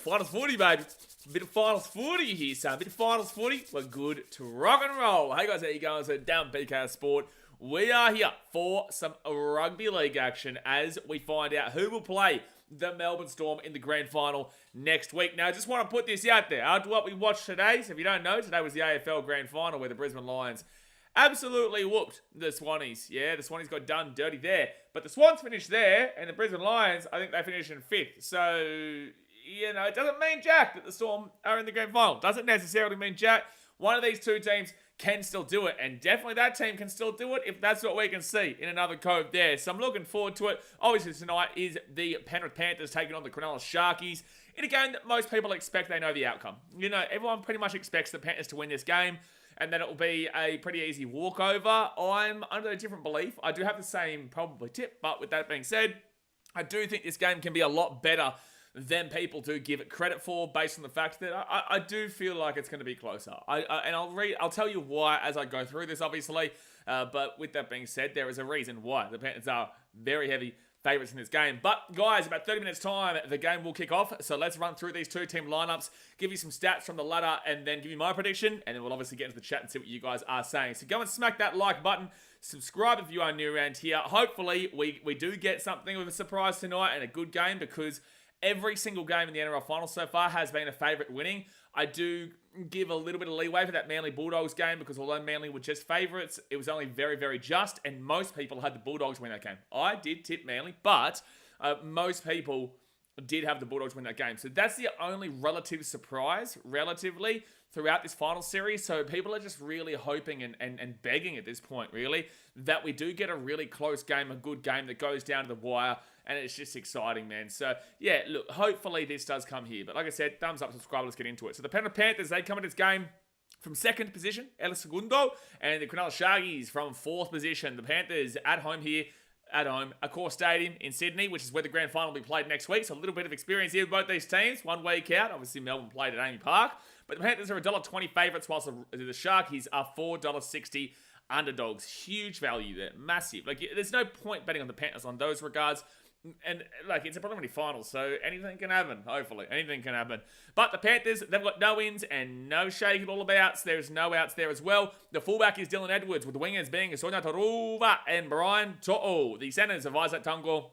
finals footy, baby. A bit of finals footy here, son. A bit of finals footy. We're good to rock and roll. Hey guys, how you going? So down BK Sport. We are here for some rugby league action as we find out who will play the Melbourne Storm in the grand final next week. Now, I just want to put this out there. After what we watched today, so if you don't know, today was the AFL grand final where the Brisbane Lions absolutely whooped the Swannies. Yeah, the Swannies got done dirty there. But the Swans finished there, and the Brisbane Lions, I think they finished in 5th. So, you know, it doesn't mean jack that the Storm are in the grand final. Doesn't necessarily mean jack. One of these two teams can still do it, and definitely that team can still do it if that's what we can see in another cove there. So I'm looking forward to it. Obviously tonight is the Penrith Panthers taking on the Cronulla Sharkies in a game that most people expect they know the outcome. You know, everyone pretty much expects the Panthers to win this game, and then it will be a pretty easy walkover. I'm under a different belief. I do have the same probably tip, but with that being said, I do think this game can be a lot better than people do give it credit for, based on the fact that I do feel like it's going to be closer. And I'll tell you why as I go through this, obviously. But with that being said, there is a reason why the Panthers are very heavy favourites in this game. But guys, about 30 minutes time, the game will kick off. So let's run through these two team lineups, give you some stats from the ladder, and then give you my prediction. And then we'll obviously get into the chat and see what you guys are saying. So go and smack that like button. Subscribe if you are new around here. Hopefully, we do get something with a surprise tonight and a good game, because every single game in the NRL final so far has been a favourite winning. I do give a little bit of leeway for that Manly Bulldogs game, because although Manly were just favourites, it was only very, very just, and most people had the Bulldogs win that game. I did tip Manly, but most people did have the Bulldogs win that game. So that's the only relative surprise, relatively, throughout this final series. So people are just really hoping and begging at this point, really, that we do get a really close game, a good game that goes down to the wire, and it's just exciting, man. So, yeah, look, hopefully this does come here. But like I said, thumbs up, subscribe, let's get into it. So the Penrith Panthers, they come into this game from 2nd position, El Segundo, and the Cronulla Sharkies from 4th position. The Panthers at home here, Accor Stadium in Sydney, which is where the grand final will be played next week. So a little bit of experience here with both these teams. 1 week out. Obviously, Melbourne played at Amy Park. But the Panthers are $1.20 favourites, whilst the Sharkies are $4.60 underdogs. Huge value there. Massive. Like, there's no point betting on the Panthers on those regards. And, like, it's a preliminary final, so anything can happen, hopefully. Anything can happen. But the Panthers, they've got no wins and no shake at all about. So there's no outs there as well. The fullback is Dylan Edwards, with the wingers being Sonia Taruva and Brian To'o. The centers of Isaac Tungo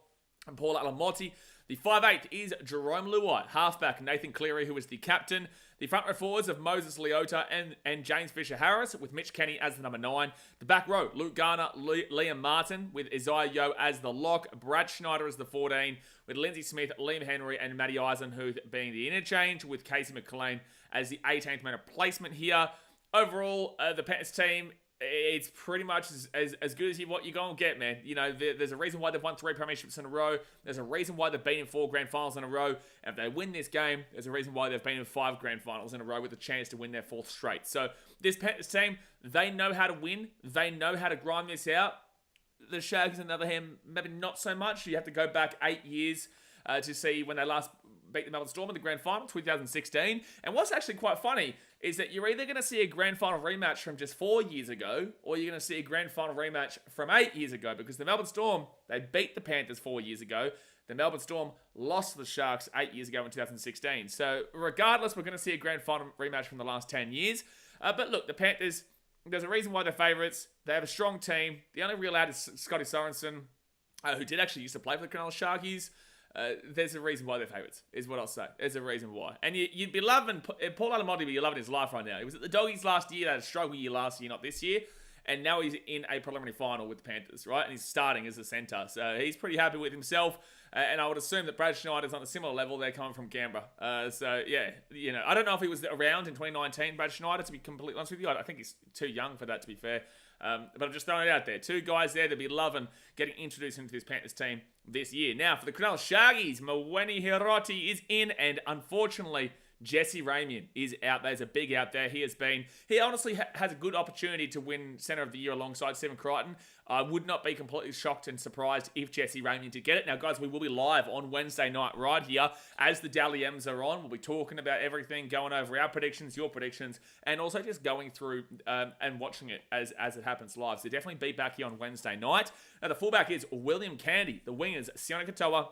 and Paul Alamotti. The 5'8" is Jerome Luai. Halfback Nathan Cleary, who is the captain. The front row forwards of Moses Leota and James Fisher-Harris, with Mitch Kenny as the number 9. The back row, Luke Garner, Liam Martin, with Isaiah Yeo as the lock. Brad Schneider as the 14, with Lindsay Smith, Liam Henry, and Matty Eisenhuth being the interchange, with Casey McLean as the 18th man replacement here. Overall, the Panthers team, it's pretty much as good as what you're going to get, man. You know, there's a reason why they've won 3 premierships in a row. There's a reason why they've been in 4 grand finals in a row. And if they win this game, there's a reason why they've been in 5 grand finals in a row with a chance to win their 4th straight. So this Panthers team, they know how to win. They know how to grind this out. The Sharks, on the other hand, maybe not so much. You have to go back 8 years to see when they last beat the Melbourne Storm in the grand final, 2016. And what's actually quite funny is that you're either going to see a grand final rematch from just 4 years ago, or you're going to see a grand final rematch from 8 years ago, because the Melbourne Storm, they beat the Panthers 4 years ago. The Melbourne Storm lost to the Sharks 8 years ago in 2016. So regardless, we're going to see a grand final rematch from the last 10 years. But look, the Panthers, there's a reason why they're favourites. They have a strong team. The only real out is Scotty Sorensen, who did actually used to play for the Cronulla Sharkies. There's a reason why they're favourites, is what I'll say. There's a reason why. And you'd be loving, Paul Alamotti, you're loving his life right now. He was at the Doggies last year. They had a struggle year last year, not this year. And now he's in a preliminary final with the Panthers, right? And he's starting as a centre. So he's pretty happy with himself. And I would assume that Brad Schneider's on a similar level. They're coming from Canberra. So, yeah, you know, I don't know if he was around in 2019, Brad Schneider, to be completely honest with you. I think he's too young for that, to be fair. But I'm just throwing it out there. 2 guys there that be loving getting introduced into this Panthers team this year. Now, for the Cronulla Sharkies, Mawene Hiroti is in, and unfortunately, Jesse Ramian is out. There's a big out there. He honestly has a good opportunity to win Centre of the Year alongside Stephen Crichton. I would not be completely shocked and surprised if Jesse Ramian did get it. Now, guys, we will be live on Wednesday night right here as the Dally M's are on. We'll be talking about everything, going over our predictions, your predictions, and also just going through and watching it as it happens live. So definitely be back here on Wednesday night. Now, the fullback is William Candy. The wingers, Sione Katoa,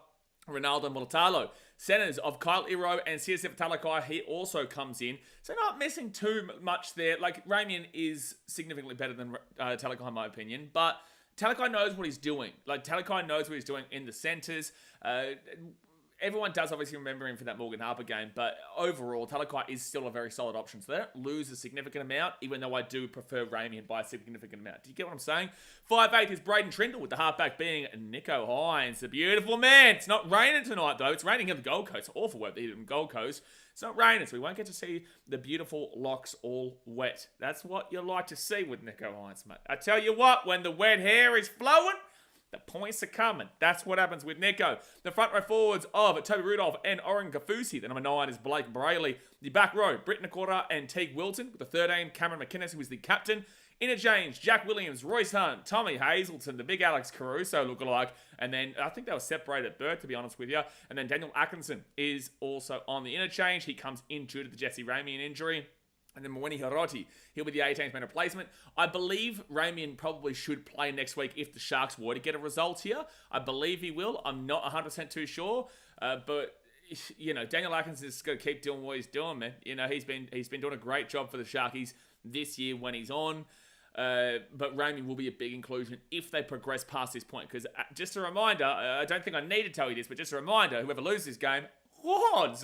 Ronaldo Mulatalo. Centers of Kyle Iro and CSF Talakai, he also comes in. So not missing too much there. Like, Ramian is significantly better than Talakai in my opinion, but Talakai knows what he's doing. Like, Talakai knows what he's doing in the centers. Everyone does obviously remember him for that Morgan Harper game, but overall, Talakai is still a very solid option. So they don't lose a significant amount, even though I do prefer Ramian by a significant amount. Do you get what I'm saying? 5'8" is Braden Trindle, with the halfback being Nico Hines. A beautiful man. It's not raining tonight, though. It's raining in the Gold Coast. Awful weather here in the Gold Coast. It's not raining, so we won't get to see the beautiful locks all wet. That's what you like to see with Nico Hines, mate. I tell you what, when the wet hair is flowing, the points are coming. That's what happens with Nico. The front row forwards of Toby Rudolph and Oren Kafusi. The number 9 is Blake Brayley. The back row, Britt Nakora and Teague Wilton. With the 13, Cameron McInnes, who is the captain. Interchange, Jack Williams, Royce Hunt, Tommy Hazelton, the big Alex Caruso lookalike. And then I think they were separated at birth, to be honest with you. And then Daniel Atkinson is also on the interchange. He comes in due to the Jesse Ramian injury. And then Mweni Hiroti, he'll be the 18th man replacement. I believe Ramian probably should play next week if the Sharks were to get a result here. I believe he will. I'm not 100% too sure. But, you know, Daniel Atkinson's got to keep doing what he's doing, man. You know, he's been doing a great job for the Sharkies this year when he's on. But Ramian will be a big inclusion if they progress past this point. Because just a reminder, I don't think I need to tell you this, but just a reminder, whoever loses this game, oh,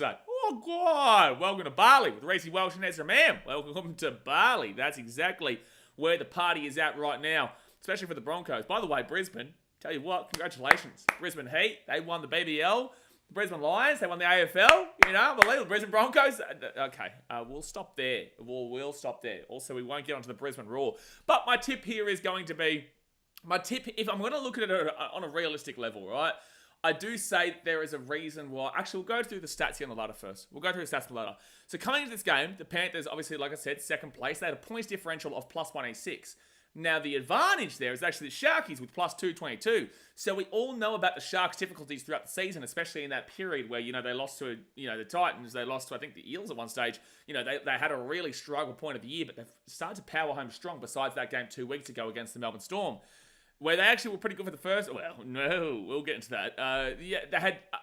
God. Welcome to Bali with Reece Welsh and Ezra Mam. Welcome to Bali. That's exactly where the party is at right now, especially for the Broncos. By the way, Brisbane, tell you what, congratulations. Brisbane Heat, they won the BBL. The Brisbane Lions, they won the AFL. You know, unbelievable. Brisbane Broncos. Okay, we'll stop there. We'll stop there. Also, we won't get onto the Brisbane Roar. But my tip here is going to be, if I'm going to look at it on a realistic level, right? I do say that there is a reason why. Actually, we'll go through the stats here on the ladder first. We'll go through the stats on the ladder. So coming into this game, the Panthers, obviously, like I said, second place. They had a points differential of plus 186. Now, the advantage there is actually the Sharkies with plus 222. So we all know about the Sharks' difficulties throughout the season, especially in that period where, you know, they lost to, you know, the Titans. They lost to, I think, the Eels at one stage. You know, they had a really struggle point of the year, but they've started to power home strong besides that game 2 weeks ago against the Melbourne Storm, where they actually were pretty good for the first. Well, no, we'll get into that. Yeah,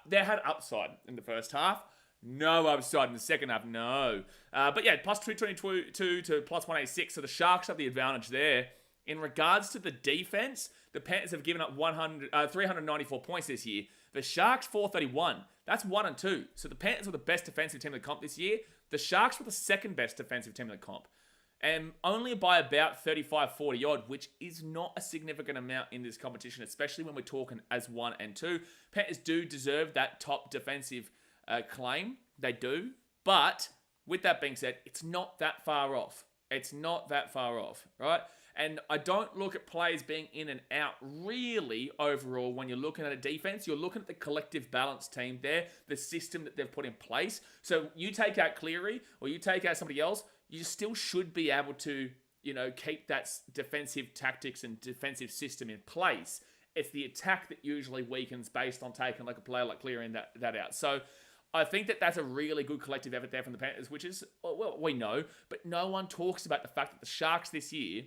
they had upside in the first half. No upside in the second half. No. But yeah, plus 222 to plus 186. So the Sharks have the advantage there. In regards to the defense, the Panthers have given up 394 points this year. The Sharks 431. That's 1 and 2. So the Panthers were the best defensive team in the comp this year. The Sharks were the second best defensive team in the comp. And only by about 35-40 odd, which is not a significant amount in this competition, especially when we're talking as 1 and 2. Panthers do deserve that top defensive claim. They do. But with that being said, it's not that far off. It's not that far off, right? And I don't look at players being in and out really overall when you're looking at a defense. You're looking at the collective balance team there, the system that they've put in place. So you take out Cleary or you take out somebody else, you still should be able to, you know, keep that defensive tactics and defensive system in place. It's the attack that usually weakens based on taking like a player like Cleary and that out. So I think that that's a really good collective effort there from the Panthers, which is, well, we know, but no one talks about the fact that the Sharks this year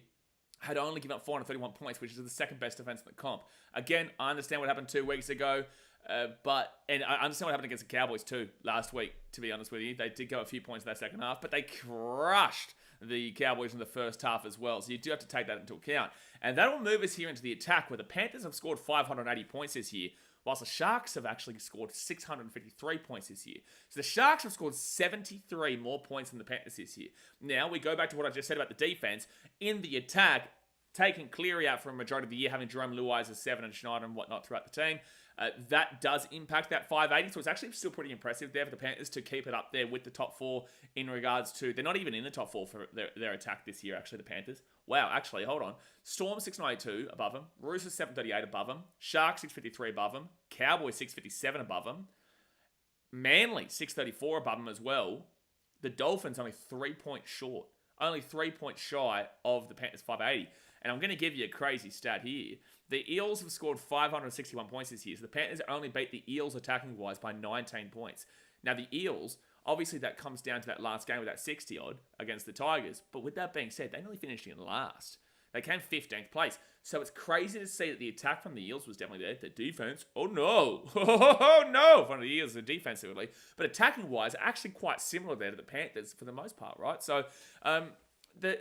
had only given up 431 points, which is the second best defense in the comp. Again, I understand what happened 2 weeks ago, and I understand what happened against the Cowboys too last week, to be honest with you. They did go a few points in that second half, but they crushed the Cowboys in the first half as well. So you do have to take that into account. And that will move us here into the attack, where the Panthers have scored 580 points this year, whilst the Sharks have actually scored 653 points this year. So the Sharks have scored 73 more points than the Panthers this year. Now, we go back to what I just said about the defense. In the attack, taking Cleary out for a majority of the year, having Jerome Luai as a 7 and Schneider and whatnot throughout the team, that does impact that 580. So it's actually still pretty impressive there for the Panthers to keep it up there with the top 4 in regards to... They're not even in the top 4 for their attack this year, actually, the Panthers. Wow, actually, hold on. Storm 692 above them. Roosters 738 above them. Sharks 653 above them. Cowboys 657 above them. Manly 634 above them as well. The Dolphins only 3 points short. Only 3 points shy of the Panthers 580. And I'm going to give you a crazy stat here. The Eels have scored 561 points this year. So the Panthers only beat the Eels attacking-wise by 19 points. Now, the Eels, obviously that comes down to that last game with that 60-odd against the Tigers. But with that being said, they nearly finished in last. They came 15th place. So it's crazy to see that the attack from the Eels was definitely there. The defense, oh no. Oh no, from the Eels, the defensively. But attacking-wise, actually quite similar there to the Panthers for the most part, right? So the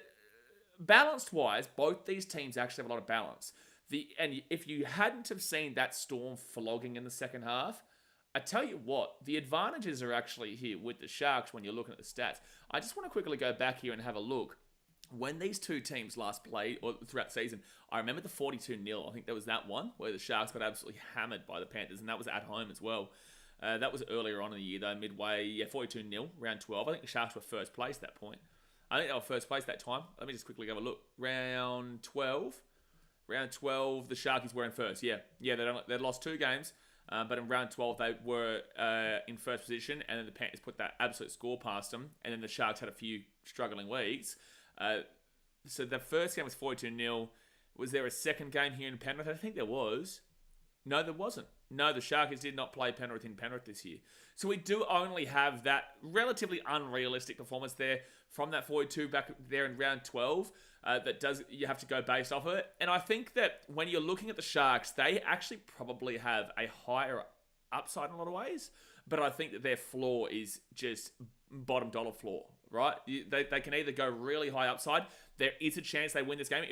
balanced-wise, both these teams actually have a lot of balance. And if you hadn't have seen that Storm flogging in the second half, I tell you what, the advantages are actually here with the Sharks when you're looking at the stats. I just want to quickly go back here and have a look. When these two teams last played, or throughout the season, I remember the 42-0. I think there was that one where the Sharks got absolutely hammered by the Panthers, and that was at home as well. That was earlier on in the year, though, midway, 42-0, round 12. I think the Sharks were first place at that point. I think they were first place that time. Let me just quickly have a look. Round 12, the Sharkies were in first. Yeah, they'd lost 2 games. But in round 12, they were in first position, and then the Panthers put that absolute score past them, and then the Sharks had a few struggling weeks. So the first game was 42-0. Was there a second game here in Penrith? I think there was. No, there wasn't. No, the Sharkies did not play Penrith in Penrith this year. So we do only have that relatively unrealistic performance there from that 42 back there in round 12. You have to go based off of it. And I think that when you're looking at the Sharks, they actually probably have a higher upside in a lot of ways. But I think that their floor is just bottom dollar floor, right? They can either go really high upside. There is a chance they win this game.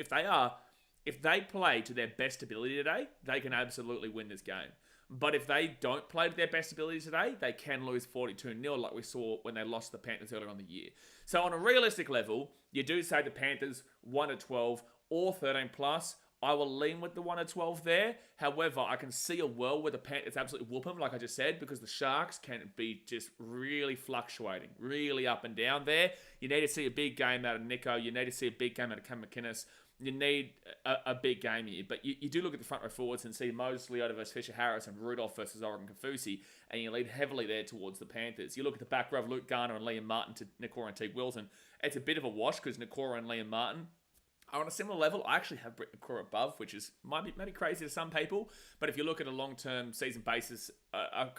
If they play to their best ability today, they can absolutely win this game. But if they don't play to their best ability today, they can lose 42-0 like we saw when they lost the Panthers earlier on the year. So on a realistic level, you do say the Panthers 1-12 or 13 plus. I will lean with the 1-12 there. However, I can see a world where the Panthers absolutely whoop them, like I just said, because the Sharks can be just really fluctuating, really up and down there. You need to see a big game out of Nico. You need to see a big game out of Cam McInnes. You need a big game here. But you do look at the front row forwards and see Moses Leota versus Fisher Harris and Rudolph versus Oregon Kafusi, and you lead heavily there towards the Panthers. You look at the back row of Luke Garner and Liam Martin to Nakora and Teague Wilton. It's a bit of a wash because Nakora and Liam Martin are on a similar level. I actually have Britt Nakora above, which is might be crazy to some people. But if you look at a long-term season basis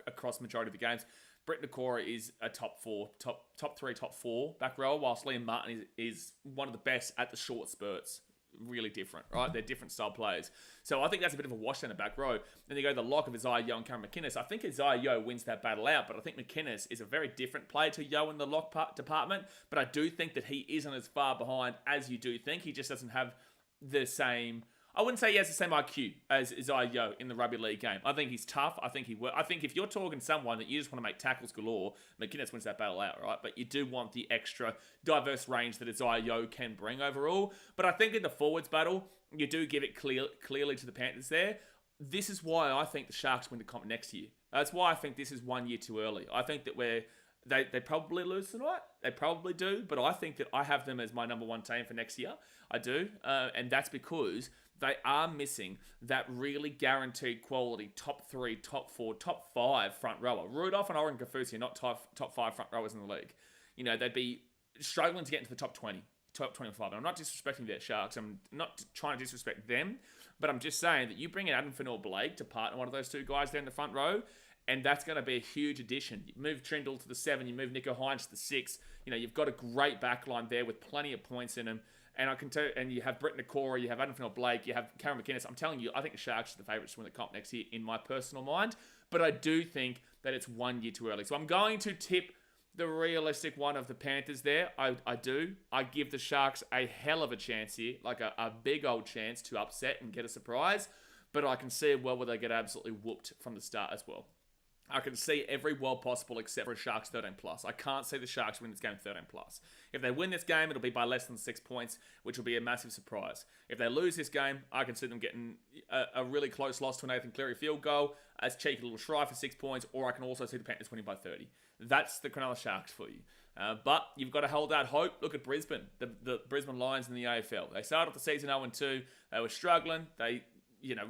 across the majority of the games, Britt Nakora is a top 3, top 4 back row, whilst Liam Martin is one of the best at the short spurts. Really different, right? They're different style players. So I think that's a bit of a wash down the back row. Then you go the lock of Isaiah Yeo and Cameron McInnes. I think Isaiah Yeo wins that battle out, but I think McInnes is a very different player to Yeo in the lock department. But I do think that he isn't as far behind as you do think. He just doesn't have the same... I wouldn't say he has the same IQ as Isaiah Yeo in the rugby league game. I think he's tough. I think if you're talking someone that you just want to make tackles galore, McInnes wins that battle out, right? But you do want the extra diverse range that Isaiah Yeo can bring overall. But I think in the forwards battle, you do give it clearly to the Panthers there. This is why I think the Sharks win the comp next year. That's why I think this is 1 year too early. I think that they probably lose tonight. They probably do. But I think that I have them as my number 1 team for next year. I do. And that's because they are missing that really guaranteed quality top 3, top 4, top 5 front rower. Rudolph and Oregon Kafusi are not top 5 front rowers in the league. You know, they'd be struggling to get into the top 20, top 25. And I'm not disrespecting their Sharks. I'm not trying to disrespect them. But I'm just saying that you bring in Adam Fanor-Blake to partner one of those 2 guys there in the front row, and that's going to be a huge addition. You move Trindle to the 7, you move Nico Hines to the 6. You know, you've got a great backline there with plenty of points in them. And I can tell, and you have Britt Nakora, you have Adam Fanor-Blake, you have Cameron McInnes. I'm telling you, I think the Sharks are the favourites to win the comp next year in my personal mind. But I do think that it's 1 year too early. So I'm going to tip the realistic one of the Panthers there. I do. I give the Sharks a hell of a chance here, like a big old chance to upset and get a surprise. But I can see where they get absolutely whooped from the start as well. I can see every world possible except for a Sharks 13 plus. I can't see the Sharks win this game 13 plus. If they win this game, it'll be by less than 6 points, which will be a massive surprise. If they lose this game, I can see them getting a really close loss to a Nathan Cleary field goal, a cheeky little try for 6 points, or I can also see the Panthers winning by 30. That's the Cronulla Sharks for you. But you've got to hold out hope. Look at Brisbane, the Brisbane Lions in the AFL. They started off the season 0-2. They were struggling. They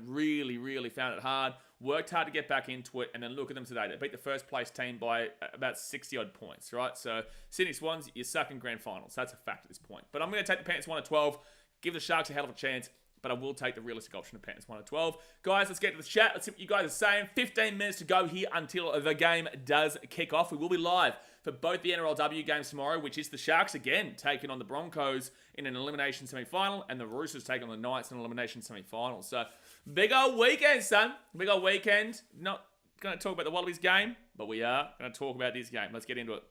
really found it hard. Worked hard to get back into it, and then look at them today. They beat the first place team by about 60-odd points, right? So, Sydney Swans, you're stuck in grand finals. That's a fact at this point. But I'm going to take the Panthers 1-12, give the Sharks a hell of a chance, but I will take the realistic option of Panthers 1-12. Guys, let's get to the chat. Let's see what you guys are saying. 15 minutes to go here until the game does kick off. We will be live for both the NRLW games tomorrow, which is the Sharks again taking on the Broncos in an elimination semi-final, and the Roosters taking on the Knights in an elimination semi-final. So, big old weekend, son. Big old weekend. Not going to talk about the Wallabies game, but we are going to talk about this game. Let's get into it.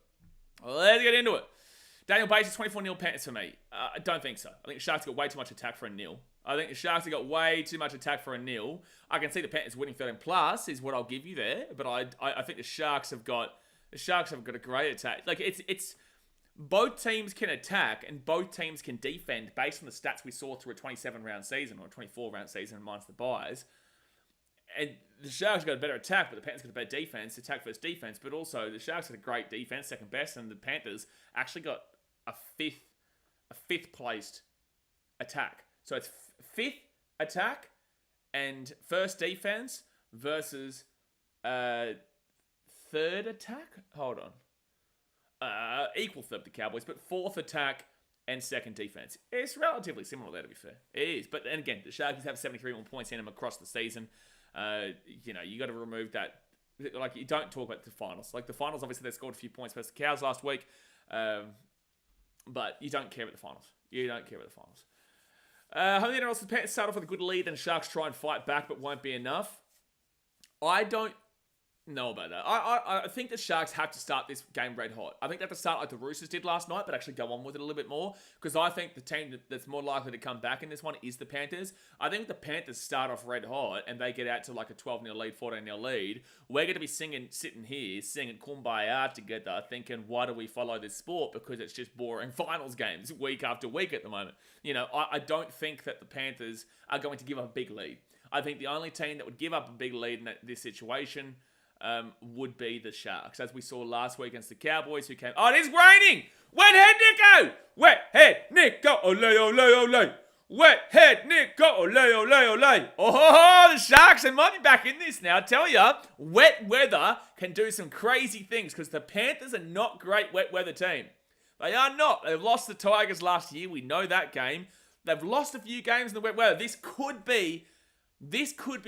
Daniel Bates, 24-0 Panthers for me. I don't think so. I think the Sharks got way too much attack for a nil. I think the Sharks have got way too much attack for a nil. I can see the Panthers winning 13 plus is what I'll give you there, but I think the Sharks have got a great attack. Like it's both teams can attack and both teams can defend based on the stats we saw through a 27-round season or a 24-round season minus the buys. And the Sharks got a better attack, but the Panthers got a better defense, attack versus defense. But also the Sharks had a great defense, second best, and the Panthers actually got a fifth placed attack. So it's fifth attack and first defense versus third attack. Hold on, equal third to Cowboys, but fourth attack and second defense. It's relatively similar there, to be fair. It is, but then again, the Sharks have 73 more points in them across the season. You got to remove that. Like, you don't talk about the finals. Like, the finals, obviously, they scored a few points versus the Cows last week. But you don't care about the finals. You don't care about the finals. How many else? The Panthers start off with a good lead, and the Sharks try and fight back, but won't be enough. I don't know about that. I think the Sharks have to start this game red hot. I think they have to start like the Roosters did last night, but actually go on with it a little bit more. Because I think the team that's more likely to come back in this one is the Panthers. I think if the Panthers start off red hot and they get out to like a 12-0 lead, 14-0 lead, we're going to be sitting here singing Kumbaya together, thinking, why do we follow this sport? Because it's just boring finals games week after week at the moment. I don't think that the Panthers are going to give up a big lead. I think the only team that would give up a big lead in this situation would be the Sharks, as we saw last week against the Cowboys, who came. Oh, it is raining! Wet head Nico! Wet head Nico! Ole, ole, ole! Wet head Nico! Ole, ole, ole! Oh, the Sharks, they might be back in this now. I tell ya, wet weather can do some crazy things because the Panthers are not great wet weather team. They are not. They've lost the Tigers last year. We know that game. They've lost a few games in the wet weather. This could be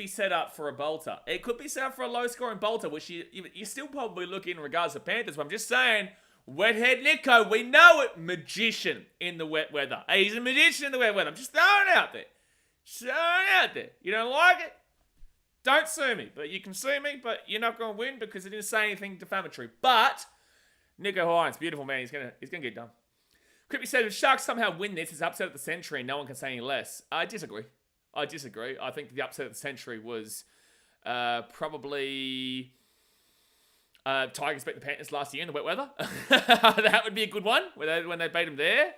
set up for a bolter. It could be set up for a low-scoring bolter, which you still probably look in regards to Panthers. But I'm just saying, Wethead Nico, we know it, magician in the wet weather. He's a magician in the wet weather. I'm just throwing it out there. You don't like it? Don't sue me. But you can sue me, but you're not going to win because it didn't say anything defamatory. But Nico Hines, beautiful man. He's gonna get done. Crippy said, if Sharks somehow win this, it's upset at the century and no one can say any less. I disagree. I think the upset of the century was probably Tigers beat the Panthers last year in the wet weather. That would be a good one when they beat them there.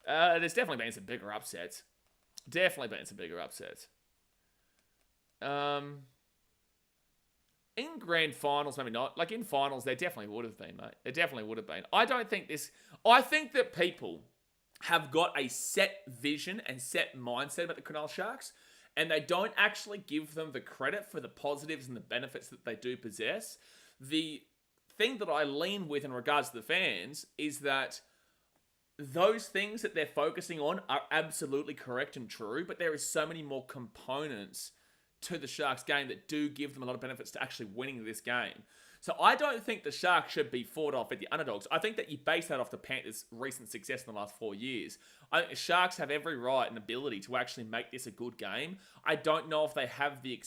There's definitely been some bigger upsets. In grand finals, maybe not. Like in finals, there definitely would have been, mate. There definitely would have been. I think that people have got a set vision and set mindset about the Cronulla Sharks, and they don't actually give them the credit for the positives and the benefits that they do possess. The thing that I lean with in regards to the fans is that those things that they're focusing on are absolutely correct and true, but there is so many more components to the Sharks game that do give them a lot of benefits to actually winning this game. So I don't think the Sharks should be fought off at the underdogs. I think that you base that off the Panthers' recent success in the last 4 years. I think the Sharks have every right and ability to actually make this a good game. I don't know if they have the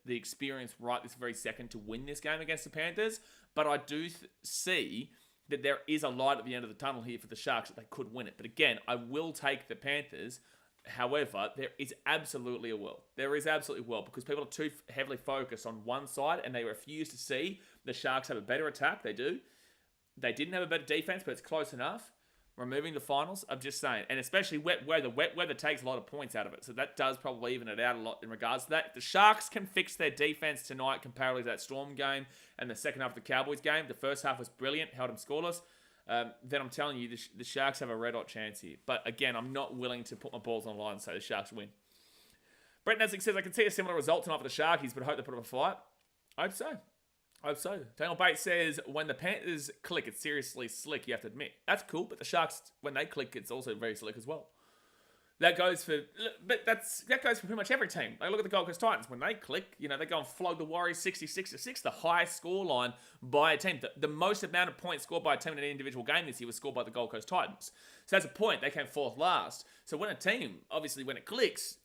experience right this very second to win this game against the Panthers, but I do see that there is a light at the end of the tunnel here for the Sharks that they could win it. But again, I will take the Panthers. However, there is absolutely a will. There is absolutely a will because people are too heavily focused on one side and they refuse to see the Sharks have a better attack. They do. They didn't have a better defense, but it's close enough. Removing the finals, I'm just saying. And especially wet weather. Wet weather takes a lot of points out of it. So that does probably even it out a lot in regards to that. If the Sharks can fix their defense tonight comparatively to that Storm game and the second half of the Cowboys game, the first half was brilliant, held them scoreless. Then I'm telling you, the Sharks have a red-hot chance here. But again, I'm not willing to put my balls on the line and say the Sharks win. Brett Nesnick says, I can see a similar result tonight for the Sharkies, but I hope they put up a fight. I hope so. Daniel Bates says, when the Panthers click, it's seriously slick, you have to admit. That's cool, but the Sharks, when they click, it's also very slick as well. That goes for pretty much every team. Like, look at the Gold Coast Titans. When they click, they go and flog the Warriors 66-6, the highest scoreline by a team. The most amount of points scored by a team in an individual game this year was scored by the Gold Coast Titans. So that's a point. They came fourth last. So when a team, obviously when it clicks,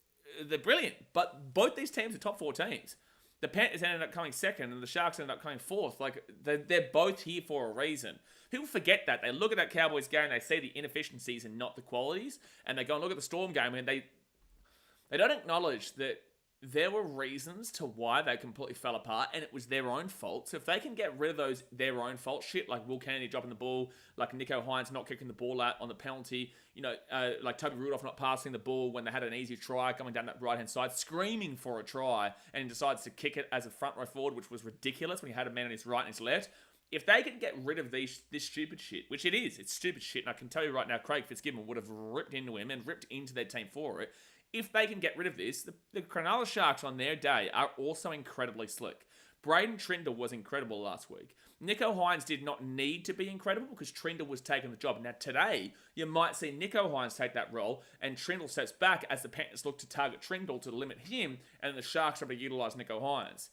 they're brilliant. But both these teams are top 4 teams. The Panthers ended up coming second and the Sharks ended up coming fourth. Like, they're both here for a reason. People forget that. They look at that Cowboys game, they see the inefficiencies and not the qualities, and they go and look at the Storm game, and they don't acknowledge that there were reasons to why they completely fell apart, and it was their own fault. So if they can get rid of those their own fault shit, like Will Kennedy dropping the ball, like Nico Hines not kicking the ball out on the penalty, like Toby Rudolph not passing the ball when they had an easy try coming down that right-hand side, screaming for a try, and he decides to kick it as a front row forward, which was ridiculous when he had a man on his right and his left. If they can get rid of this stupid shit, which it is, it's stupid shit, and I can tell you right now, Craig Fitzgibbon would have ripped into him and ripped into their team for it. If they can get rid of this, the Cronulla Sharks on their day are also incredibly slick. Braden Trindle was incredible last week. Nico Hines did not need to be incredible because Trindle was taking the job. Now today, you might see Nico Hines take that role and Trindle steps back as the Panthers look to target Trindle to limit him, and the Sharks are able to utilise Nico Hines.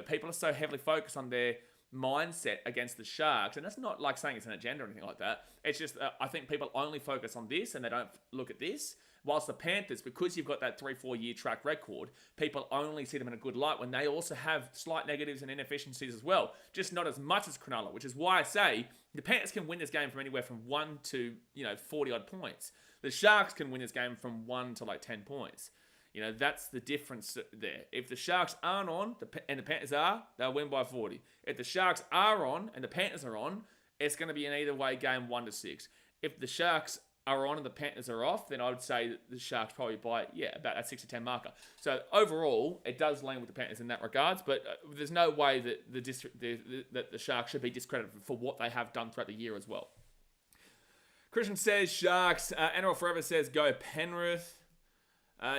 People are so heavily focused on their mindset against the Sharks, and that's not like saying it's an agenda or anything like that. It's just I think people only focus on this and they don't look at this, whilst the Panthers, because you've got that 3-4 year track record, people only see them in a good light when they also have slight negatives and inefficiencies as well, just not as much as Cronulla, which is why I say the Panthers can win this game from anywhere from 1 to 40 odd points. The Sharks can win this game from 1 to like 10 points. That's the difference there. If the Sharks aren't on, and the Panthers are, they'll win by 40. If the Sharks are on, and the Panthers are on, it's going to be an either way game 1 to 6. If the Sharks are on and the Panthers are off, then I would say that the Sharks probably by, about that 6 to 10 marker. So overall, it does lean with the Panthers in that regards, but there's no way that that the Sharks should be discredited for what they have done throughout the year as well. Christian says Sharks. NRL Forever says go Penrith.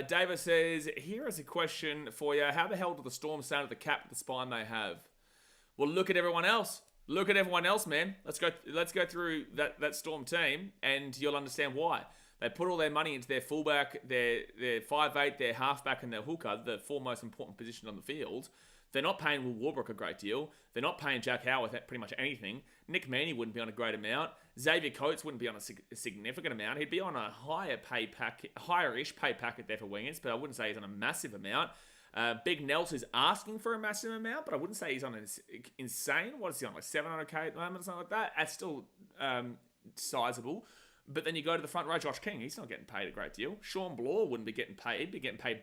David says, here is a question for you. How the hell do the Storm sound at the cap at the spine they have? Well, look at everyone else. Look at everyone else, man. Let's go through that Storm team, and you'll understand why. They put all their money into their fullback, their 5'8", their halfback, and their hooker, the 4 most important positions on the field. They're not paying Will Warbrick a great deal. They're not paying Jack Howard pretty much anything. Nick Maney wouldn't be on a great amount. Xavier Coates wouldn't be on a significant amount. He'd be on a higher-ish pay packet there for wingers, but I wouldn't say he's on a massive amount. Big Nels is asking for a massive amount, but I wouldn't say he's on an insane. What is he on, like 700k at the moment or something like that? That's still sizable. But then you go to the front row, Josh King, he's not getting paid a great deal. Sean Bloor wouldn't be getting paid. He'd be getting paid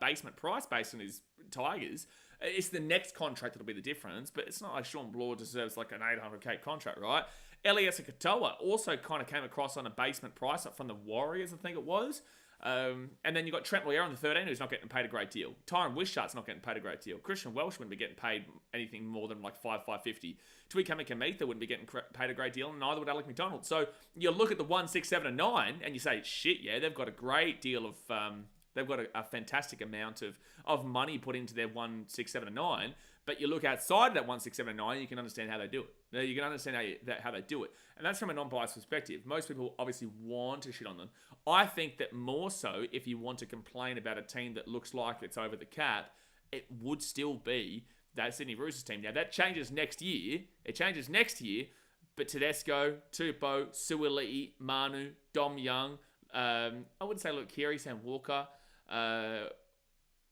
basement price based on his Tigers. It's the next contract that'll be the difference, but it's not like Sean Bloor deserves like an 800k contract, right? Elias Katoa also kind of came across on a basement price up from the Warriors, I think it was. And then you've got Trent Loiero on the 13 who's not getting paid a great deal. Tyron Wishart's not getting paid a great deal. Christian Welsh wouldn't be getting paid anything more than like $550. Tui Kamikamica wouldn't be getting paid a great deal, and neither would Alec McDonald. So you look at the 1, 6, 7, and 9, and you say, shit, yeah, they've got a great deal of... they've got a fantastic amount of money put into their 1, 6, 7, and 9. But you look outside that 1, 6, 7, and 9, you can understand how they do it. You can understand how they do it. And that's from a non-biased perspective. Most people obviously want to shit on them. I think that more so, if you want to complain about a team that looks like it's over the cap, it would still be that Sydney Roosters team. Now, that changes next year. It changes next year. But Tedesco, Tupou, Suoli'i, Manu, Dom Young, I wouldn't say Luke Keary, Sam Walker,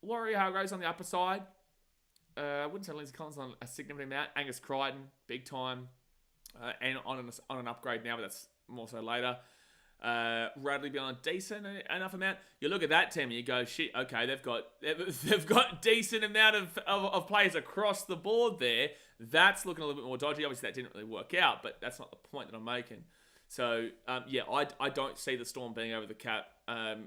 Warrior Hargraves on the upper side. I wouldn't say Lindsay Collins on a significant amount. Angus Crichton, big time, and on an upgrade now, but that's more so later. Radley be on a decent enough amount. You look at that team and you go, shit, okay, they've got decent amount of players across the board there. That's looking a little bit more dodgy. Obviously, that didn't really work out, but that's not the point that I'm making. So, I don't see the Storm being over the cap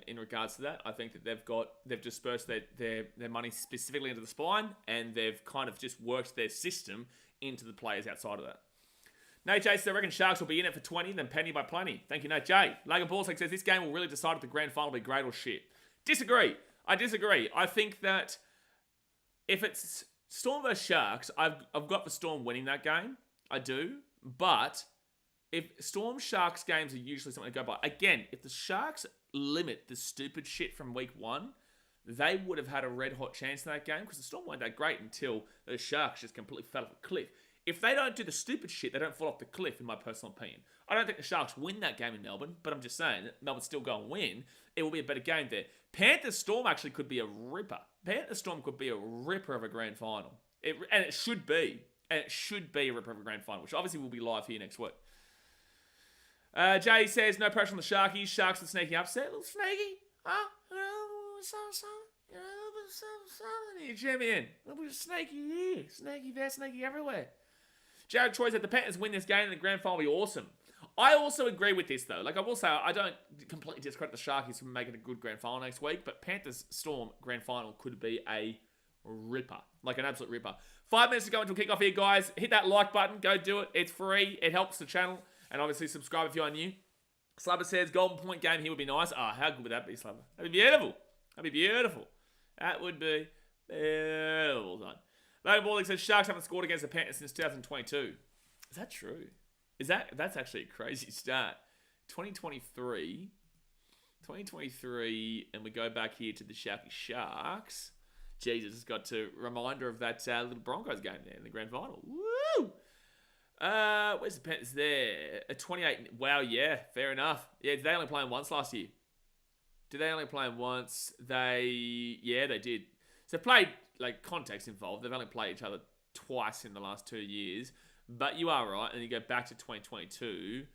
in regards to that. I think that they've dispersed their money specifically into the spine, and they've kind of just worked their system into the players outside of that. Nate J says, I reckon Sharks will be in it for 20, then penny by plenty. Thank you, Nate J. Logan Paulsek says, this game will really decide if the grand final will be great or shit. Disagree. I disagree. I think that if it's Storm versus Sharks, I've got the Storm winning that game. I do. But if Storm Sharks games are usually something to go by, again, if the Sharks limit the stupid shit from week 1, they would have had a red-hot chance in that game because the Storm weren't that great until the Sharks just completely fell off a cliff. If they don't do the stupid shit, they don't fall off the cliff, in my personal opinion. I don't think the Sharks win that game in Melbourne, but I'm just saying that Melbourne still go and win. It will be a better game there. Panthers Storm actually could be a ripper. Panthers Storm could be a ripper of a grand final. And it should be. And it should be a ripper of a grand final, which obviously will be live here next week. Jay says, no pressure on the Sharkies. Sharks are sneaking upset. A little sneaky. Huh? You jam in. A little bit of snaky here. Snaky there, snaky everywhere. Jared Troy said the Panthers win this game and the grand final will be awesome. I also agree with this, though. Like, I will say, I don't completely discredit the Sharkies for making a good grand final next week, but Panthers Storm grand final could be a ripper. Like, an absolute ripper. 5 minutes to go until kickoff here, guys. Hit that like button. Go do it. It's free. It helps the channel. And obviously, subscribe if you are new. Slubber says, golden point game here would be nice. Oh, how good would that be, Slubber? That'd be beautiful. That'd be beautiful. That would be beautiful, son. Logan Borley says, Sharks haven't scored against the Panthers since 2022. Is that true? That's actually a crazy stat. 2023, and we go back here to the Sharks. Jesus, got to reminder of that little Broncos game there in the grand final. Woo! Where's the Panthers there? A 28. Wow, yeah, fair enough. Yeah, did they only play him once last year? Did they only play him once? Yeah, they did. So played, like, context involved. They've only played each other twice in the last 2 years. But you are right. And you go back to 2022.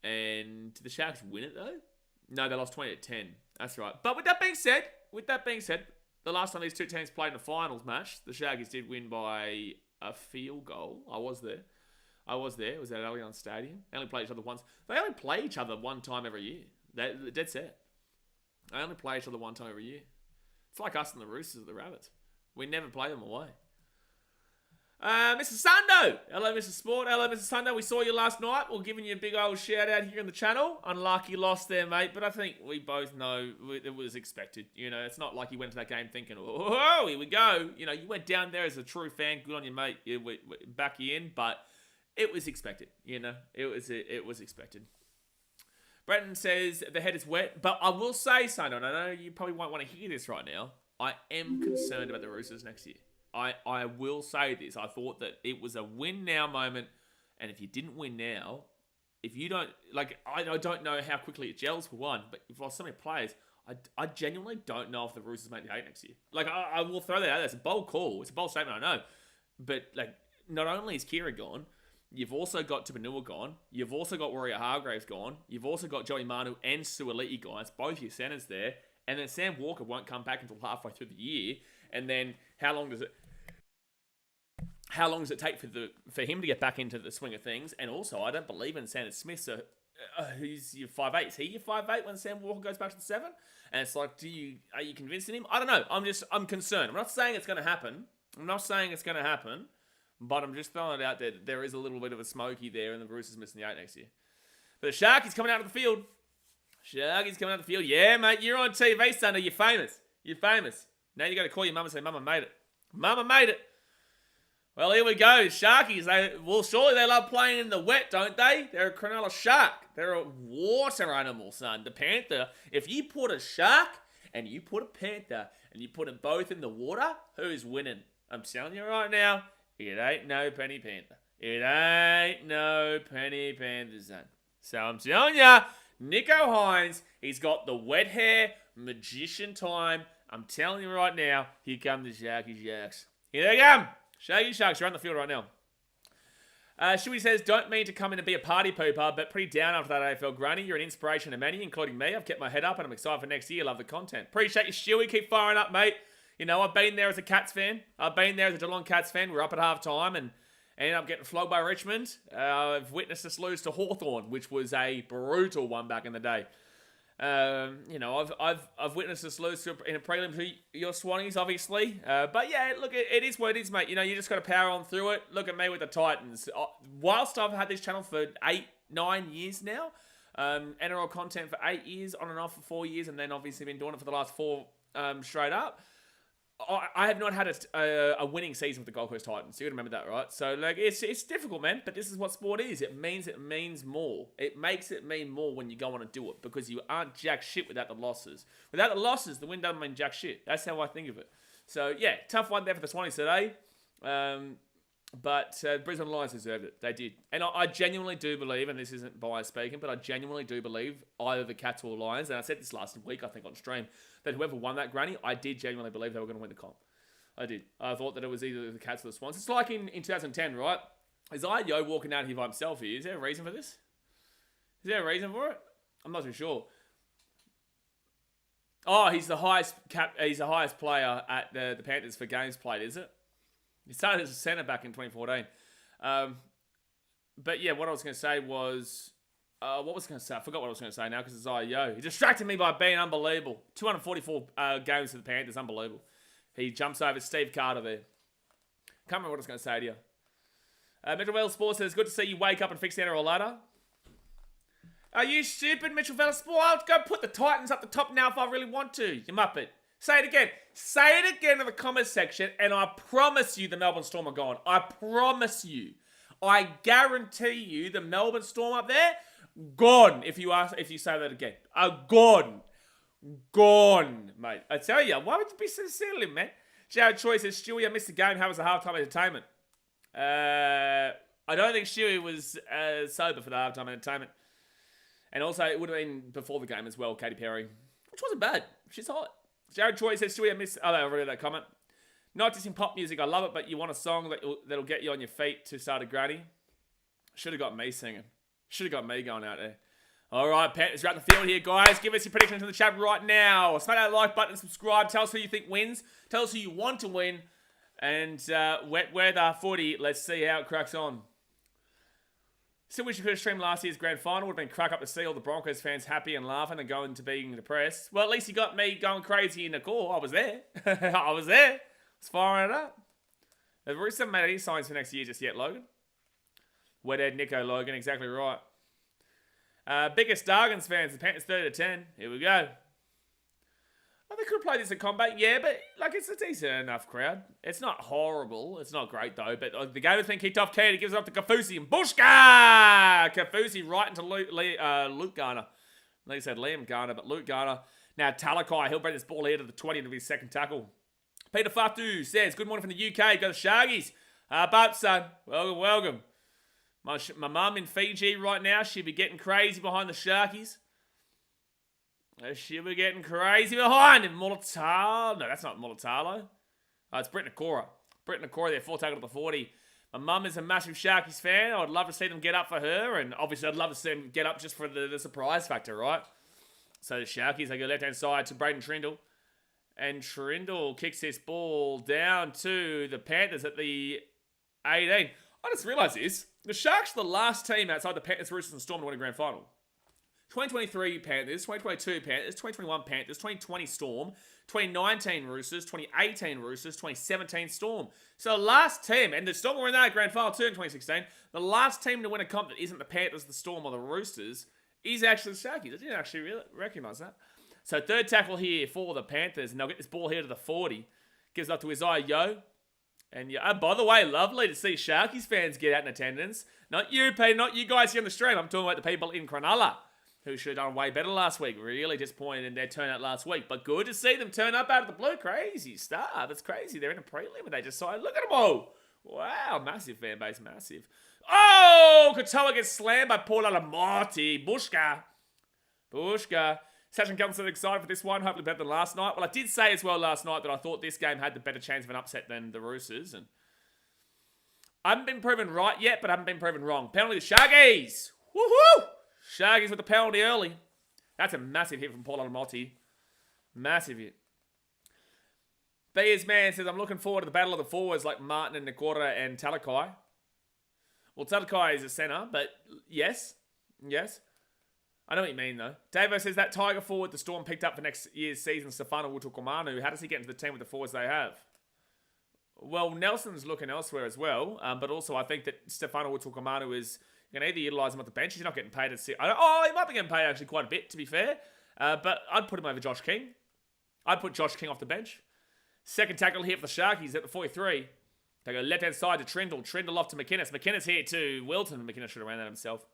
And did the Sharks win it, though? No, they lost 20-10. That's right. But with that being said, the last time these two teams played in a finals match, the Sharkies did win by a field goal. I was there. It was at Allianz Stadium. They only play each other once. They only play each other one time every year. They're dead set. They only play each other one time every year. It's like us and the Roosters at the Rabbits. We never play them away. Mr. Sundo! Hello, Mr. Sport. Hello, Mr. Sundo. We saw you last night. We're giving you a big old shout out here on the channel. Unlucky loss there, mate. But I think we both know it was expected. You know, it's not like you went to that game thinking, oh, here we go. You know, you went down there as a true fan. Good on you, mate. We back you in. But it was expected. You know, it was expected. Brenton says the head is wet, but I will say, Sundo, and I know you probably won't want to hear this right now, I am concerned about the Roosters next year. I will say this. I thought that it was a win now moment, and if you didn't win now, if you don't, like, I don't know how quickly it gels for one, but if I was so many players, I genuinely don't know if the Roosters make the 8 next year. Like, I will throw that out there. It's a bold call. It's a bold statement, I know. But, like, not only is Kira gone, you've also got Tupanua gone. You've also got Warrior Hargraves gone. You've also got Joey Manu and Suoliti gone. It's both your centers there. And then Sam Walker won't come back until halfway through the year. And then how long does it take for him to get back into the swing of things? And also, I don't believe in Sanders Smith. So who's your 5'8"? Is he your 5'8" when Sam Walker goes back to the 7? And it's like, are you convincing him? I don't know. I'm concerned. I'm not saying it's going to happen. But I'm just throwing it out there that there is a little bit of a smoky there and the Roosters missing the 8 next year. But the Sharkies coming out of the field. Yeah, mate, you're on TV, son. You're famous. Now you got to call your mum and say, Mama made it. Well, here we go. Sharkies, surely they love playing in the wet, don't they? They're a Cronulla shark. They're a water animal, son. The Panther, if you put a shark and you put a panther and you put them both in the water, who's winning? I'm telling you right now, it ain't no Penny Panther. It ain't no Penny Panther, son. So I'm telling ya, Nico Hines, he's got the wet hair, magician time. I'm telling you right now, here come the Sharky Sharks. Here they come. Sharky Sharks are on the field right now. Shuey says, don't mean to come in and be a party pooper, but pretty down after that AFL granny. You're an inspiration to many, including me. I've kept my head up and I'm excited for next year. Love the content. Appreciate you, Shuey. Keep firing up, mate. You know, I've been there as a Cats fan. I've been there as a Geelong Cats fan. We're up at half time and ended up getting flogged by Richmond. I've witnessed us lose to Hawthorn, which was a brutal one back in the day. You know, I've witnessed us lose in a prelim to your Swannies, obviously. But yeah, look, it is what it is, mate. You know, you just got to power on through it. Look at me with the Titans. Whilst I've had this channel for 8-9 years now, NRL content for 8 years, on and off for 4 years, and then obviously been doing it for the last 4 straight up. I have not had a winning season with the Gold Coast Titans. You remember that, right? So like it's difficult, man. But this is what sport is. It means more. It makes it mean more when you go on and do it because you aren't jack shit without the losses. Without the losses, the win doesn't mean jack shit. That's how I think of it. So yeah, tough one there for the Swannies today. But Brisbane Lions deserved it. They did. And I genuinely do believe, and this isn't bias speaking, but I genuinely do believe either the Cats or Lions, and I said this last week, I think on stream, that whoever won that granny, I did genuinely believe they were going to win the comp. I did. I thought that it was either the Cats or the Swans. It's like in 2010, right? Isaiah Yo walking out here by himself here. Is there a reason for this? Is there a reason for it? I'm not too sure. Oh, he's the highest player at the Panthers for games played, is it? He started as a centre back in 2014. But yeah, what I was going to say was... what was I going to say? I forgot what I was going to say now because it's Yo. He distracted me by being unbelievable. 244 games for the Panthers, unbelievable. He jumps over Steve Carter there. Can't remember what I was going to say to you. Mitchell Vella Sports says, good to see you wake up and fix the NRL ladder. Are you stupid, Mitchell Vella Sports? I'll go put the Titans up the top now if I really want to, you muppet. Say it again. Say it again in the comments section, and I promise you the Melbourne Storm are gone. I promise you. I guarantee you the Melbourne Storm up there, gone. If you say that again. Gone. Gone, mate. I tell you, why would you be so silly, man? Jared Choi says, Stewie, I missed the game. How was the halftime entertainment? I don't think Stewie was sober for the halftime entertainment. And also, it would have been before the game as well, Katy Perry. Which wasn't bad. She's hot. Jared Choi says, Stewie, I missed... Oh, I read that comment. Not just in pop music, I love it, but you want a song that'll get you on your feet to start a granny? Should have got me singing. Should have got me going out there. All right, Panthers are out the field here, guys. Give us your predictions in the chat right now. Smash that like button, subscribe. Tell us who you think wins. Tell us who you want to win. And wet weather footy. Let's see how it cracks on. Still wish you could have streamed last year's grand final. Would have been crack up to see all the Broncos fans happy and laughing and going to being depressed. Well, at least you got me going crazy in the core. I was there. I was there. I was firing it up. Have Roos haven't made any signs for next year just yet, Logan? Wet Nico Logan, exactly right. Biggest Dargans fans, the Panthers 30-10. Here we go. Oh, they could have played this at Combat, yeah, but like it's a decent enough crowd. It's not horrible. It's not great though. But the game has been kicked off. Kennedy gives it up to Kafusi and Bushka. Kafusi right into Luke Garner. Like I said, Liam Garner, but Luke Garner. Now Talakai, he'll bring this ball here to the 20 into his second tackle. Peter Fatu says, "Good morning from the UK. Go the Shargies. But son, welcome, welcome. My mum in Fiji right now. She'll be getting crazy behind the Sharkies. She'll be getting crazy behind him. Mulatalo. No, that's not Mulatalo. It's Britt Nakora. Britt Nakora there, 4 tackle to the 40. My mum is a massive Sharkies fan. I'd love to see them get up for her. And obviously, I'd love to see them get up just for the surprise factor, right? So the Sharkies, they go left-hand side to Braden Trindle. And Trindle kicks this ball down to the Panthers at the 18. I just realised this. The Sharks are the last team outside the Panthers, Roosters and Storm to win a grand final. 2023 Panthers, 2022 Panthers, 2021 Panthers, 2020 Storm, 2019 Roosters, 2018 Roosters, 2017 Storm. So the last team, and the Storm were in that grand final too in 2016, the last team to win a comp that isn't the Panthers, the Storm, or the Roosters is actually the Sharkies. I didn't actually really recognise that. So third tackle here for the Panthers, and they'll get this ball here to the 40. Gives it up to Isaiah Yo. And yeah, by the way, lovely to see Sharkies fans get out in attendance. Not you, Pete, not you guys here on the stream. I'm talking about the people in Cronulla, who should have done way better last week. Really disappointed in their turnout last week. But good to see them turn up out of the blue. Crazy stuff. That's crazy. They're in a prelim and they decided, look at them all. Wow, massive fan base, massive. Oh, Katoa gets slammed by Paul Alamarti. Bushka. Sachin Kelton excited for this one. Hopefully better than last night. Well, I did say as well last night that I thought this game had the better chance of an upset than the Roosters. And I haven't been proven right yet, but I haven't been proven wrong. Penalty to Sharkies. Woohoo! Sharkies with the penalty early. That's a massive hit from Paul Alamarti. Massive hit. Beers Man says, I'm looking forward to the battle of the forwards like Martin and Nakora and Talakai. Well, Talakai is a centre, but yes. I know what you mean, though. Davo says that Tiger forward the Storm picked up for next year's season, Stefano Wutukomanu. How does he get into the team with the forwards they have? Well, Nelson's looking elsewhere as well, but also I think that Stefano Wutukomanu is going to either utilise him at the bench. He's not getting paid at... he might be getting paid actually quite a bit, to be fair. But I'd put him over Josh King. I'd put Josh King off the bench. Second tackle here for the Sharkies at the 43. They go left-hand side to Trindle. Trindle off to McInnes. McInnes here to Wilton. McInnes should have ran that himself.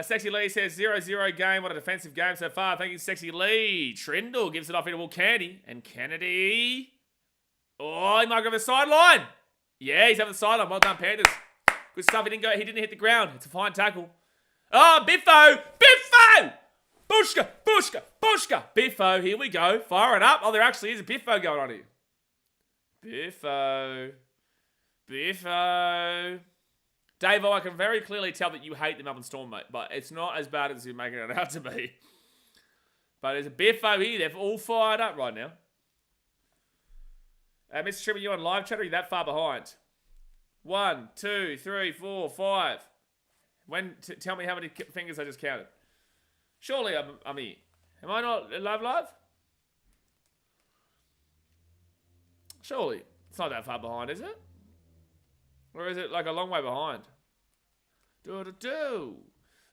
Sexy Lee says 0-0 game. What a defensive game so far. Thank you, Sexy Lee. Trindle gives it off into Will Kennedy. And Kennedy. Oh, he might go over the sideline. Yeah, he's over the sideline. Well done, Panthers. Good stuff. He didn't hit the ground. It's a fine tackle. Oh, Biffo. Biffo! Bushka, Bushka, Bushka. Biffo, here we go. Fire it up. Oh, there actually is a Biffo going on here. Biffo. Biffo. Davo, I can very clearly tell that you hate the Melbourne Storm, mate. But it's not as bad as you're making it out to be. But there's a Biffo here. They're all fired up right now. Mr. Trim, are you on live chat or are you that far behind? 1, 2, 3, 4, 5. Tell me how many fingers I just counted. Surely I'm here. Am I not live? Surely. It's not that far behind, is it? Or is it like a long way behind? Do-do-do.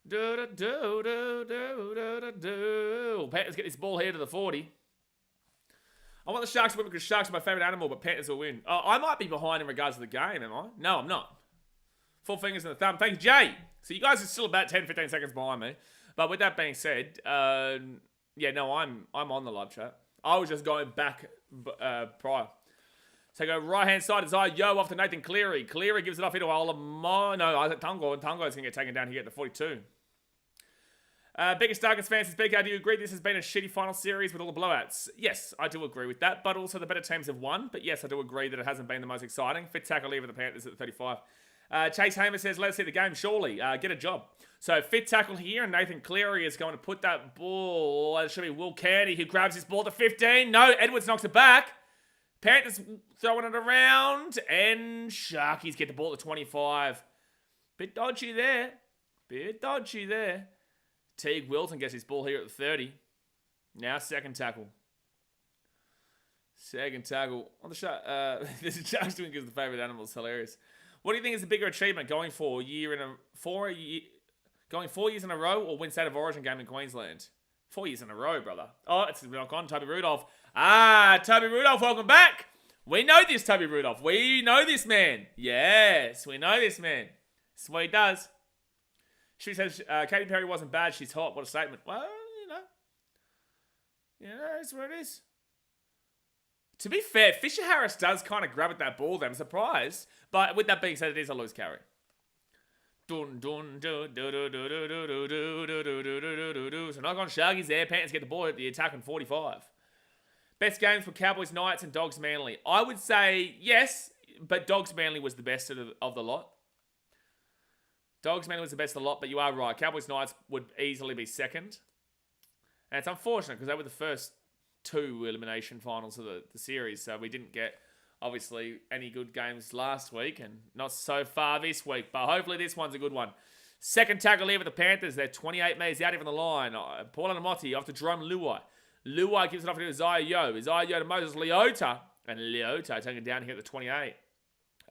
Do-do-do-do-do-do-do. Panthers get this ball here to the 40. I want the Sharks to win because Sharks are my favourite animal, but Panthers will win. I might be behind in regards to the game, am I? No, I'm not. 4 fingers in the thumb. Thanks, Jay. So you guys are still about 10, 15 seconds behind me. But with that being said, yeah, no, I'm on the live chat. I was just going back prior. So go right-hand side. Desire Yo off to Nathan Cleary. Cleary gives it off here to Olamo. No, Isaac Tungo. And Tungo's going to get taken down here at the 42. Biggest Darkest fans, BK, do you agree this has been a shitty final series with all the blowouts? Yes, I do agree with that. But also the better teams have won. But yes, I do agree that it hasn't been the most exciting. Fit tackle here with the Panthers at the 35. Chase Hamer says, let's see the game, surely. Get a job. So, fit tackle here, and Nathan Cleary is going to put that ball. It should be Will Kennedy who grabs his ball to 15. No, Edwards knocks it back. Panthers throwing it around, and Sharkies get the ball to 25. Bit dodgy there. Teague Wilton gets his ball here at the 30. Now, second tackle. On the shot. This is Sharks doing because the favourite animal is hilarious. What do you think is the bigger achievement going 4 years in a row or win State of Origin game in Queensland? 4 years in a row, brother. Oh, it's knock on Toby Rudolph. Toby Rudolph, welcome back. We know this, Toby Rudolph. We know this man. Yes, we know this man. That's what he does. She says, Katy Perry wasn't bad. She's hot. What a statement. Well, that's what it is. To be fair, Fisher Harris does kind of grab at that ball there. I'm surprised. But with that being said, it is a loose carry. So knock on Sharkies there. Panthers get the ball at the attack in 45. Best games for Cowboys Knights and Dogs Manly. I would say yes, but Dogs Manly was the best of the lot. Dogs Manly was the best of the lot, but you are right. Cowboys Knights would easily be second. And it's unfortunate because they were the first 2 elimination finals of the series, so we didn't get obviously any good games last week and not so far this week, but hopefully this one's a good one. Second tackle here with the Panthers. They're 28 metres out here from the line. Paul Anamotti off to Jerome Luai. Luai gives it off to Isaiah Yo. Isaiah Yo to Moses Leota, and Leota taken down here at the 28.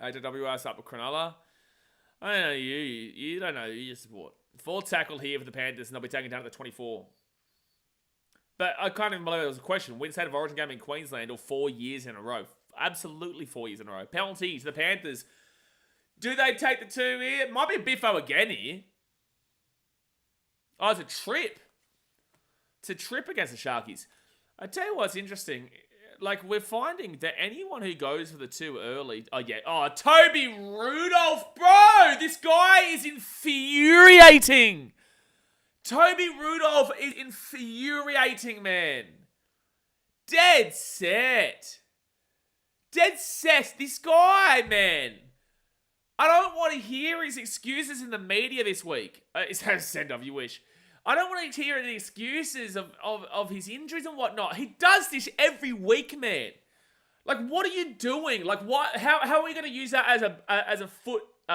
AWS up with Cronulla. I don't know you don't know who you support. 4 tackle here for the Panthers and they'll be taken down at the 24. But I can't even believe there was a question. Win State of Origin game in Queensland or 4 years in a row. Absolutely 4 years in a row. Penalties, the Panthers. Do they take the 2 here? It might be a Biffo again here. Oh, it's a trip. It's a trip against the Sharkies. I tell you what's interesting. Like, we're finding that anyone who goes for the 2 early... Oh, yeah. Oh, Toby Rudolph, bro! This guy is infuriating. Toby Rudolph is infuriating, man. Dead set. This guy, man. I don't want to hear his excuses in the media this week. It's a send-off, you wish. I don't want to hear the excuses of his injuries and whatnot. He does this every week, man. Like, what are you doing? Like, what? How are we going to use that as a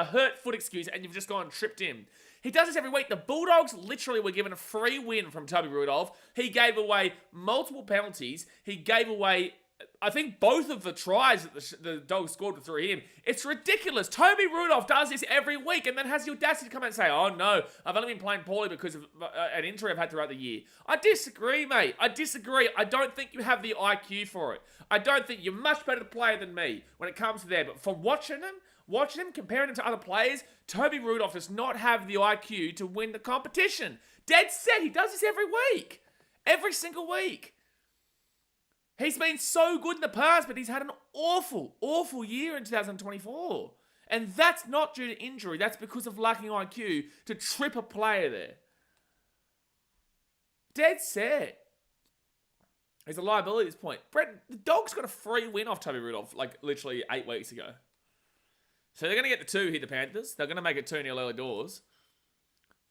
hurt foot excuse and you've just gone and tripped him? He does this every week. The Bulldogs literally were given a free win from Toby Rudolph. He gave away multiple penalties. He gave away I think both of the tries that the Dogs scored were through him. It's ridiculous. Toby Rudolph does this every week and then has the audacity to come out and say, oh no, I've only been playing poorly because of an injury I've had throughout the year. I disagree, mate. I disagree. I don't think you have the IQ for it. I don't think you're much better player than me when it comes to there. But from watching him, comparing him to other players, Toby Rudolph does not have the IQ to win the competition. Dead set. He does this every week. Every single week. He's been so good in the past, but he's had an awful, awful year in 2024. And that's not due to injury. That's because of lacking IQ to trip a player there. Dead set. He's a liability at this point. Brett, the Dogs got a free win off Toby Rudolph, like literally 8 weeks ago. So they're going to get the 2 here, the Panthers. They're going to make it 2-0 early doors.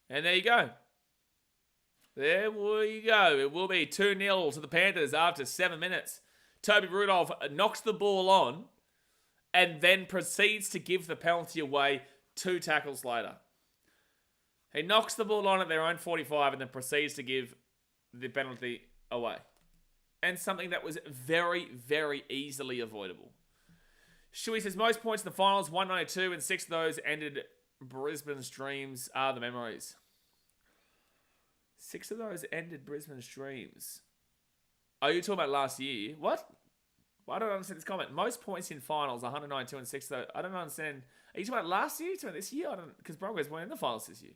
And there you go. There we go. It will be 2-0 to the Panthers after 7 minutes. Toby Rudolph knocks the ball on and then proceeds to give the penalty away 2 tackles later. He knocks the ball on at their own 45 and then proceeds to give the penalty away. And something that was very, very easily avoidable. Shuey says, most points in the finals, 192, and 6 of those ended Brisbane's dreams are the memories. 6 of those ended Brisbane's dreams. Are you talking about last year? What? Well, I don't understand this comment. Most points in finals, 192 and 6 of those. I don't understand. Are you talking about last year? Are you talking about this year? I don't, because Broncos weren't in the finals this year.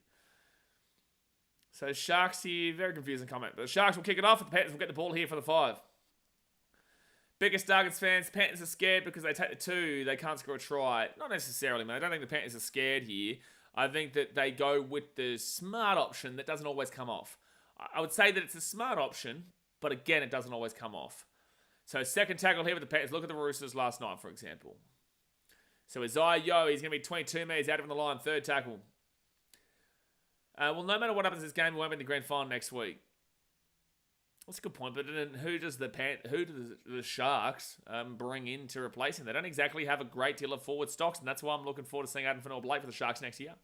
So Sharks here, very confusing comment. But the Sharks will kick it off and the Panthers will get the ball here for the 5. Biggest Nuggets fans, Panthers are scared because they take the 2. They can't score a try. Not necessarily, man. I don't think the Panthers are scared here. I think that they go with the smart option that doesn't always come off. I would say that it's a smart option, but again, it doesn't always come off. So second tackle here with the Panthers. Look at the Roosters last night, for example. So Isaiah Yeo, he's going to be 22 metres out of the line, third tackle. Well, no matter what happens in this game, we won't be in the grand final next week. That's a good point, but then who does the Sharks bring in to replace him? They don't exactly have a great deal of forward stocks, and that's why I'm looking forward to seeing Adam Fanua-Blake for the Sharks next year.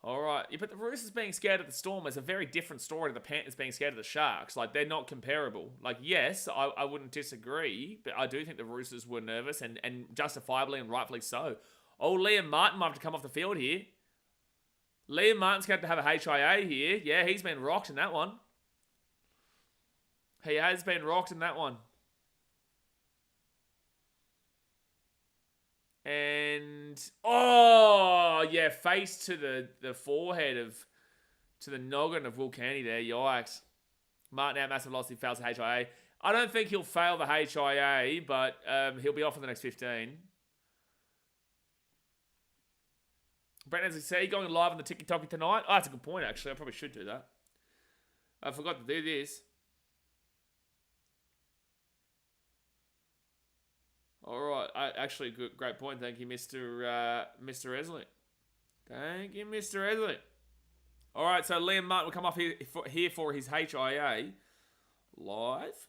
All right, yeah, but the Roosters being scared of the Storm is a very different story to the Panthers being scared of the Sharks. Like, they're not comparable. Like, yes, I wouldn't disagree, but I do think the Roosters were nervous, and justifiably and rightfully so. Oh, Liam Martin might have to come off the field here. Liam Martin's going to have a HIA here. Yeah, he's been rocked in that one. He has been rocked in that one. And, oh, yeah, face to the forehead to the noggin of Will Candy there. Yikes. Martin out, massive loss. He fails the HIA. I don't think he'll fail the HIA, but he'll be off for the next 15. Brent, as I say, going live on the TikTok tonight. Oh, that's a good point, actually. I probably should do that. I forgot to do this. All right. Actually, great point. Thank you, Mr. Esley. Thank you, Mr. Esley. All right, so Liam Martin will come off here for his HIA. Live.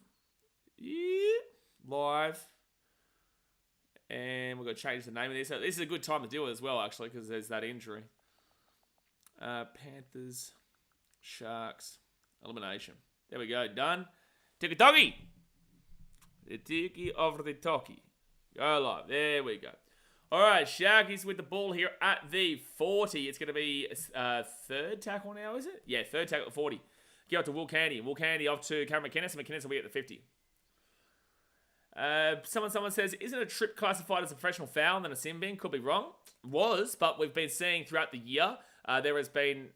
Yeah. Live. And we're going to change the name of this. So this is a good time to do it as well, actually, because there's that injury. Panthers, Sharks, elimination. There we go. Done. Tiki-toki. The tiki of the toki. Go live. There we go. All right, Sharkies with the ball here at the 40. It's going to be third tackle now, is it? Yeah, third tackle at 40. Get up to Will Candy. Will Candy off to Cameron McInnes, and McInnes will be at the 50. Someone says, isn't a trip classified as a professional foul and then a sin bin? Could be wrong. Was, but we've been seeing throughout the year, there has been,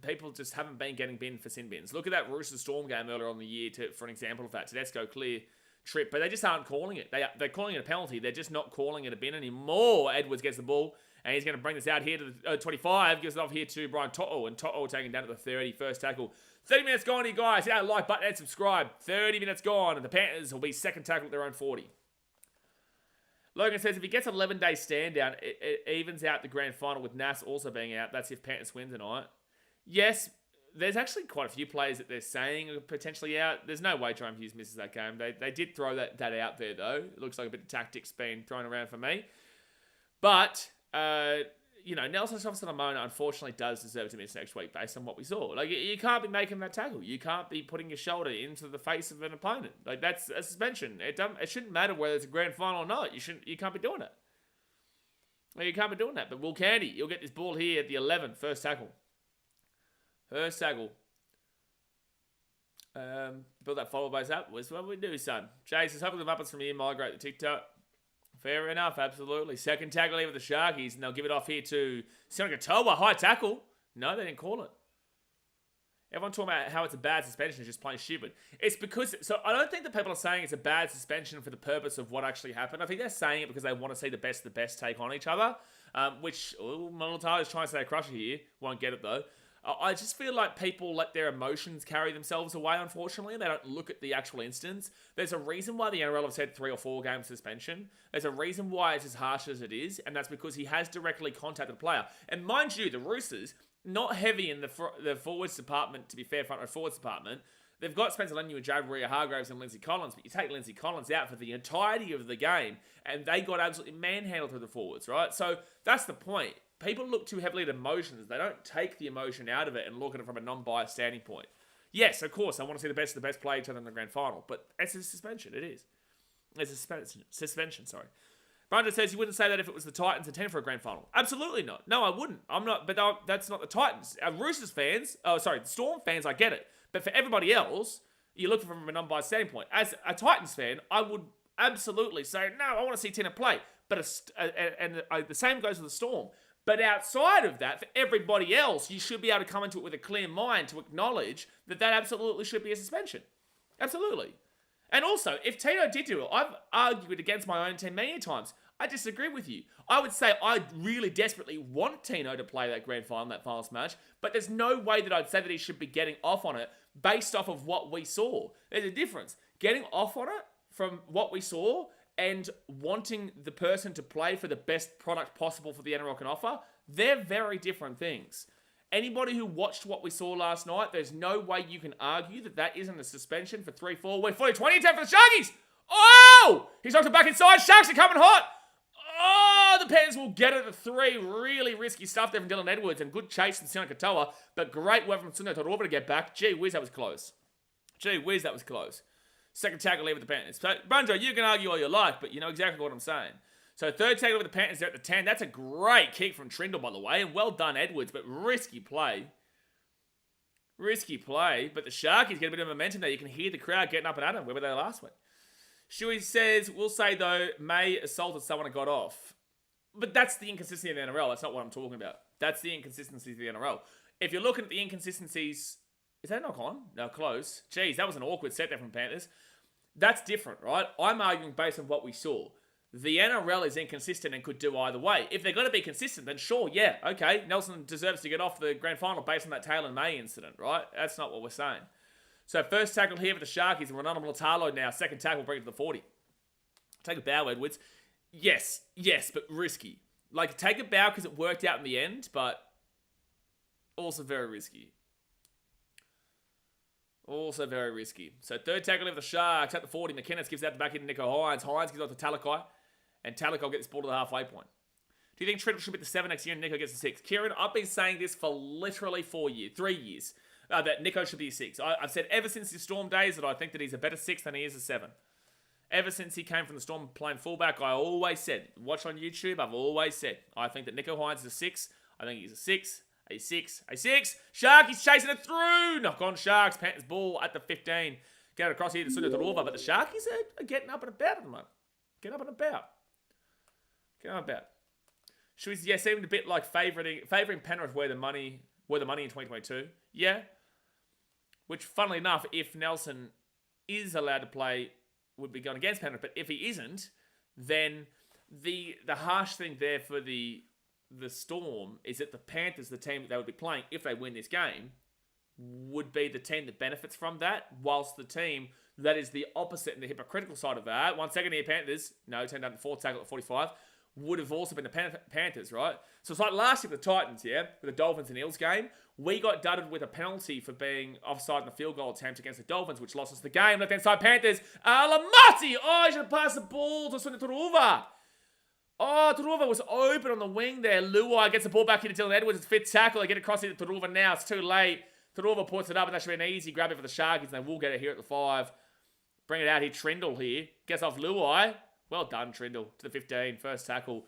people just haven't been getting binned for sin bins. Look at that Roosters Storm game earlier on in the year for an example of that. Tedesco clear trip, but they just aren't calling it. They're calling it a penalty. They're just not calling it a bin anymore. Edwards gets the ball, and he's going to bring this out here to the 25, gives it off here to Brian To'o, and To'o taking down to the 30, first tackle. 30 minutes gone here, guys. Hit that like button and subscribe. 30 minutes gone, and the Panthers will be second tackle at their own 40. Logan says, if he gets an 11-day stand down, it evens out the grand final with Nas also being out. That's if Panthers win tonight. Yes, there's actually quite a few players that they're saying are potentially out. There's no way Jerome Hughes misses that game. They did throw that out there, though. It looks like a bit of tactics being thrown around for me. But Nelson Thompson-Amona unfortunately does deserve to miss next week based on what we saw. Like, you can't be making that tackle. You can't be putting your shoulder into the face of an opponent. Like, that's a suspension. It shouldn't matter whether it's a grand final or not. You can't be doing it. Well, you can't be doing that. But Will Candy, you'll get this ball here at the 11, first tackle. First tackle. Build that follow base up. What's what we do, son? Jace is hoping the Muppets from here migrate the TikTok. Fair enough, absolutely. Second tackle here with the Sharkies, and they'll give it off here to Katoa. High tackle. No, they didn't call it. Everyone talking about how it's a bad suspension is just plain stupid. It's because... So I don't think that people are saying it's a bad suspension for the purpose of what actually happened. I think they're saying it because they want to see the best take on each other. Which... Molotov is trying to say a crusher here. Won't get it, though. I just feel like people let their emotions carry themselves away, unfortunately, and they don't look at the actual instance. There's a reason why the NRL have said 3 or 4 game suspension. There's a reason why it's as harsh as it is, and that's because he has directly contacted the player. And mind you, the Roosters, not heavy in the forwards department, to be fair, front row forwards department. They've got Spencer Leniu and Jade Maria-Hargraves and Lindsay Collins, but you take Lindsay Collins out for the entirety of the game, and they got absolutely manhandled through the forwards, right? So that's the point. People look too heavily at emotions. They don't take the emotion out of it and look at it from a non-biased standing point. Yes, of course, I want to see the best play each other in the grand final, but it's a suspension. It is. It's a suspension, sorry. Brandon says you wouldn't say that if it was the Titans and 10 for a grand final. Absolutely not. No, I wouldn't. I'm not, but that's not the Titans. Roosters fans, the Storm fans, I get it. But for everybody else, you look from a non-biased standing point. As a Titans fan, I would absolutely say, no, I want to see 10 play. But the same goes with the Storm. But outside of that, for everybody else, you should be able to come into it with a clear mind to acknowledge that absolutely should be a suspension. Absolutely. And also, if Tino did do it, I've argued against my own team many times. I disagree with you. I would say I really desperately want Tino to play that grand final, that finals match, but there's no way that I'd say that he should be getting off on it based off of what we saw. There's a difference. Getting off on it from what we saw and wanting the person to play for the best product possible for the NRL can offer, they're very different things. Anybody who watched what we saw last night, there's no way you can argue that isn't a suspension for 3-4. We're 40-20, 10 for the Sharkies! Oh! He's knocked it back inside. Sharks are coming hot! Oh, the Panthers will get it at 3. Really risky stuff there from Dylan Edwards and good chase from Sione Katoa, but great work from Sunday Todorova to get back. Gee whiz, that was close. Gee whiz, that was close. Second tackle here with the Panthers. So, Brunjo, you can argue all you like, but you know exactly what I'm saying. So, third tackle with the Panthers there at the 10. That's a great kick from Trindle, by the way, and well done, Edwards, but risky play. Risky play, but the Sharkies get a bit of momentum there. You can hear the crowd getting up and at them. Where were they last week? Shuey says, we'll say, though, May assaulted someone and got off. But that's the inconsistency of the NRL. That's not what I'm talking about. That's the inconsistencies of the NRL. If you're looking at the inconsistencies... Is that a knock on? No, close. Jeez, that was an awkward set there from Panthers. That's different, right? I'm arguing based on what we saw. The NRL is inconsistent and could do either way. If they're going to be consistent, then sure, yeah, okay. Nelson deserves to get off the grand final based on that Taylor and May incident, right? That's not what we're saying. So first tackle here for the Sharkies, and Ronaldo Militalo now. Second tackle, bring it to the 40. Take a bow, Edwards. Yes, but risky. Like, take a bow because it worked out in the end, but also very risky. Also very risky. So third tackle of the Sharks at the 40. McKinnon gives that back into Nico Hines. Hines gives it to Talakai. And Talakai will get this ball to the halfway point. Do you think Trindle should be the 7 next year and Nico gets the 6? Kieran, I've been saying this for literally 3 years. That Nico should be a 6. I've said ever since his Storm days that I think that he's a better 6 than he is a 7. Ever since he came from the Storm playing fullback, I always said, watch on YouTube, I've always said, I think that Nico Hines is a 6. I think he's a 6. A 6. Sharkies chasing it through. Knock on Sharks. Panthers ball at the 15. Get it across here to Sunday Todorova. But the Sharkies are getting up and about at the moment. Getting up and about. Should we seemed a bit like favouring Penrith where the money in 2022. Yeah. Which, funnily enough, if Nelson is allowed to play, would be going against Penrith. But if he isn't, then the harsh thing there for the Storm is that the Panthers, the team that they would be playing if they win this game, would be the team that benefits from that, whilst the team that is the opposite and the hypocritical side of that, 1 second here, Panthers, no, turned down the 4th tackle at 45, would have also been the Panthers, right? So it's like last year with the Titans, yeah, with the Dolphins and Eels game, we got dudded with a penalty for being offside in the field goal attempt against the Dolphins, which lost us the game. Left-hand side, Panthers, Lamati, he should have passed the ball to Sunday Turuva. Oh, Taruva was open on the wing there. Luai gets the ball back into Dylan Edwards. It's fit tackle. They get across into Taruva now. It's too late. Taruva puts it up, and that should be an easy grab it for the Sharkies, and they will get it here at the 5. Bring it out here. Trindle here. Gets off Luai. Well done, Trindle. To the 15. First tackle.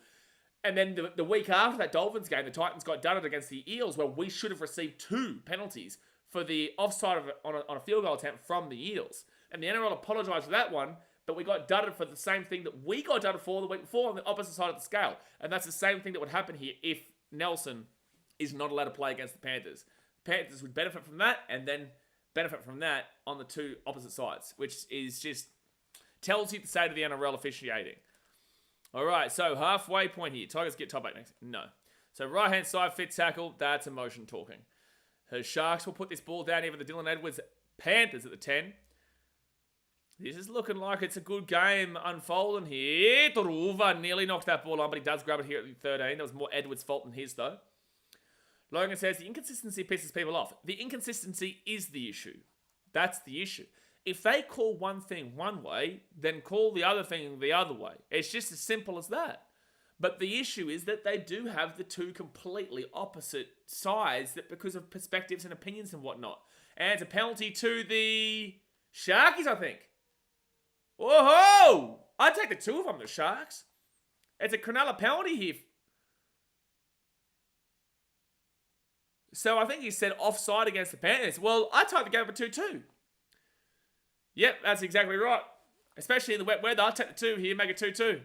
And then the week after that Dolphins game, the Titans got done it against the Eels, where we should have received 2 penalties for the offside on a field goal attempt from the Eels. And the NRL apologised for that one, but we got dudded for the same thing that we got dudded for the week before on the opposite side of the scale. And that's the same thing that would happen here if Nelson is not allowed to play against the Panthers. Panthers would benefit from that and then benefit from that on the 2 opposite sides, which is just tells you the state of the NRL officiating. All right, so halfway point here. Tigers get top 8 next. No. So right-hand side, fit tackle. That's emotion talking. Her Sharks will put this ball down here for the Dylan Edwards Panthers at the 10. This is looking like it's a good game unfolding here. Taruva nearly knocks that ball on, but he does grab it here at the 13. That was more Edwards' fault than his, though. Logan says, the inconsistency pisses people off. The inconsistency is the issue. That's the issue. If they call one thing one way, then call the other thing the other way. It's just as simple as that. But the issue is that they do have the 2 completely opposite sides that because of perspectives and opinions and whatnot. And it's a penalty to the Sharkies, I think. Whoa! I'd take the 2 of them, the Sharks. It's a Cronulla penalty here. So I think he said offside against the Panthers. Well, I'd take the game for 2-2. Yep, that's exactly right. Especially in the wet weather. I'll take the 2 here, make it 2-2.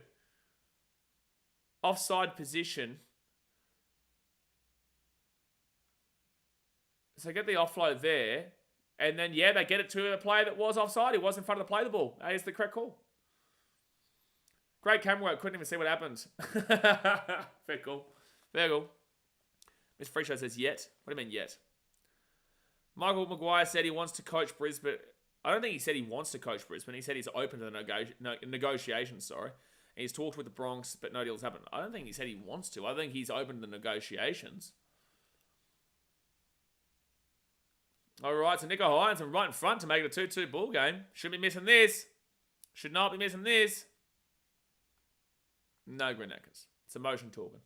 Offside position. So get the offload there. And then, yeah, they get it to a player that was offside. He was in front of the play the ball. That is the correct call. Great camera work. Couldn't even see what happened. Very cool. Very cool. Miss Freak Show says, yet. What do you mean, yet? Michael Maguire said he wants to coach Brisbane. I don't think he said he wants to coach Brisbane. He said he's open to the negotiations, And he's talked with the Bronx, but no deal's happened. I don't think he said he wants to. I think he's open to the negotiations. All right, so Nico Hines right in front to make it a 2-2 ball game. Shouldn't be missing this. Should not be missing this. No Green Acres. It's emotion talking.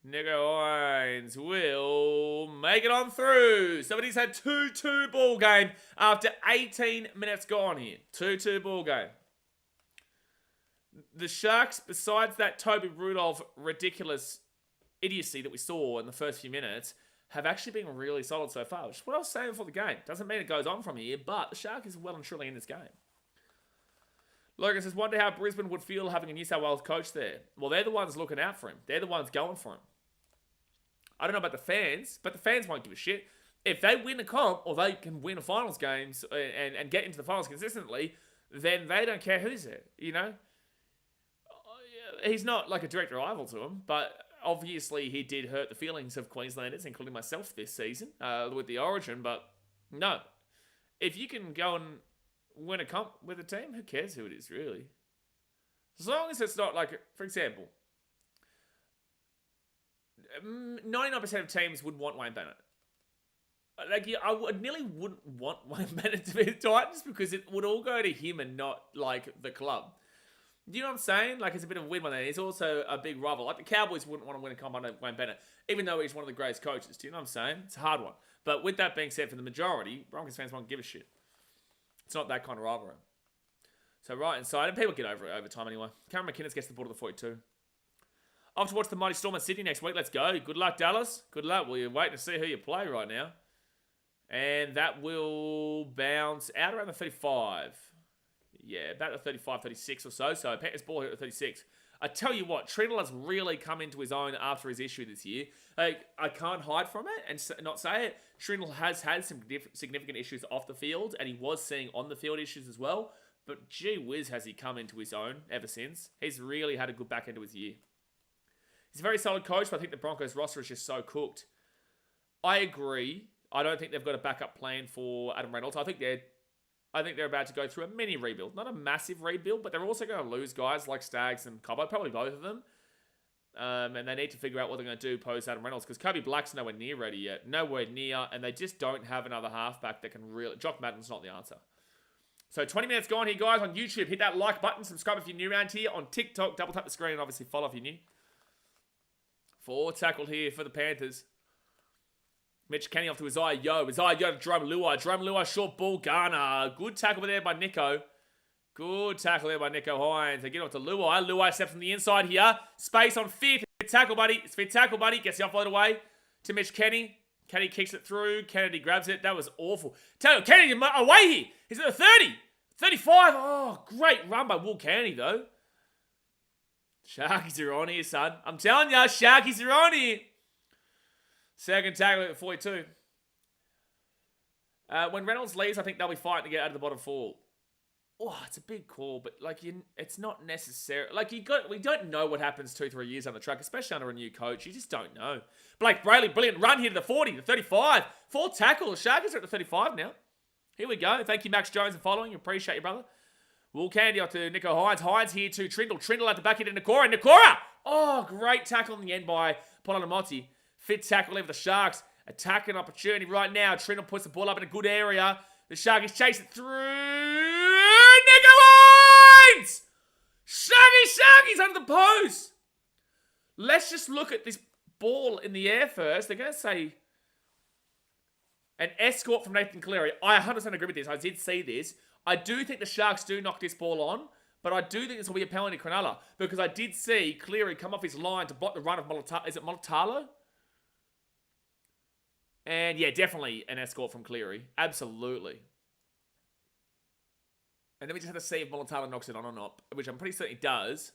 Nico Hines will make it on through. Somebody's had 2-2 ball game after 18 minutes gone here. 2-2 ball game. The Sharks, besides that Toby Rudolph ridiculous idiocy that we saw in the first few minutes, have actually been really solid so far. Which is what I was saying before the game. Doesn't mean it goes on from here, but the Shark is well and truly in this game. Logan says, wonder how Brisbane would feel having a New South Wales coach there. Well, they're the ones looking out for him. They're the ones going for him. I don't know about the fans, but the fans won't give a shit. If they win a comp, or they can win a finals games and get into the finals consistently, then they don't care who's there, you know? He's not like a direct rival to him, but obviously he did hurt the feelings of Queenslanders, including myself this season, with the Origin, but no. If you can go and win a comp with a team, who cares who it is, really? As long as it's not like, for example, 99% of teams would want Wayne Bennett. Like, I nearly wouldn't want Wayne Bennett to be the Titans because it would all go to him and not, like, the club. Do you know what I'm saying? Like, it's a bit of a weird one there. He's also a big rival. Like, the Cowboys wouldn't want to win a comp under Wayne Bennett, even though he's one of the greatest coaches. Do you know what I'm saying? It's a hard one. But with that being said, for the majority, Broncos fans won't give a shit. It's not that kind of rivalry. So right inside, and people get over it over time anyway. Cameron McInnes gets the ball to the 42. Off to watch the mighty Storm at Sydney next week. Let's go. Good luck, Dallas. Good luck. Well, you're waiting to see who you play right now. And that will bounce out around the 35. Yeah, about the 35, 36 or so. So Panthers ball here at the 36. I tell you what, Trindle has really come into his own after his issue this year. Like, I can't hide from it and not say it. Trindle has had some significant issues off the field, and he was seeing on the field issues as well. But gee whiz, has he come into his own ever since. He's really had a good back end to his year. He's a very solid coach, but I think the Broncos roster is just so cooked. I agree. I don't think they've got a backup plan for Adam Reynolds. I think they're about to go through a mini rebuild. Not a massive rebuild, but they're also going to lose guys like Staggs and Cobbo, probably both of them. And they need to figure out what they're going to do post Adam Reynolds, because Kobe Black's nowhere near ready yet. Nowhere near, and they just don't have another halfback that can really... Jock Madden's not the answer. So 20 minutes gone here, guys, on YouTube. Hit that like button. Subscribe if you're new around here. On TikTok, double tap the screen and obviously follow if you're new. 4 tackle here for the Panthers. Mitch Kenny off to Isaiah Yo. Isaiah Yo to Jerome Luai. Jerome Luai, short ball, Garner. Good tackle there by Nico. Good tackle there by Nico Hines. They get off to Luai. Luai steps from the inside here. Space on Fifth. Fit tackle, buddy. It's fit tackle, buddy. Gets the offload away to Mitch Kenny. Kenny kicks it through. Kennedy grabs it. That was awful. Kennedy away here. He's at the 30. 35. Oh, great run by Will Kennedy, though. Sharkies are on here, son. I'm telling ya, Sharkies are on here. Second tackle at 42. When Reynolds leaves, I think they'll be fighting to get out of the bottom 4. Oh, it's a big call, but like it's not necessary. Like we don't know what happens 2-3 years on the track, especially under a new coach. You just don't know. Blake Brayley, brilliant run here to the 40, the 35. 4 tackles. Sharkies are at the 35 now. Here we go. Thank you, Max Jones, for following. Appreciate you, brother. Will Candy off to Nico Hines. Hines here to Trindle. Trindle at the back here to Nakora. Nakora! Oh, great tackle in the end by Polalamotti. Fit tackle there for the Sharks. Attacking opportunity right now. Trindle puts the ball up in a good area. The Sharkies chase it through. Nico Hines! Sharkies under the post. Let's just look at this ball in the air first. They're going to say an escort from Nathan Cleary. I 100% agree with this. I did see this. I do think the Sharks do knock this ball on, but I do think this will be a penalty to Cronulla because I did see Cleary come off his line to block the run of Molitalo. Is it Molitalo? And yeah, definitely an escort from Cleary. Absolutely. And then we just have to see if Molitalo knocks it on or not, which I'm pretty certain he does.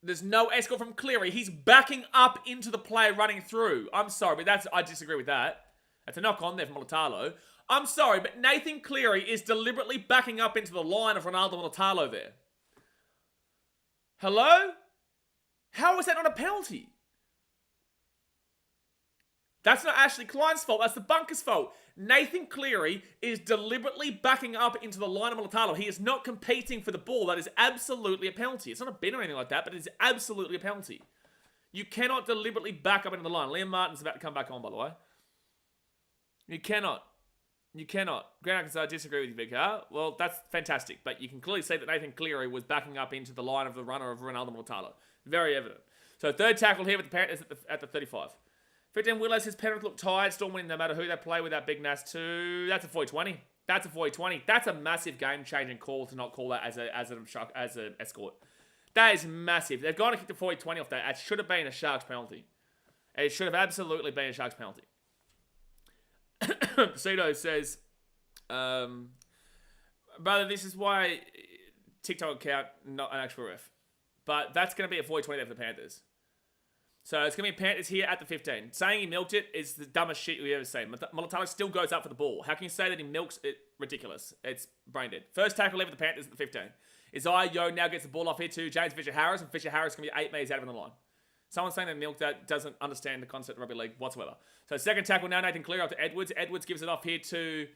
There's no escort from Cleary. He's backing up into the play running through. I'm sorry, but I disagree with that. That's a knock on there from Molitalo. I'm sorry, but Nathan Cleary is deliberately backing up into the line of Ronaldo Molitalo there. Hello? How is that not a penalty? That's not Ashley Klein's fault. That's the bunker's fault. Nathan Cleary is deliberately backing up into the line of Molitalo. He is not competing for the ball. That is absolutely a penalty. It's not a bin or anything like that, but it is absolutely a penalty. You cannot deliberately back up into the line. Liam Martin's about to come back on, by the way. You cannot. You cannot. Grant Arkansas, I disagree with you, Vicar. Well, that's fantastic. But you can clearly see that Nathan Cleary was backing up into the line of the runner of Ronaldo Molitalo. Very evident. So third tackle here with the Panthers at the 35. 15 Willow says Penrith look tired, still winning no matter who they play with that big Nas 2. That's a 40-20. That's a 40-20. That's a massive game-changing call to not call that as an escort. That is massive. They've got to kick the 40-20 off that. It should have been a Sharks penalty. It should have absolutely been a Sharks penalty. Cito says, brother, this is why TikTok account, not an actual ref. But that's going to be a 40-20 there for the Panthers. So it's going to be Panthers here at the 15. Saying he milked it is the dumbest shit we ever seen. Molitalo still goes up for the ball. How can you say that he milks it? Ridiculous. It's brain dead. First tackle there for the Panthers at the 15. Isaiah Yo now gets the ball off here to James Fisher-Harris, and Fisher-Harris is going to be 8 metres out of the line. Someone saying they milked that doesn't understand the concept of rugby league whatsoever. So second tackle now, Nathan Cleary up to Edwards. Edwards gives it off here to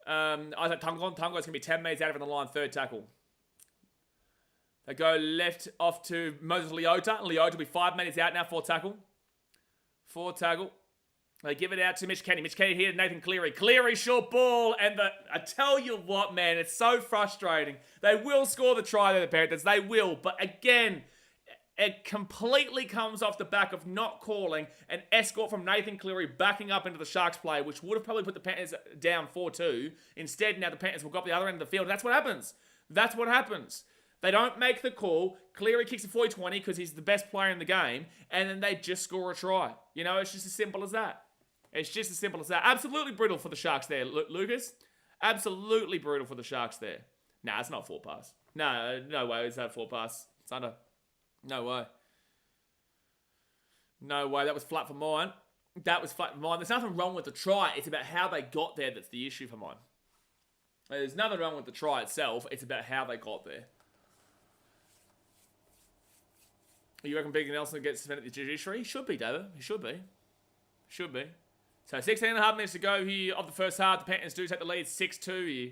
Isaac Tungon. Tungon is going to be 10 metres out of the line, third tackle. They go left off to Moses Leota. Leota will be 5 metres out now, fourth tackle. Fourth tackle. They give it out to Mitch Kenny. Mitch Kenny here to Nathan Cleary. Cleary, short ball. And I tell you what, man, it's so frustrating. They will score the try there, the Panthers. They will. But again, it completely comes off the back of not calling an escort from Nathan Cleary backing up into the Sharks play, which would have probably put the Panthers down 4-2. Instead, now the Panthers will go up the other end of the field. That's what happens. That's what happens. They don't make the call. Cleary kicks a 40-20 because he's the best player in the game. And then they just score a try. You know, it's just as simple as that. It's just as simple as that. Absolutely brutal for the Sharks there, Lucas. Absolutely brutal for the Sharks there. Nah, it's not 4 pass. No way is that 4 pass. It's under. No way. No way. That was flat for mine. That was flat for mine. There's nothing wrong with the try. It's about how they got there that's the issue for mine. There's nothing wrong with the try itself. It's about how they got there. You reckon Big Nelson gets suspended at the judiciary? He should be, David. He should be. Should be. So 16.5 minutes to go here of the first half. The Panthers do take the lead 6-2 here.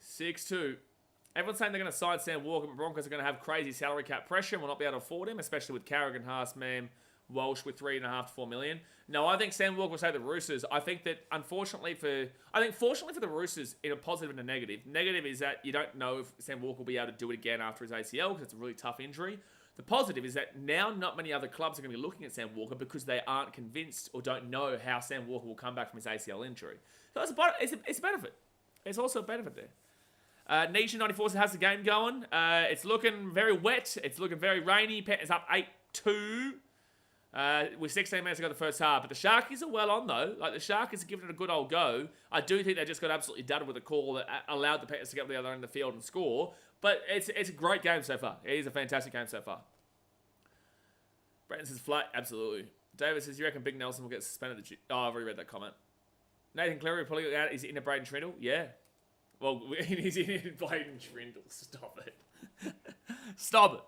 6-2. Everyone's saying they're going to side Sam Walker, but Broncos are going to have crazy salary cap pressure and will not be able to afford him, especially with Carrigan, Haas, Mam, Welsh with 3.5 to 4 million. No, I think Sam Walker will say the Roosters. I think that fortunately for the Roosters, in a positive and a negative. Negative is that you don't know if Sam Walker will be able to do it again after his ACL because it's a really tough injury. The positive is that now not many other clubs are going to be looking at Sam Walker because they aren't convinced or don't know how Sam Walker will come back from his ACL injury. So it's a benefit. It's also a benefit there. Nation 94 has the game going. It's looking very wet. It's looking very rainy. Panthers up 8-2 with 16 minutes to go the first half. But the Sharkies are well on, though. Like, the Sharkies are giving it a good old go. I do think they just got absolutely dudded with a call that allowed the Panthers to get up the other end of the field and score. But it's a great game so far. It is a fantastic game so far. Brenton says flat. Absolutely. David says, you reckon Big Nelson will get suspended? Oh, I've already read that comment. Nathan Cleary pulling out. Is he into Braden Trindle? Yeah. Well, he's in Braden Trindle. Stop it. Stop it.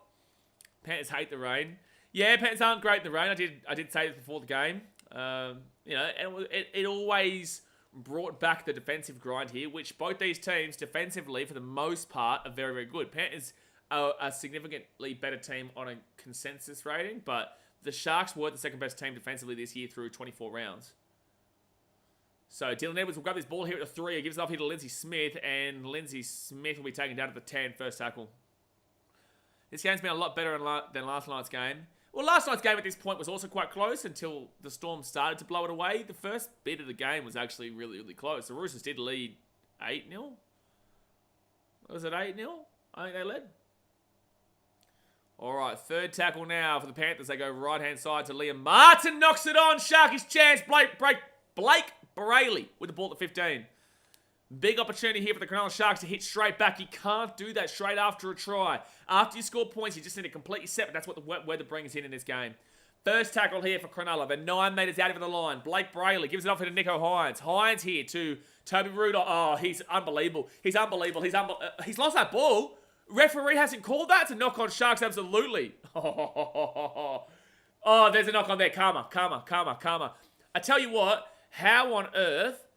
Panthers hate the rain. Yeah, Panthers aren't great in the rain. I did say this before the game. You know, and it always brought back the defensive grind here, which both these teams defensively, for the most part, are very, very good. Panthers are a significantly better team on a consensus rating, but the Sharks were the second best team defensively this year through 24 rounds. So Dylan Edwards will grab this ball here at the 3. He gives it off here to Lindsay Smith, and Lindsay Smith will be taken down to the 10, first tackle. This game's been a lot better than last night's game. Well, last night's game at this point was also quite close until the Storm started to blow it away. The first bit of the game was actually really, really close. The Roosters did lead 8-0. Was it 8-0? I think they led. All right, third tackle now for the Panthers. They go right-hand side to Liam Martin. Knocks it on. Sharkies chance. Blake Brayley with the ball at 15. Big opportunity here for the Cronulla Sharks to hit straight back. You can't do that straight after a try. After you score points, you just need to completely set, but that's what the weather brings in this game. First tackle here for Cronulla. They're 9 metres out of the line. Blake Brayley gives it off to Nico Hines. Hines here to Toby Rudolph. Oh, he's unbelievable. He's unbelievable. He's lost that ball. Referee hasn't called that. It's a knock on Sharks, absolutely. Oh, there's a knock on there. Karma. I tell you what, how on earth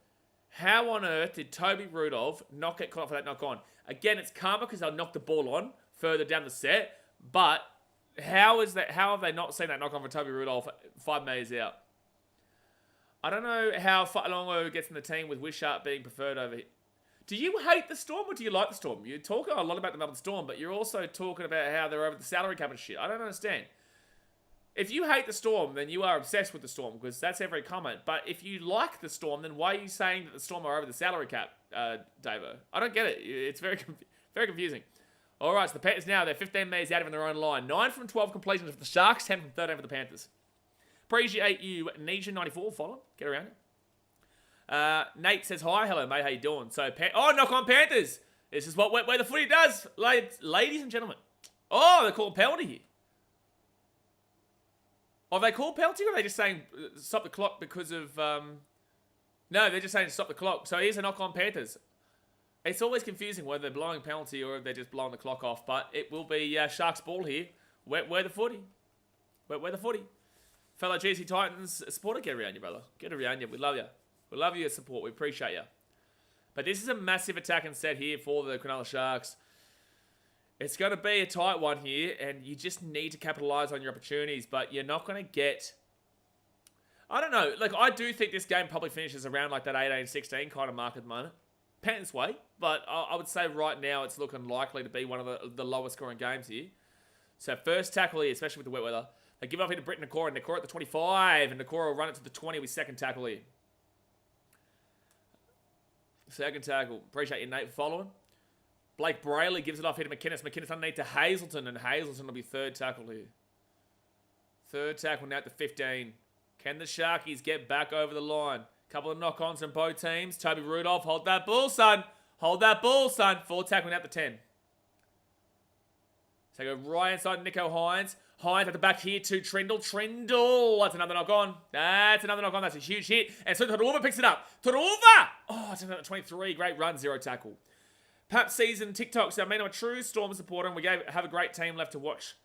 did Toby Rudolph not get caught for that knock on? Again, it's karma because they'll knock the ball on further down the set. But how have they not seen that knock on for Toby Rudolph 5 metres out? I don't know how long it gets in the team with Wishart being preferred over here. Do you hate the Storm or do you like the Storm? You're talking a lot about the Melbourne Storm, but you're also talking about how they're over the salary cap and shit. I don't understand. If you hate the Storm, then you are obsessed with the Storm, because that's every comment. But if you like the Storm, then why are you saying that the Storm are over the salary cap, Davo? I don't get it. It's very confusing. All right, so the Panthers now, they're 15 metres out of their own line. 9 from 12 completions for the Sharks, 10 from 13 for the Panthers. Appreciate you, Nation94, follow. Get around it. Nate says, hi, hello, mate, how you doing? So, knock on Panthers. This is where the footy does, ladies and gentlemen. Oh, they're calling penalty here. Are they called penalty, or are they just saying stop the clock because of... No, they're just saying stop the clock. So here's a knock on Panthers. It's always confusing whether they're blowing penalty or if they're just blowing the clock off. But it will be Sharks ball here. Where the footy. Where the footy. Fellow GC Titans supporter, get around you, brother. Get around you. We love you. We love your support. We appreciate you. But this is a massive attack and set here for the Cronulla Sharks. It's going to be a tight one here, and you just need to capitalise on your opportunities, but you're not going to get... I don't know. Like, I do think this game probably finishes around like that 18-16 kind of mark at the moment. Panthers way, but I would say right now it's looking likely to be one of the lowest scoring games here. So first tackle here, especially with the wet weather. They give up here to Britton Nakora, and Nakora at the 25, and Nakora will run it to the 20 with second tackle here. Second tackle. Appreciate you, Nate, for following. Blake Brayley gives it off here to McInnes. McInnes underneath to Hazelton, and Hazelton will be third tackle here. Third tackle now at the 15. Can the Sharkies get back over the line? Couple of knock-ons from both teams. Toby Rudolph, hold that ball, son. Hold that ball, son. Fourth tackle now at the 10. So go right inside Nico Hines. Hines at the back here to Trindle. Trindle. That's another knock-on. That's another knock-on. That's a huge hit. And so Todorova picks it up. Todorova! Oh, it's another 23. Great run. 0 tackle. Pap season TikTok. So I mean, I'm a true Storm supporter, and we have a great team left to watch.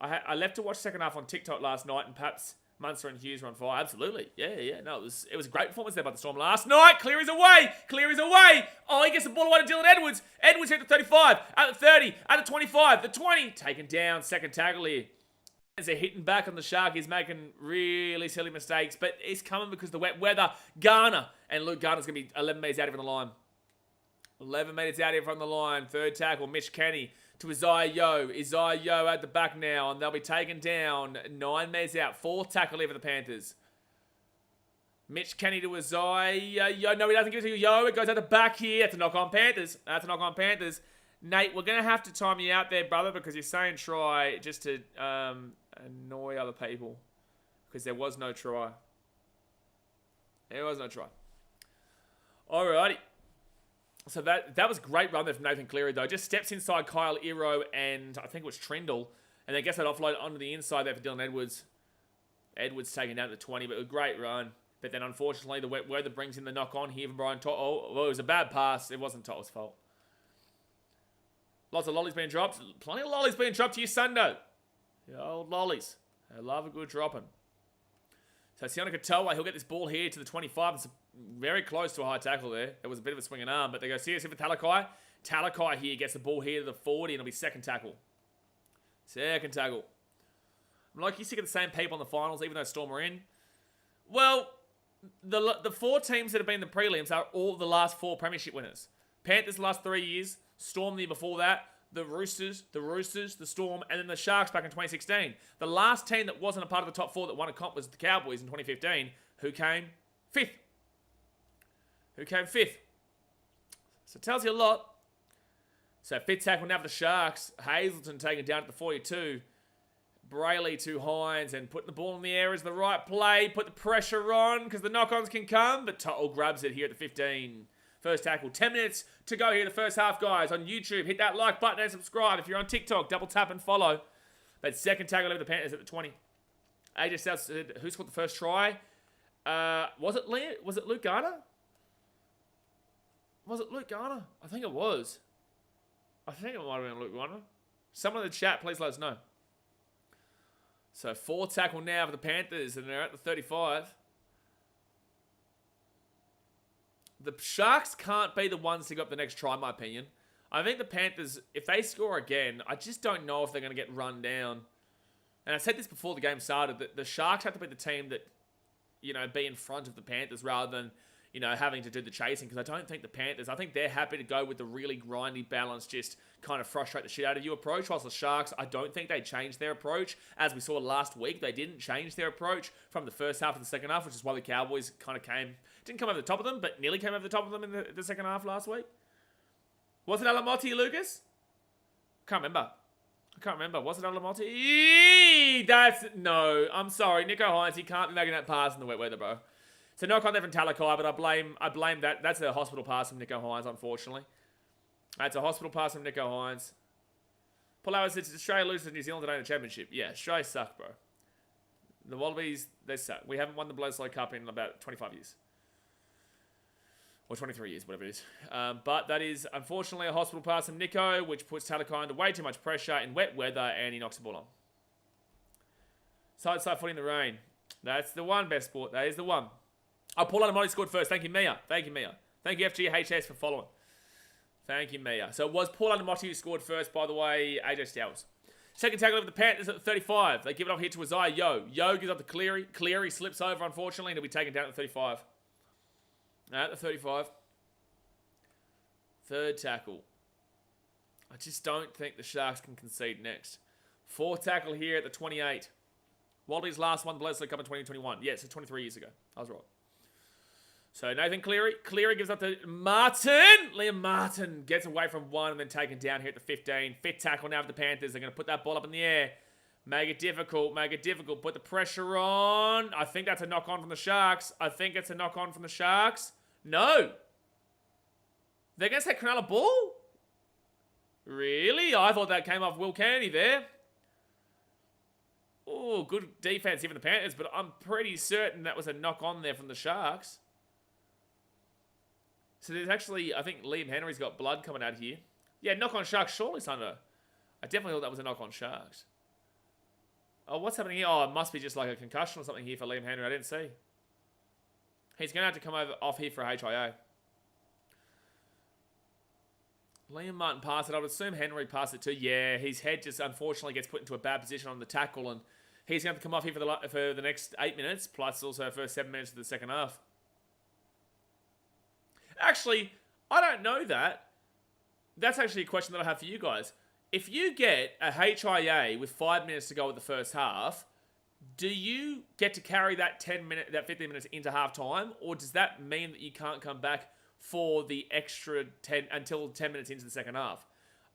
I left to watch second half on TikTok last night, and Paps, Munster, and Hughes were on fire. Absolutely. Yeah. No, it was a great performance there by the Storm last night. Cleary's away. Oh, he gets the ball away to Dylan Edwards. Edwards hit the 35, at the 30, at the 25, the 20. Taken down. Second tackle here. They're hitting back on the Shark. He's making really silly mistakes, but it's coming because of the wet weather. Garner. And Luke Garner's going to be 11 metres out here from the line. 11 metres out here from the line. Third tackle, Mitch Kenny to Isaiah Yeo. Isaiah Yeo at the back now, and they'll be taken down. 9 metres out. Fourth tackle here for the Panthers. Mitch Kenny to Isaiah Yeo. No, he doesn't give it to Yeo. It goes out the back here. That's a knock on Panthers. That's a knock on Panthers. Nate, we're going to have to time you out there, brother, because you're saying try just to annoy other people. Because there was no try. There was no try. Alrighty. So that was a great run there from Nathan Cleary, though. Just steps inside Kyle Iro and I think it was Trindle. And then gets that offload onto the inside there for Dylan Edwards. Edwards taken down to 20, but a great run. But then, unfortunately, the wet weather brings in the knock-on here from Brian Toto. Oh, well, it was a bad pass. It wasn't Toto's fault. Lots of lollies being dropped. Plenty of lollies being dropped to you, Sundo. The old lollies. They love a good dropping. So, Siona Katoa, he'll get this ball here to the 25. It's very close to a high tackle there. There was a bit of a swinging arm, but they go seriously for Talakai. Talakai here gets the ball here to the 40, and it'll be second tackle. Second tackle. I'm like, you sick of the same people in the finals, even though Storm are in? Well, the 4 teams that have been in the prelims are all the last 4 premiership winners. Panthers the last 3 years, Storm the year before that, the Roosters, the Storm, and then the Sharks back in 2016. The last team that wasn't a part of the top 4 that won a comp was the Cowboys in 2015, who came 5th. Who came 5th. So it tells you a lot. So 5th tackle now for the Sharks. Hazelton taken down at the 42. Brayley to Hines and putting the ball in the air is the right play. Put the pressure on because the knock-ons can come, but Tuttle grabs it here at the 15. First tackle. 10 minutes to go here the first half, guys. On YouTube, hit that like button and subscribe. If you're on TikTok, double tap and follow. That second tackle over the Panthers at the 20. AJ South said, who scored the first try? Was it Luke Garner? Was it Luke Garner? I think it was. I think it might have been Luke Garner. Someone in the chat, please let us know. So 4 tackle now for the Panthers, and they're at the 35. The Sharks can't be the ones to go up the next try, in my opinion. I think the Panthers, if they score again, I just don't know if they're going to get run down. And I said this before the game started, that the Sharks have to be the team that, be in front of the Panthers rather than, having to do the chasing. Because I don't think the Panthers, I think they're happy to go with the really grindy, balanced, just kind of frustrate the shit out of you approach. Whilst the Sharks, I don't think they changed their approach. As we saw last week, they didn't change their approach from the first half to the second half, which is why the Cowboys kind of didn't come over the top of them, but nearly came over the top of them in the second half last week. Was it Alamotti, Lucas? I can't remember. Was it Alamotti? No, I'm sorry. Nico Hines, he can't be making that pass in the wet weather, bro. So knock on there from Talakai, but I blame that. That's a hospital pass from Nico Hines, unfortunately. That's a hospital pass from Nico Hines. Paul Howard says, Australia loses to New Zealand today in the championship. Yeah, Australia suck, bro. The Wallabies, they suck. We haven't won the Bledisloe Cup in about 25 years. Or 23 years, whatever it is. But that is, unfortunately, a hospital pass from Nico, which puts Talakai under way too much pressure in wet weather, and he knocks the ball on. Side footy in the rain. That's the one, best sport. That is the one. Oh, Paul Alamotti scored first. Thank you, Mia. Thank you, FGHS, for following. Thank you, Mia. So it was Paul Alamotti who scored first, by the way, AJ Stowers. Second tackle over the Panthers at the 35. They give it off here to Isaiah Yeo. Yeo gives up to Cleary. Cleary slips over, unfortunately, and he'll be taken down at the 35. At the 35. Third tackle. I just don't think the Sharks can concede next. Fourth tackle here at the 28. Wallabies last won the Bledisloe Cup in 2021. Yeah, so 23 years ago. I was right. So Nathan Cleary. Cleary gives up to Martin. Liam Martin gets away from one and then taken down here at the 15. Fifth tackle now for the Panthers. They're going to put that ball up in the air. Make it difficult. Put the pressure on. I think that's a knock-on from the Sharks. No. They're going to say Cronulla ball? Really? I thought that came off Will Kennedy there. Oh, good defense here for the Panthers, but I'm pretty certain that was a knock-on there from the Sharks. So there's actually, I think Liam Henry's got blood coming out here. Yeah, knock-on Sharks, surely, Sunder. I definitely thought that was a knock-on Sharks. Oh, what's happening here? Oh, it must be just like a concussion or something here for Liam Henry. I didn't see. He's going to have to come off here for a HIA. Liam Martin passed it. I would assume Henry passed it too. Yeah, his head just unfortunately gets put into a bad position on the tackle, and He's going to come off here for the next 8 minutes, plus also first 7 minutes of the second half. Actually, I don't know that. That's actually a question that I have for you guys. If you get a HIA with 5 minutes to go with the first half, do you get to carry that 15 minutes into half time, or does that mean that you can't come back for the extra 10 until 10 minutes into the second half?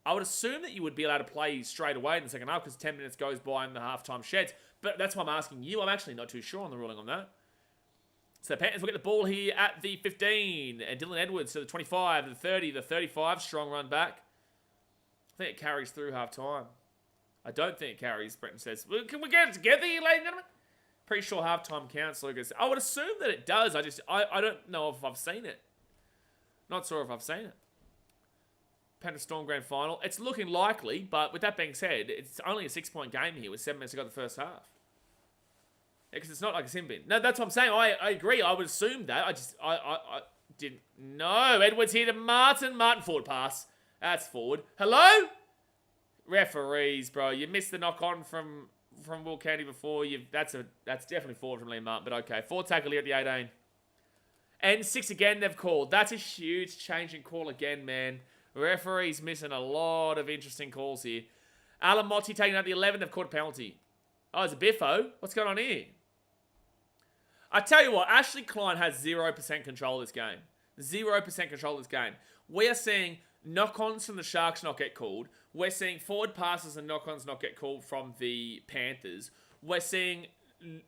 I would assume that you would be allowed to play straight away in the second half because 10 minutes goes by in the halftime sheds. But that's why I'm asking you. I'm actually not too sure on the ruling on that. So the Panthers will get the ball here at the 15. And Dylan Edwards to the 25, the 30, the 35. Strong run back. I think it carries through halftime. I don't think it carries, Brenton says. Well, can we get it together, ladies and gentlemen? Pretty sure halftime counts, Lucas. I would assume that it does. I don't know if I've seen it. Not sure if I've seen it. Penrith Storm Grand Final. It's looking likely, but with that being said, it's only a 6-point game here with 7 minutes to go in the first half. Yeah, because it's not like a sin bin. No, that's what I'm saying. I agree. I would assume that. I didn't know. Edwards here to Martin. Martin forward pass. That's forward. Hello? Referees, bro. You missed the knock-on from Will Candy before. That's definitely forward from Liam Martin, but okay. Forward tackle here at the 18. And 6 again they've called. That's a huge change in call again, man. Referees missing a lot of interesting calls here. Alan Motti taking out the 11. They've called a penalty. Oh, it's a biffo. What's going on here? I tell you what, Ashley Klein has 0% control of this game. 0% control of this game. We are seeing knock-ons from the Sharks not get called. We're seeing forward passes and knock-ons not get called from the Panthers. We're seeing